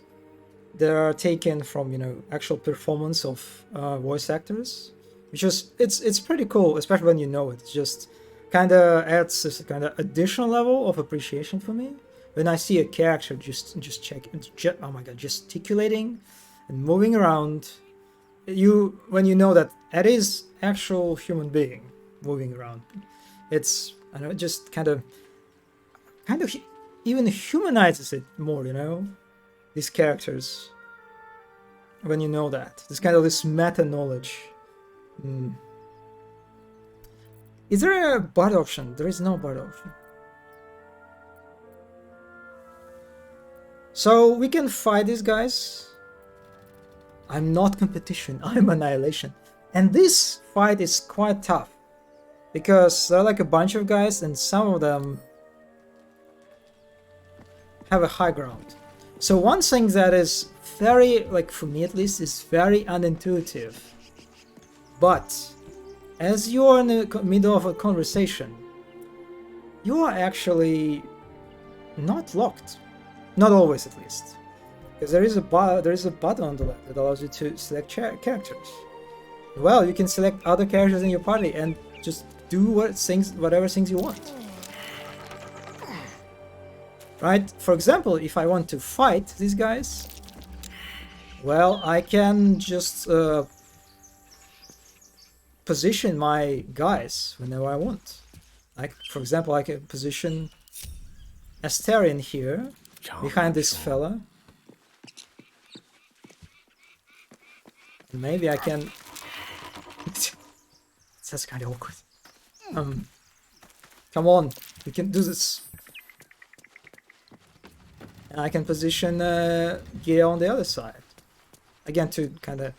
They are taken from, you know, actual performance of voice actors, which is, it's pretty cool, especially when you know it. It just kind of adds this kind of additional level of appreciation for me. When I see a character just oh my god, gesticulating and moving around, when you know that it is actual human being moving around, it's, I don't know, it just kind of even humanizes it more, you know, these characters, when you know that. There's kind of this meta knowledge. Is there a bot option? There is no bot option. So we can fight these guys. I'm not competition, I'm annihilation. And this fight is quite tough, because there are like a bunch of guys and some of them have a high ground. So one thing that is very, like for me at least, is very unintuitive. But as you are in the middle of a conversation, you are actually not locked. Not always, at least. Because there is a button on the left that allows you to select characters. Well, you can select other characters in your party and just do whatever things you want. Right? For example, if I want to fight these guys, well, I can just position my guys whenever I want. Like, for example, I can position Astarion here, behind this fella. Maybe I can... That's kind of awkward. Come on, we can do this. And I can position Gear on the other side. Again, to kind of...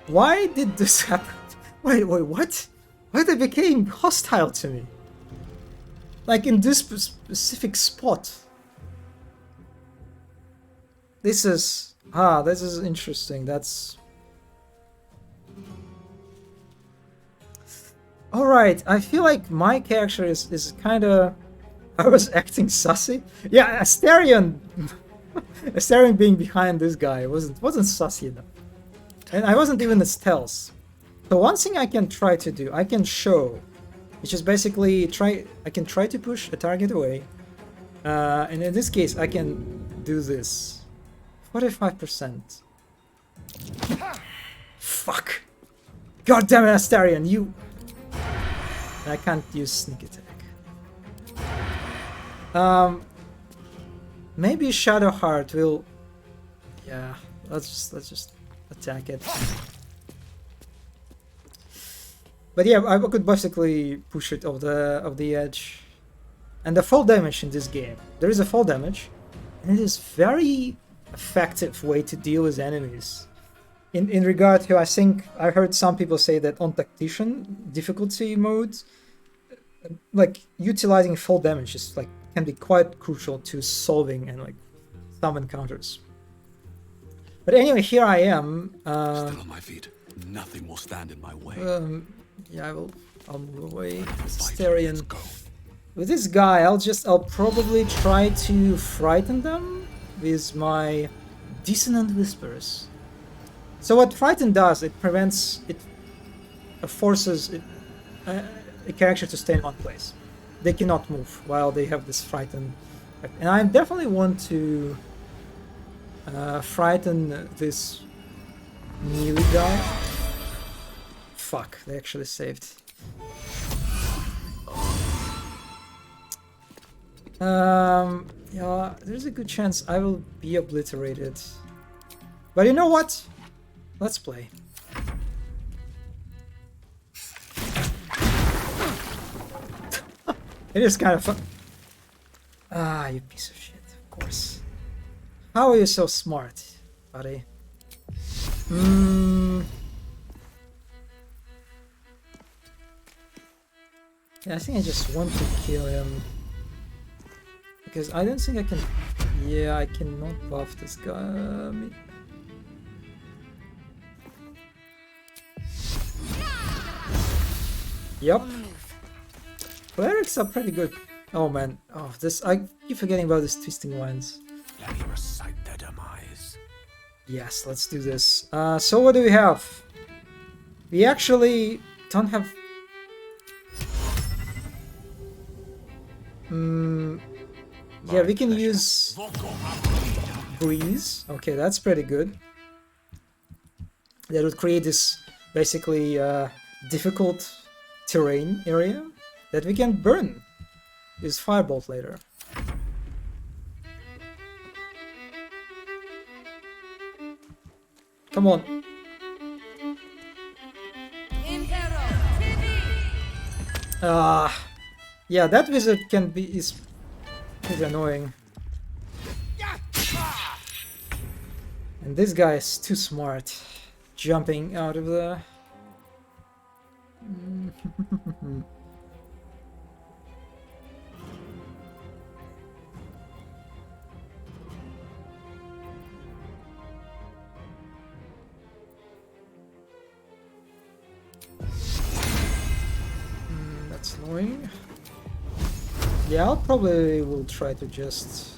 Why did this happen? Wait, what? Why they became hostile to me? Like in this specific spot. This is interesting. That's... Alright, I feel like my character is kind of... I was acting sussy. Yeah, Astarion being behind this guy wasn't sussy enough. And I wasn't even a stealth. So one thing I can try to do, I can show which is basically I can try to push a target away, and in this case I can do this. 45%. Fuck! God damn it, Astarion, you! I can't use sneak attack. Maybe Shadowheart will. Yeah, let's just attack it. But yeah, I could basically push it off the edge. And the fall damage in this game, there is a fall damage, and it is very effective way to deal with enemies. In regard to, I think I heard some people say that on tactician difficulty mode, like utilizing fall damage is like can be quite crucial to solving and like some encounters. But anyway, here I am. Still on my feet. Nothing will stand in my way. Yeah, I'll move away. Astarion. With this guy, I'll probably try to frighten them with my dissonant whispers. So what frighten does, it forces a character to stay in one place. They cannot move while they have this frighten. And I definitely want to frighten this melee guy. Fuck, they actually saved. Yeah, there's a good chance I will be obliterated. But you know what? Let's play. It is kind of fun. Ah, you piece of shit, of course. How are you so smart, buddy? Yeah, I think I just want to kill him. Because I don't think I can... Yeah, I cannot buff this guy. Yup. Clerics are pretty good. Oh man. Oh, this... I keep forgetting about these twisting lines. Let me recite their demise. Yes, let's do this. So what do we have? We actually don't have... yeah, we can use breeze. Okay, that's pretty good. That would create this basically difficult terrain area that we can burn with firebolt later. Come on. Yeah, that wizard is pretty annoying. And this guy is too smart, jumping out of the... That's annoying. Yeah, I'll probably will try to just...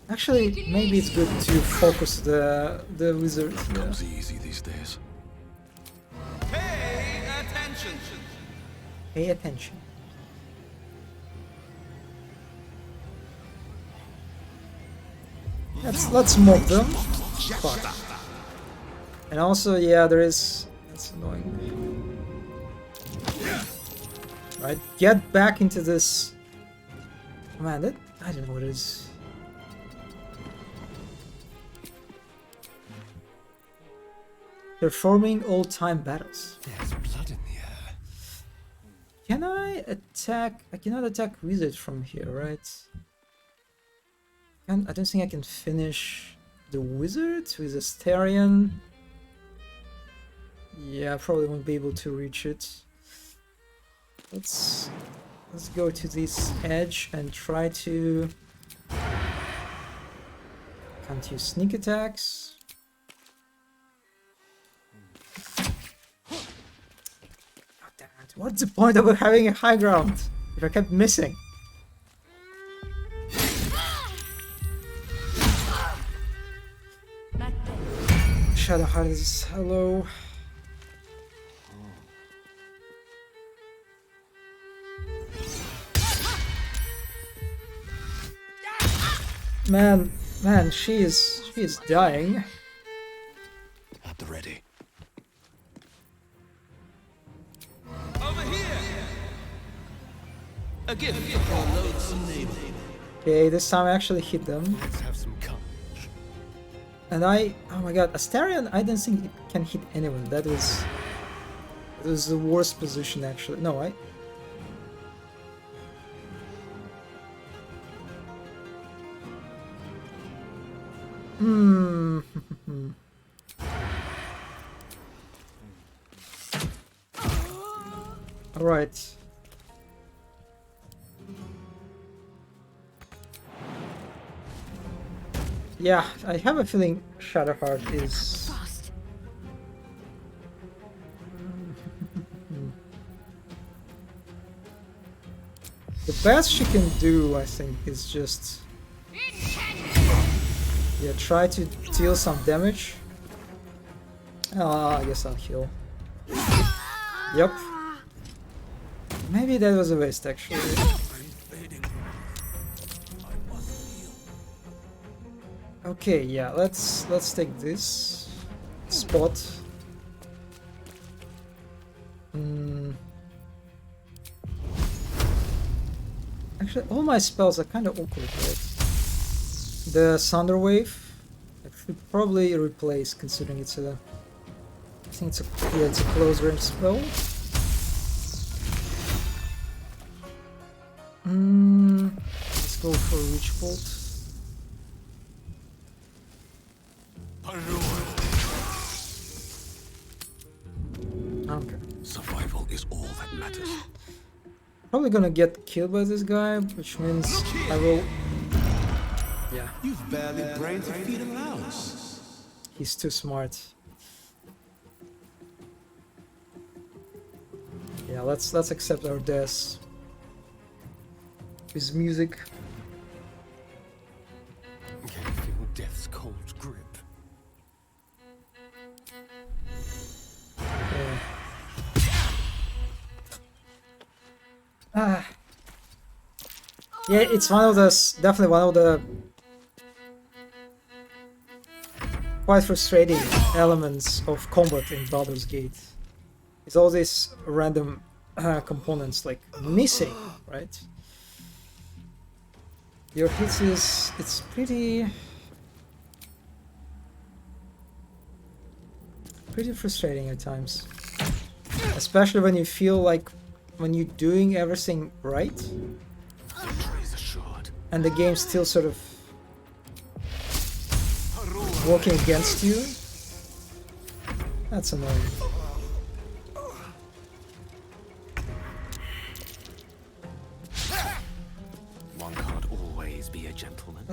Actually, maybe it's good to focus the wizard. Comes easy these days. Pay attention. Pay attention. Let's mock them. Fuck. And also, yeah, there is... That's annoying. Right, get back into this. Man, that I don't know what it is. Performing old-time battles. There's blood in the air. Can I attack? I cannot attack wizard from here, right? I don't think I can finish the wizard with Astarion. Yeah, I probably won't be able to reach it. Let's go to this edge and try to... Can't use sneak attacks. God damn it. What's the point of having a high ground if I kept missing? Shadowheart is hello. Man, she is dying. At the ready. Over here! A gift for a loathsome neighbor. Okay, this time I actually hit them. Let's have some courage. And oh my god, Astarion, I don't think it can hit anyone. That was the worst position actually. No, All right. Yeah, I have a feeling Shadowheart is... The best she can do, I think, is just... Yeah, try to deal some damage. I guess I'll heal. Yep. Maybe that was a waste, actually. Okay, yeah, let's take this spot. Actually, all my spells are kind of awkward, right? The Thunder Wave, I should probably replace, considering it's a... I think it's a close range spell. Let's go for Witch Bolt. Okay. Survival is all that matters. Probably gonna get killed by this guy, which means I will... Yeah. You've barely brain to feed a mouse. He's too smart. Yeah, let's accept our deaths. With music. Can you feel death's cold grip? Yeah. Yeah, it's one of those, definitely one of the quite frustrating elements of combat in Baldur's Gate. It's all these random components like missing, right? Your hits it's pretty frustrating at times. Especially when you feel like when you're doing everything right and the game's still sort of working against you. That's annoying. One can't always be a gentleman.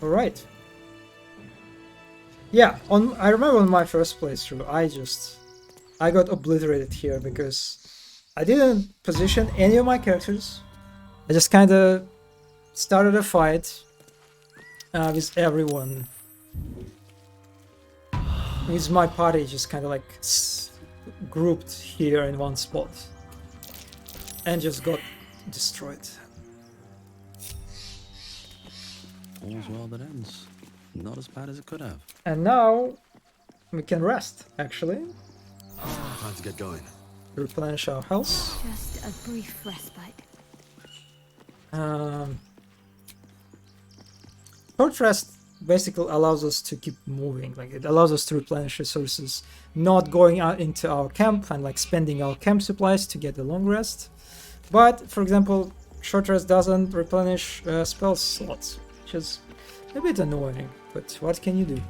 All right. Yeah, I remember on my first playthrough, I got obliterated here because I didn't position any of my characters. I just kind of started a fight with everyone. With my party just kind of like grouped here in one spot and just got destroyed. All's well that ends. Not as bad as it could have. And now we can rest, actually. Time to get going. Replenish our health. Just a brief respite. Short rest basically allows us to keep moving. Like, it allows us to replenish resources, not going out into our camp and like spending our camp supplies to get a long rest. But for example, short rest doesn't replenish spell slots, which is a bit annoying. But what can you do?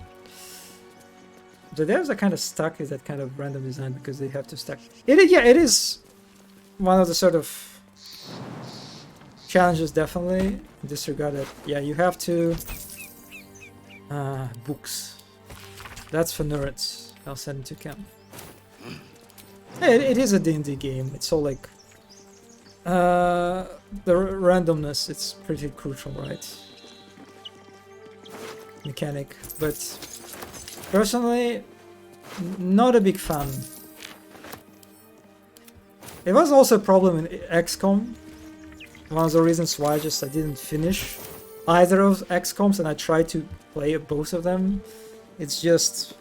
The devs are kind of stuck with that kind of random design because they have to stack. It is one of the sort of challenges, definitely, in this regard, that yeah, you have to books. That's for nerds. I'll send it to camp. It is a D&D game. It's all like the randomness. It's pretty crucial, right? Mechanic, but personally, not a big fan. It was also a problem in XCOM. One of the reasons why I didn't finish either of XCOMs, and I tried to play both of them. It's just,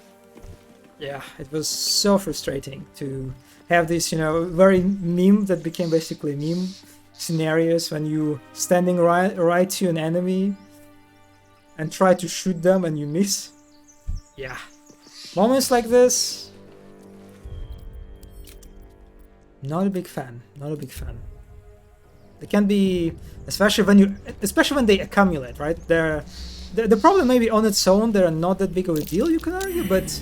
yeah, it was so frustrating to have this, you know, very meme that became basically meme scenarios when you standing right to an enemy and try to shoot them and you miss. Yeah, moments like this, not a big fan. Not a big fan. They can be, especially when they accumulate, right? The problem maybe on its own, they're not that big of a deal, you can argue, but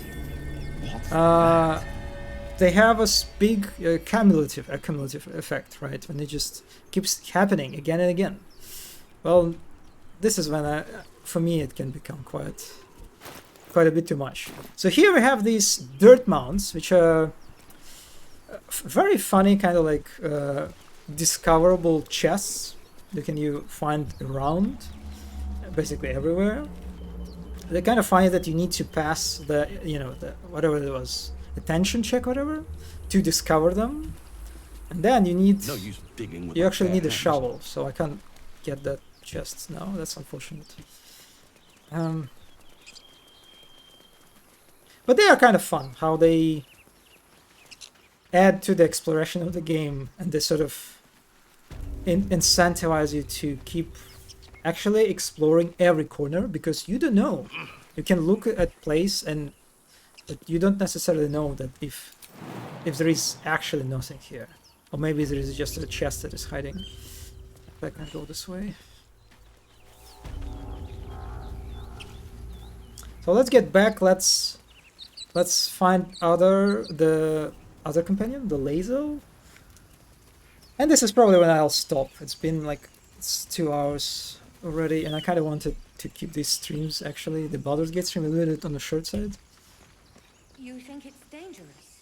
they have a big cumulative effect, right? When it just keeps happening again and again. Well, this is when for me it can become quite a bit too much. So here we have these dirt mounds, which are very funny, kind of like discoverable chests that you find around basically everywhere. They're kind of funny that you need to pass the, you know, the whatever it was, attention check, whatever, to discover them, and then you need you actually need a shovel. So I can't get that chest now. That's unfortunate. But they are kind of fun, how they add to the exploration of the game, and they sort of incentivize you to keep actually exploring every corner, because you don't know. You can look at place but you don't necessarily know that if there is actually nothing here, or maybe there is just a chest that is hiding. I can go this way. So let's get back. Let's find the other companion, the Lazo. And this is probably when I'll stop. It's been like 2 hours already, and I kind of wanted to keep these streams, actually, the Baldur's Gate stream, a little bit on the short side. You think it's dangerous?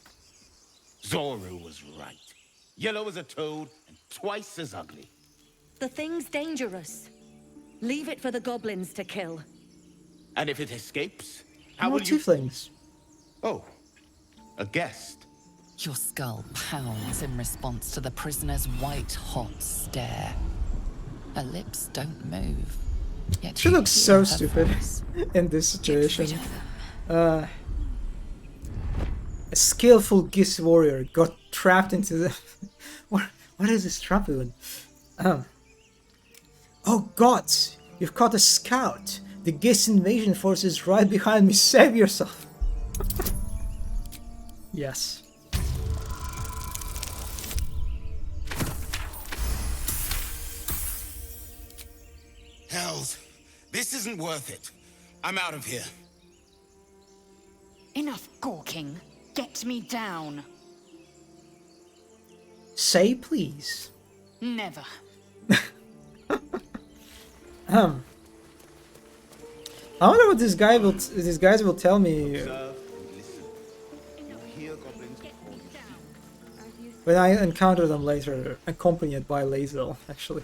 Zoru was right. Yellow as a toad and twice as ugly. The thing's dangerous. Leave it for the goblins to kill. And if it escapes, how More will you... tieflings. Oh, a guest. Your skull pounds in response to the prisoner's white-hot stare. Her lips don't move. Yet She looks you so hear her stupid voice. in this situation. A skillful Gis warrior got trapped into the... what is this trap even? Oh gods! You've caught a scout! The Gis invasion force is right behind me. Save yourself! Yes. Hells, this isn't worth it. I'm out of here. Enough gawking. Get me down. Say please. Never. I wonder what these guys will tell me when I encounter them later, accompanied by Lazel, actually.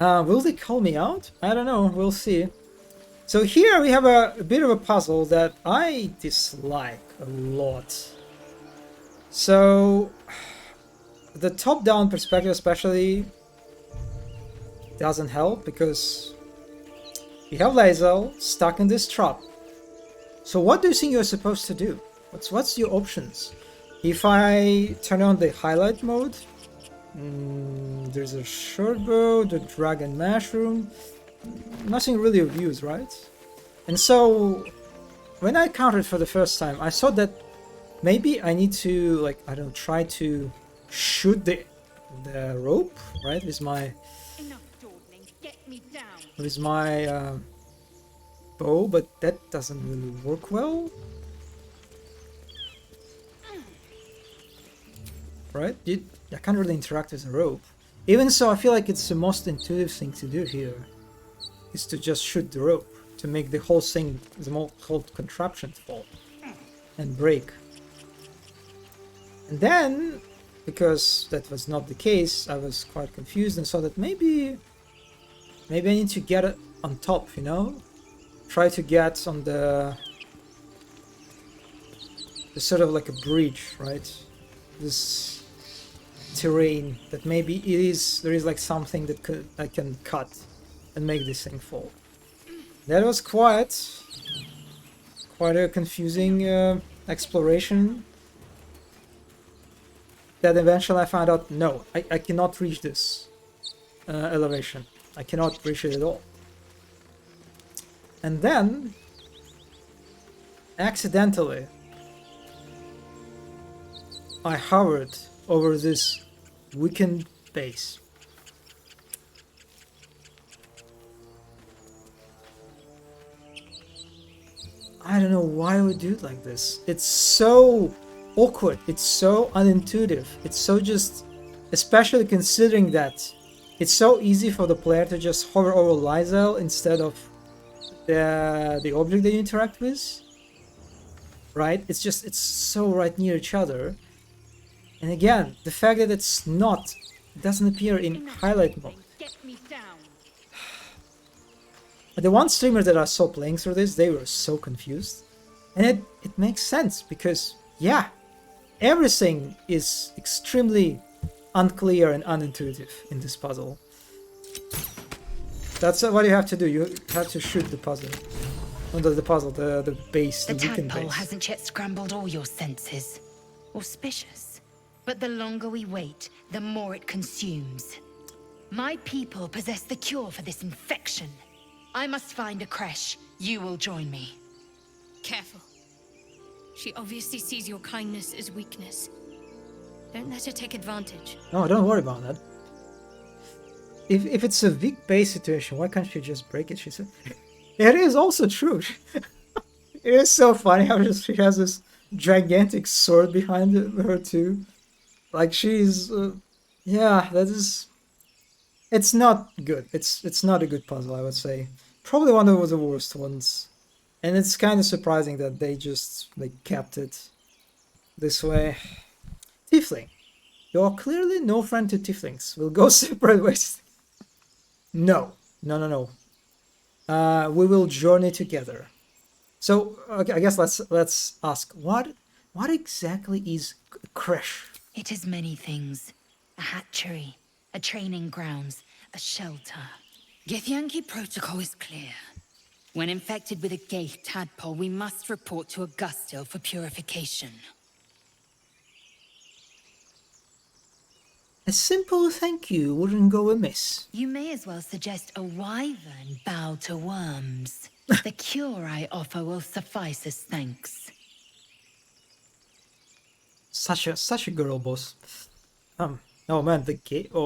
Will they call me out? I don't know, we'll see. So here we have a bit of a puzzle that I dislike a lot. So the top-down perspective especially doesn't help, because you have Lazel stuck in this trap. So what do you think you're supposed to do? What's your options? If I turn on the highlight mode, there's a short bow, the dragon mushroom, nothing really of use, right? And so when I counted for the first time, I saw that maybe I need to, like, I don't know, try to shoot the rope, right, with my bow, but that doesn't really work well. Right? I can't really interact with the rope. Even so, I feel like it's the most intuitive thing to do here, is to just shoot the rope, to make the whole thing, the whole contraption fall and break. And then, because that was not the case, I was quite confused and saw that maybe I need to get it on top, you know? Try to get on the sort of like a bridge, right? This terrain that maybe there is like something that I can cut and make this thing fall. That was quite a confusing exploration. That eventually I found out, no, I cannot reach this elevation. I cannot reach it at all. And then, accidentally, I hovered over this weakened base. I don't know why I would do it like this. It's so awkward. It's so unintuitive. It's so just, especially considering that it's so easy for the player to just hover over Lysel instead of the object they interact with. Right? It's so right near each other. And again, the fact that it doesn't appear in highlight mode. The one streamer that I saw playing through this, they were so confused. And it makes sense because, yeah, everything is extremely unclear and unintuitive in this puzzle. That's what you have to do. You have to shoot the puzzle. The base, the weakened tadpole base. hasn't yet scrambled all your senses. Auspicious. But the longer we wait, the more it consumes. My people possess the cure for this infection. I must find a creche. You will join me. Careful. She obviously sees your kindness as weakness. Don't let her take advantage. No, don't worry about that. If it's a weak base situation, why can't she just break it? She said. It is also true. It is so funny how she has this gigantic sword behind her too. Like she's, yeah, that is. It's not good. It's not a good puzzle, I would say. Probably one of the worst ones, and it's kind of surprising that they just kept it this way. Tiefling, you are clearly no friend to tieflings. We'll go separate ways. No. We will journey together. So okay, I guess let's ask what exactly is a creche? It is many things. A hatchery, a training grounds, a shelter. Githyanki protocol is clear. When infected with a gay tadpole, we must report to Augustil for purification. A simple thank you wouldn't go amiss. You may as well suggest a wyvern bow to worms. The cure I offer will suffice as thanks. Such a girl boss. Oh man,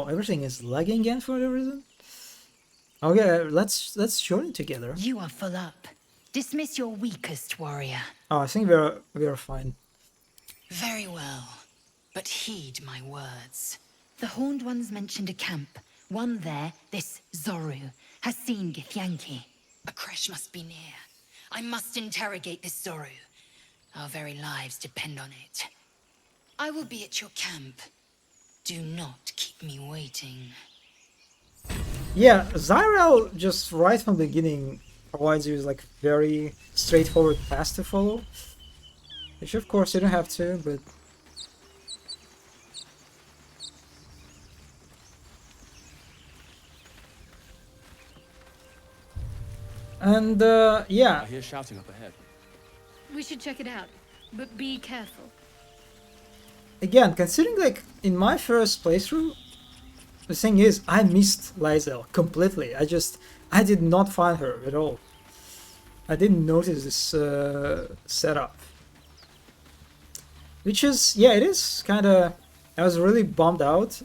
everything is lagging again for whatever reason. Okay, let's journey together. You are full up. Dismiss your weakest warrior. Oh, I think we are fine. Very well, but heed my words. The Horned Ones mentioned a camp. One there, this Zoru, has seen Githyanki. A creche must be near. I must interrogate this Zoru. Our very lives depend on it. I will be at your camp. Do not keep me waiting. Yeah, Zyrel just right from the beginning provides you with very straightforward path to follow. Which of course you don't have to, but and yeah. I hear shouting up ahead. We should check it out, but be careful. Again, considering in my first playthrough, the thing is I missed Lysel completely. I did not find her at all. I didn't notice this setup. Which is, yeah, it is kind of. I was really bummed out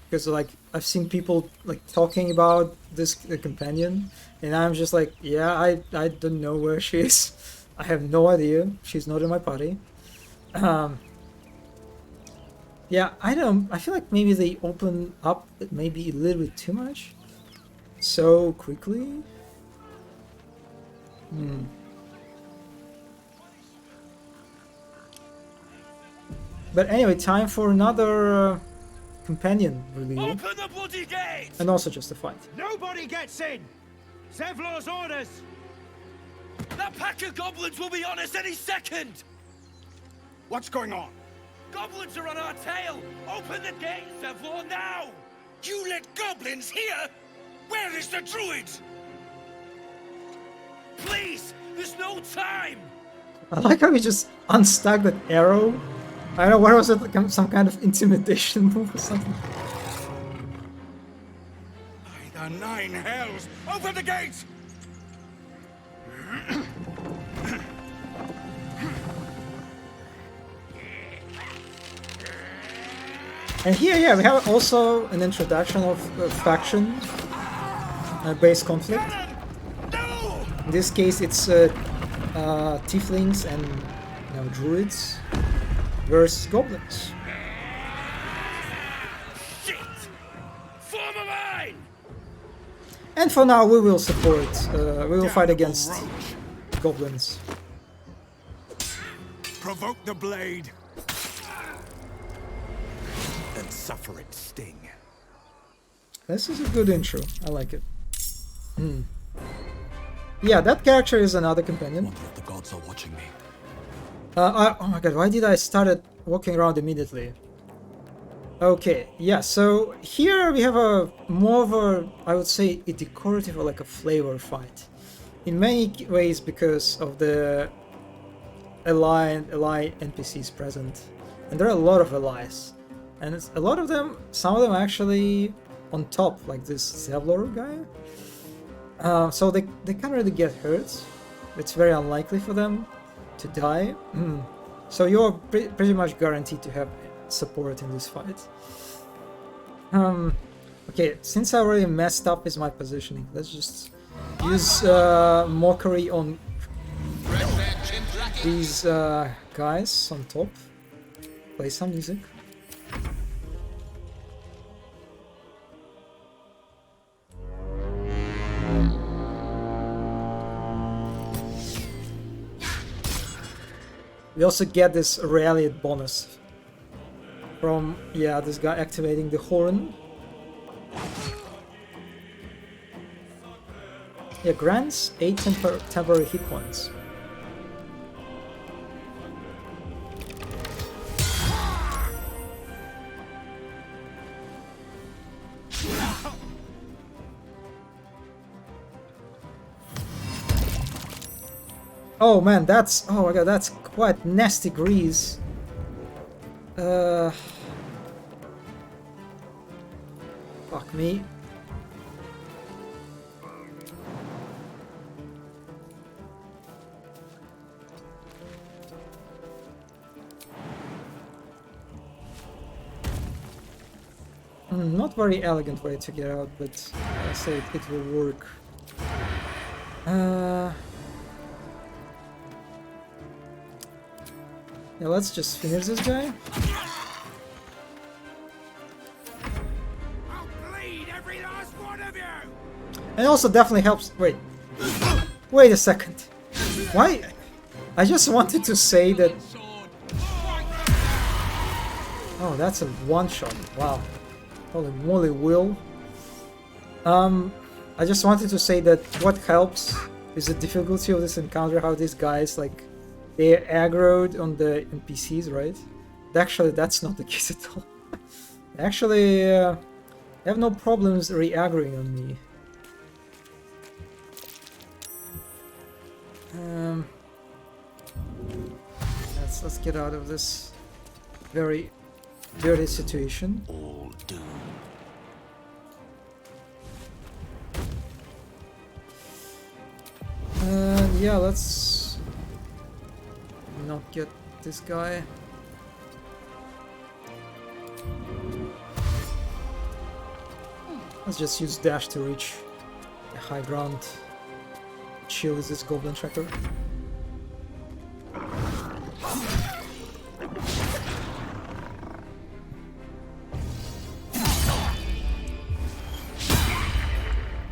because I've seen people talking about this companion, and I'm just yeah, I don't know where she is. I have no idea. She's not in my party. Yeah, I feel like maybe they open up maybe a little bit too much so quickly. But anyway, time for another companion reveal. Open the bloody gate! And also just a fight. Nobody gets in! Zevlor's orders! That pack of goblins will be on us any second! What's going on? Goblins are on our tail! Open the gate, Zevlor, now! You let goblins here? Where is the druid? Please! There's no time! I like how he just unstuck that arrow. I don't know, what was it? Like some kind of intimidation move or something? By the nine hells! Open the gate! And here, yeah, we have also an introduction of faction-based conflict. In this case, it's tieflings and druids versus goblins. Shit! Form a line! And for now, we will support. We will fight against goblins. Provoke the blade. And suffer its sting. This is a good intro. I like it. Yeah, that character is another companion. Wonder if the gods are watching me. Oh my god, why did I start walking around immediately? Okay, yeah, so here we have a more of a, I would say, a decorative or like a flavor fight. In many ways because of the ally NPCs present. And there are a lot of allies. And a lot of them, some of them are actually on top, like this Zevlor guy. So they can't really get hurt. It's very unlikely for them to die. So you're pretty much guaranteed to have support in this fight. Okay, since I already messed up with my positioning, let's just use mockery on these guys on top. Play some music. We also get this rally bonus from, yeah, this guy activating the horn. Yeah, grants 8 temporary hit points. Oh man, that's, oh my god, that's quite nasty grease. Fuck me. Not very elegant way to get out, but I say it will work. Yeah, let's just finish this guy. I'll bleed every last one of you. And also definitely helps. Wait a second. Why? I just wanted to say that. Oh, that's a one-shot. Wow. Holy moly, Will. I just wanted to say that what helps is the difficulty of this encounter. How these guys like. They're aggroed on the NPCs, right? Actually, that's not the case at all. Actually, they have no problems re-aggroing on me. Let's get out of this very dirty situation. All doom. Yeah, let's not get this guy. Let's just use dash to reach the high ground. Chill with this goblin tracker.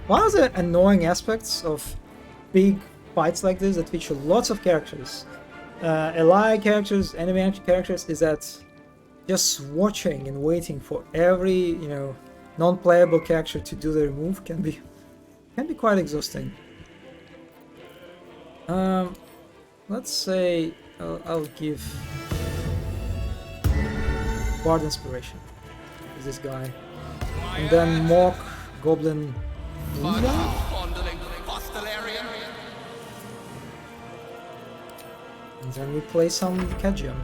One of the annoying aspects of big fights like this that feature lots of characters, ally characters, enemy characters, is that just watching and waiting for every, non-playable character to do their move can be quite exhausting. Let's say I'll give Bard Inspiration. Is this guy. And then Mork, Goblin, Ninja? And then we play some Kajian.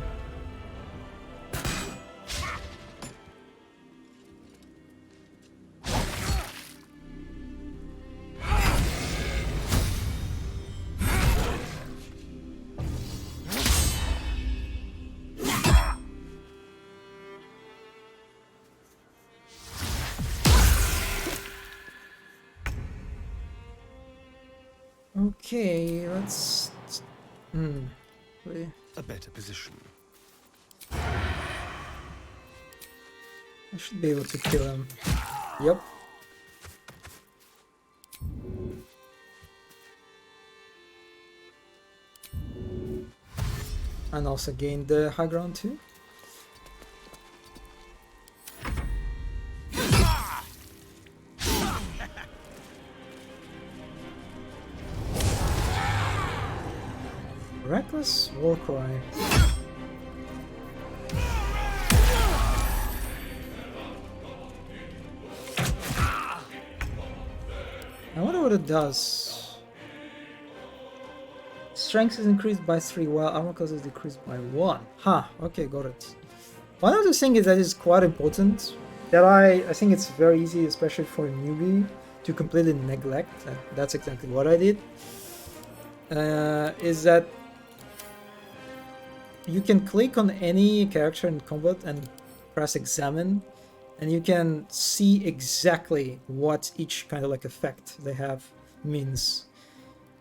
Okay, let's... A better position. I should be able to kill him. Yep. And also gain the high ground too. Reckless Warcry. I wonder what it does. Strength is increased by 3 while armor class is decreased by 1. Huh, okay, got it. One of the things that is quite important, that I think it's very easy, especially for a newbie, to completely neglect, and that's exactly what I did, is that you can click on any character in combat and press examine, and you can see exactly what each kind of like effect they have means,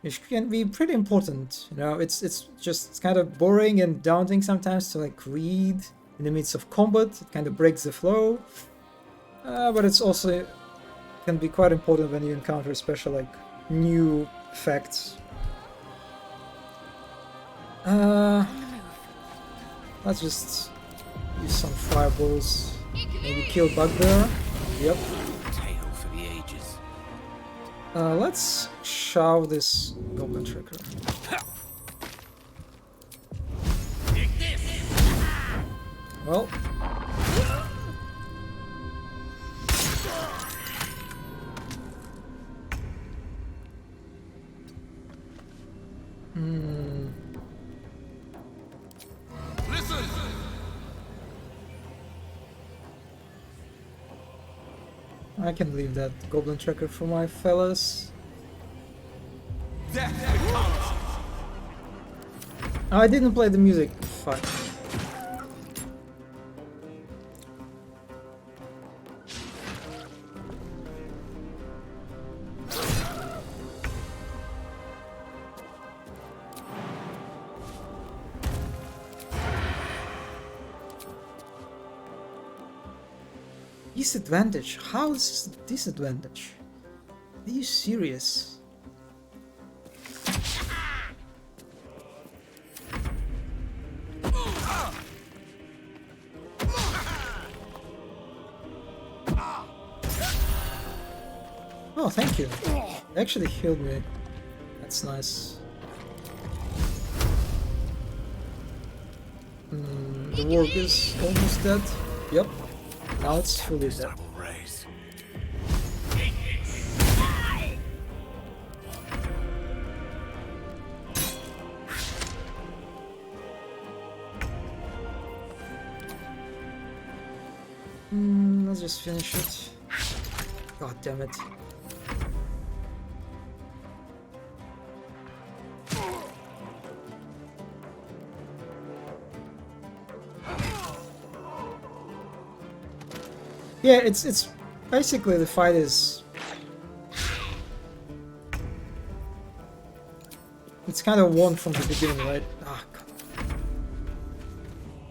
which can be pretty important. You know, it's kind of boring and daunting sometimes to like read in the midst of combat. It kind of breaks the flow, but it's also can be quite important when you encounter special like new effects. Let's just use some fireballs. Maybe kill Baldur. Yep. Tale for the ages. Let's shove this Goblin Tracker. Well. I can leave that Goblin Tracker for my fellas. I didn't play the music. Fuck. Disadvantage? How is this a disadvantage? Are you serious? Oh, thank you. It actually healed me. That's nice. The warg is almost dead. Yep. Now it's fully dead. Let's just finish it. God damn it. Yeah, it's basically the fight is... It's kind of won from the beginning, right? Ah, God.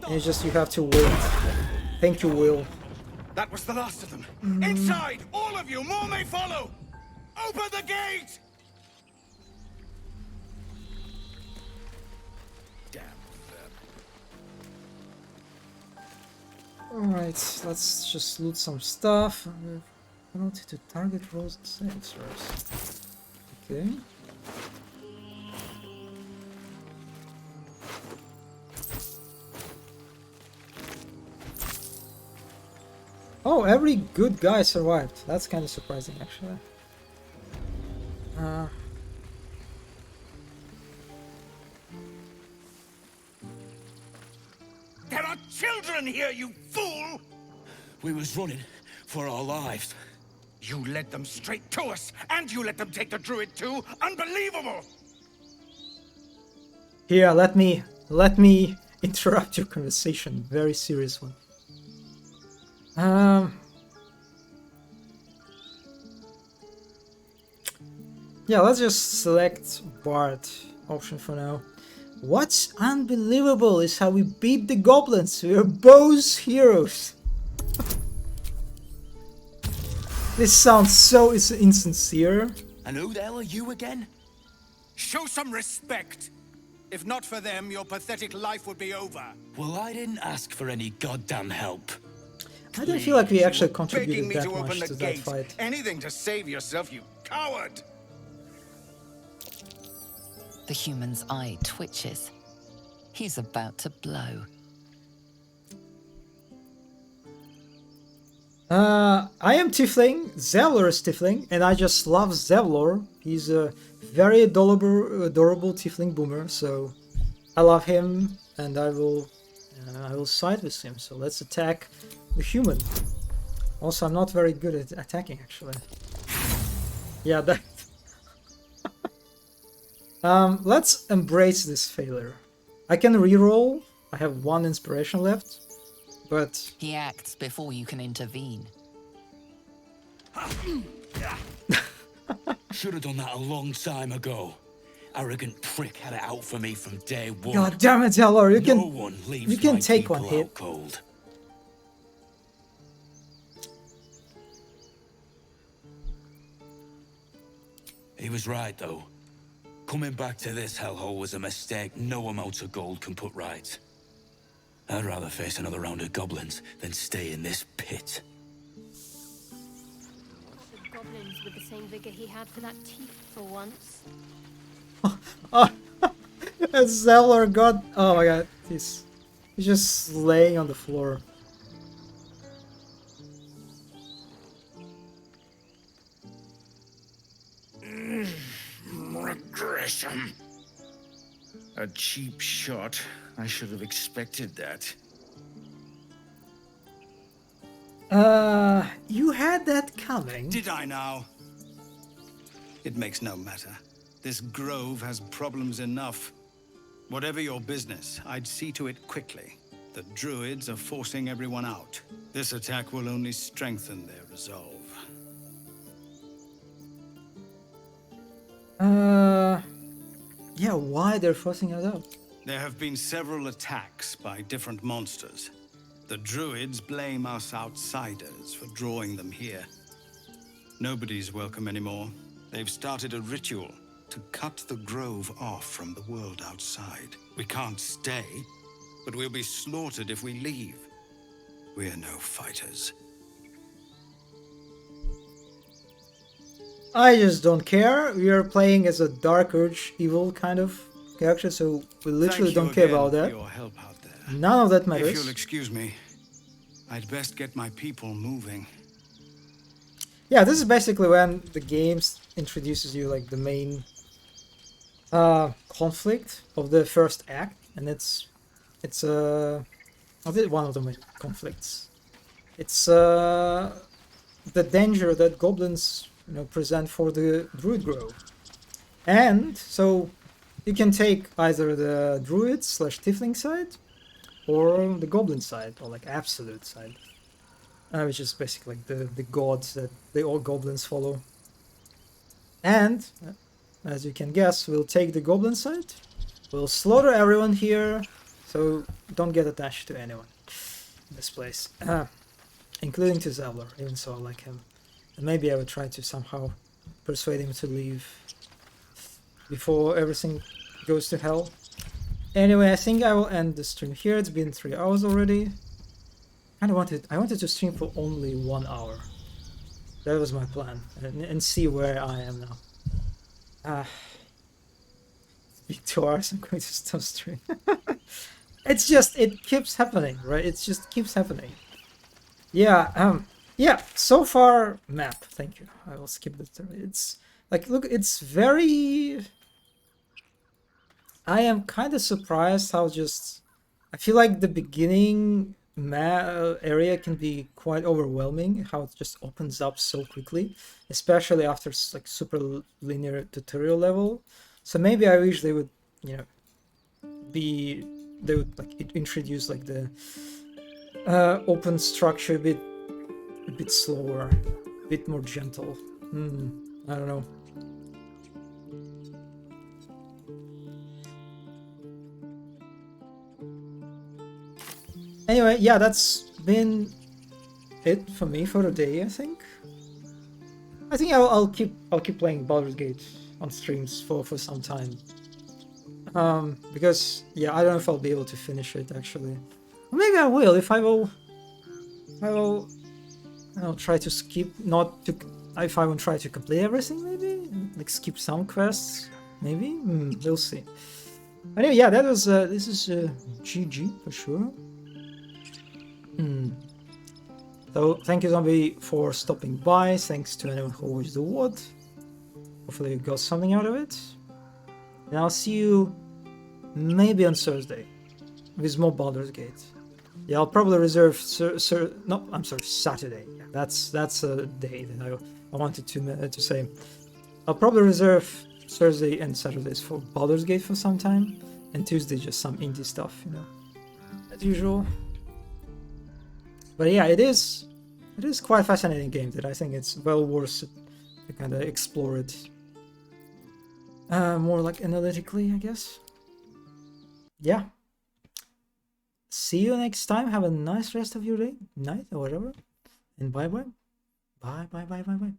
And it's just you have to wait. Thank you, Will. That was the last of them. Inside! All of you! More may follow! Open the gate! Damn them. Alright, let's just loot some stuff. Penalty to target rolls and saves first. Okay. Oh, every good guy survived. That's kind of surprising, actually. There are children here, you fool! We was running for our lives. You led them straight to us, and you let them take the druid too? Unbelievable! Here, let me interrupt your conversation. Very serious one. Yeah, let's just select Bard option for now. What's unbelievable is how we beat the goblins. We are both heroes. This sounds so insincere. And who the hell are you again? Show some respect! If not for them, your pathetic life would be over. Well, I didn't ask for any goddamn help. I don't feel like we actually Begging contributed me that to open much the to that gate. fight. Anything to save yourself, you coward! The human's eye twitches. He's about to blow. I am Tiefling, Zevlor is Tiefling, and I just love Zevlor. He's a very adorable Tiefling boomer, so I love him, and I will side with him. So let's attack the human. Also, I'm not very good at attacking, actually. Yeah, that. Let's embrace this failure. I can reroll. I have 1 inspiration left, but He acts before you can intervene. Should have done that a long time ago. Arrogant prick had it out for me from day one. God damn it, Zevlor, No one leaves you can my take one people hit. out cold. He was right, though. Coming back to this hellhole was a mistake no amount of gold can put right. I'd rather face another round of goblins than stay in this pit. The goblins with the same vigor he had for that teeth for once. Zevlor got. Oh my god, he's just laying on the floor. Regression. A cheap shot. I should have expected that. You had that coming. Did I now? It makes no matter. This grove has problems enough. Whatever your business, I'd see to it quickly. The druids are forcing everyone out. This attack will only strengthen their resolve. Yeah, why they're forcing us out? There have been several attacks by different monsters. The druids blame us outsiders for drawing them here. Nobody's welcome anymore. They've started a ritual to cut the grove off from the world outside. We can't stay, but we'll be slaughtered if we leave. We're no fighters. I just don't care. We are playing as a Dark Urge evil kind of character, so we literally Thank you don't care again about for that. your help out there. None of that If matters. you'll excuse me, I'd best get my people moving. Yeah, this is basically when the game introduces you like the main conflict of the first act, and it's one of the main conflicts. It's the danger that goblins present for the druid grove, and so you can take either the druid / tiefling side or the goblin side, or like absolute side, which is basically the gods that all goblins follow. And as you can guess, we'll take the goblin side. We'll slaughter everyone here, so don't get attached to anyone in this place, including to Zevlor, even so I like him. And maybe I would try to somehow persuade him to leave before everything goes to hell. Anyway, I think I will end the stream here. It's been 3 hours already. I wanted to stream for only 1 hour. That was my plan, and see where I am now. It's been 2 hours. I'm going to stop stream. It keeps happening, right? It just keeps happening. Yeah. Yeah, so far map. Thank you. I will skip this. It's like, look, it's very. I am kind of surprised how just. I feel like the beginning area can be quite overwhelming. How it just opens up so quickly, especially after like super linear tutorial level. So maybe I wish they would, you know, they would like introduce like the open structure a bit slower, a bit more gentle. I don't know. Anyway, yeah, that's been it for me for the day. I think I'll keep playing Baldur's Gate on streams for some time. Because yeah, I don't know if I'll be able to finish it actually. Maybe I will if I will. I'll try to skip, not to. If I won't try to complete everything, maybe like skip some quests, maybe. We'll see. Anyway, yeah, that was this is GG for sure. So thank you, Zombie, for stopping by. Thanks to anyone who watched the VOD. Hopefully you got something out of it. And I'll see you maybe on Thursday with more Baldur's Gate. Yeah, I'll probably reserve Saturday. Yeah, that's a day that I wanted to say. I'll probably reserve Thursday and Saturdays for Baldur's Gate for some time, and Tuesday just some indie stuff, you know, as usual. But yeah, it is quite a fascinating game that I think it's well worth it to kind of explore it more like analytically, I guess. Yeah. See you next time. Have a nice rest of your day, night, or whatever. And bye bye. Bye bye bye bye bye.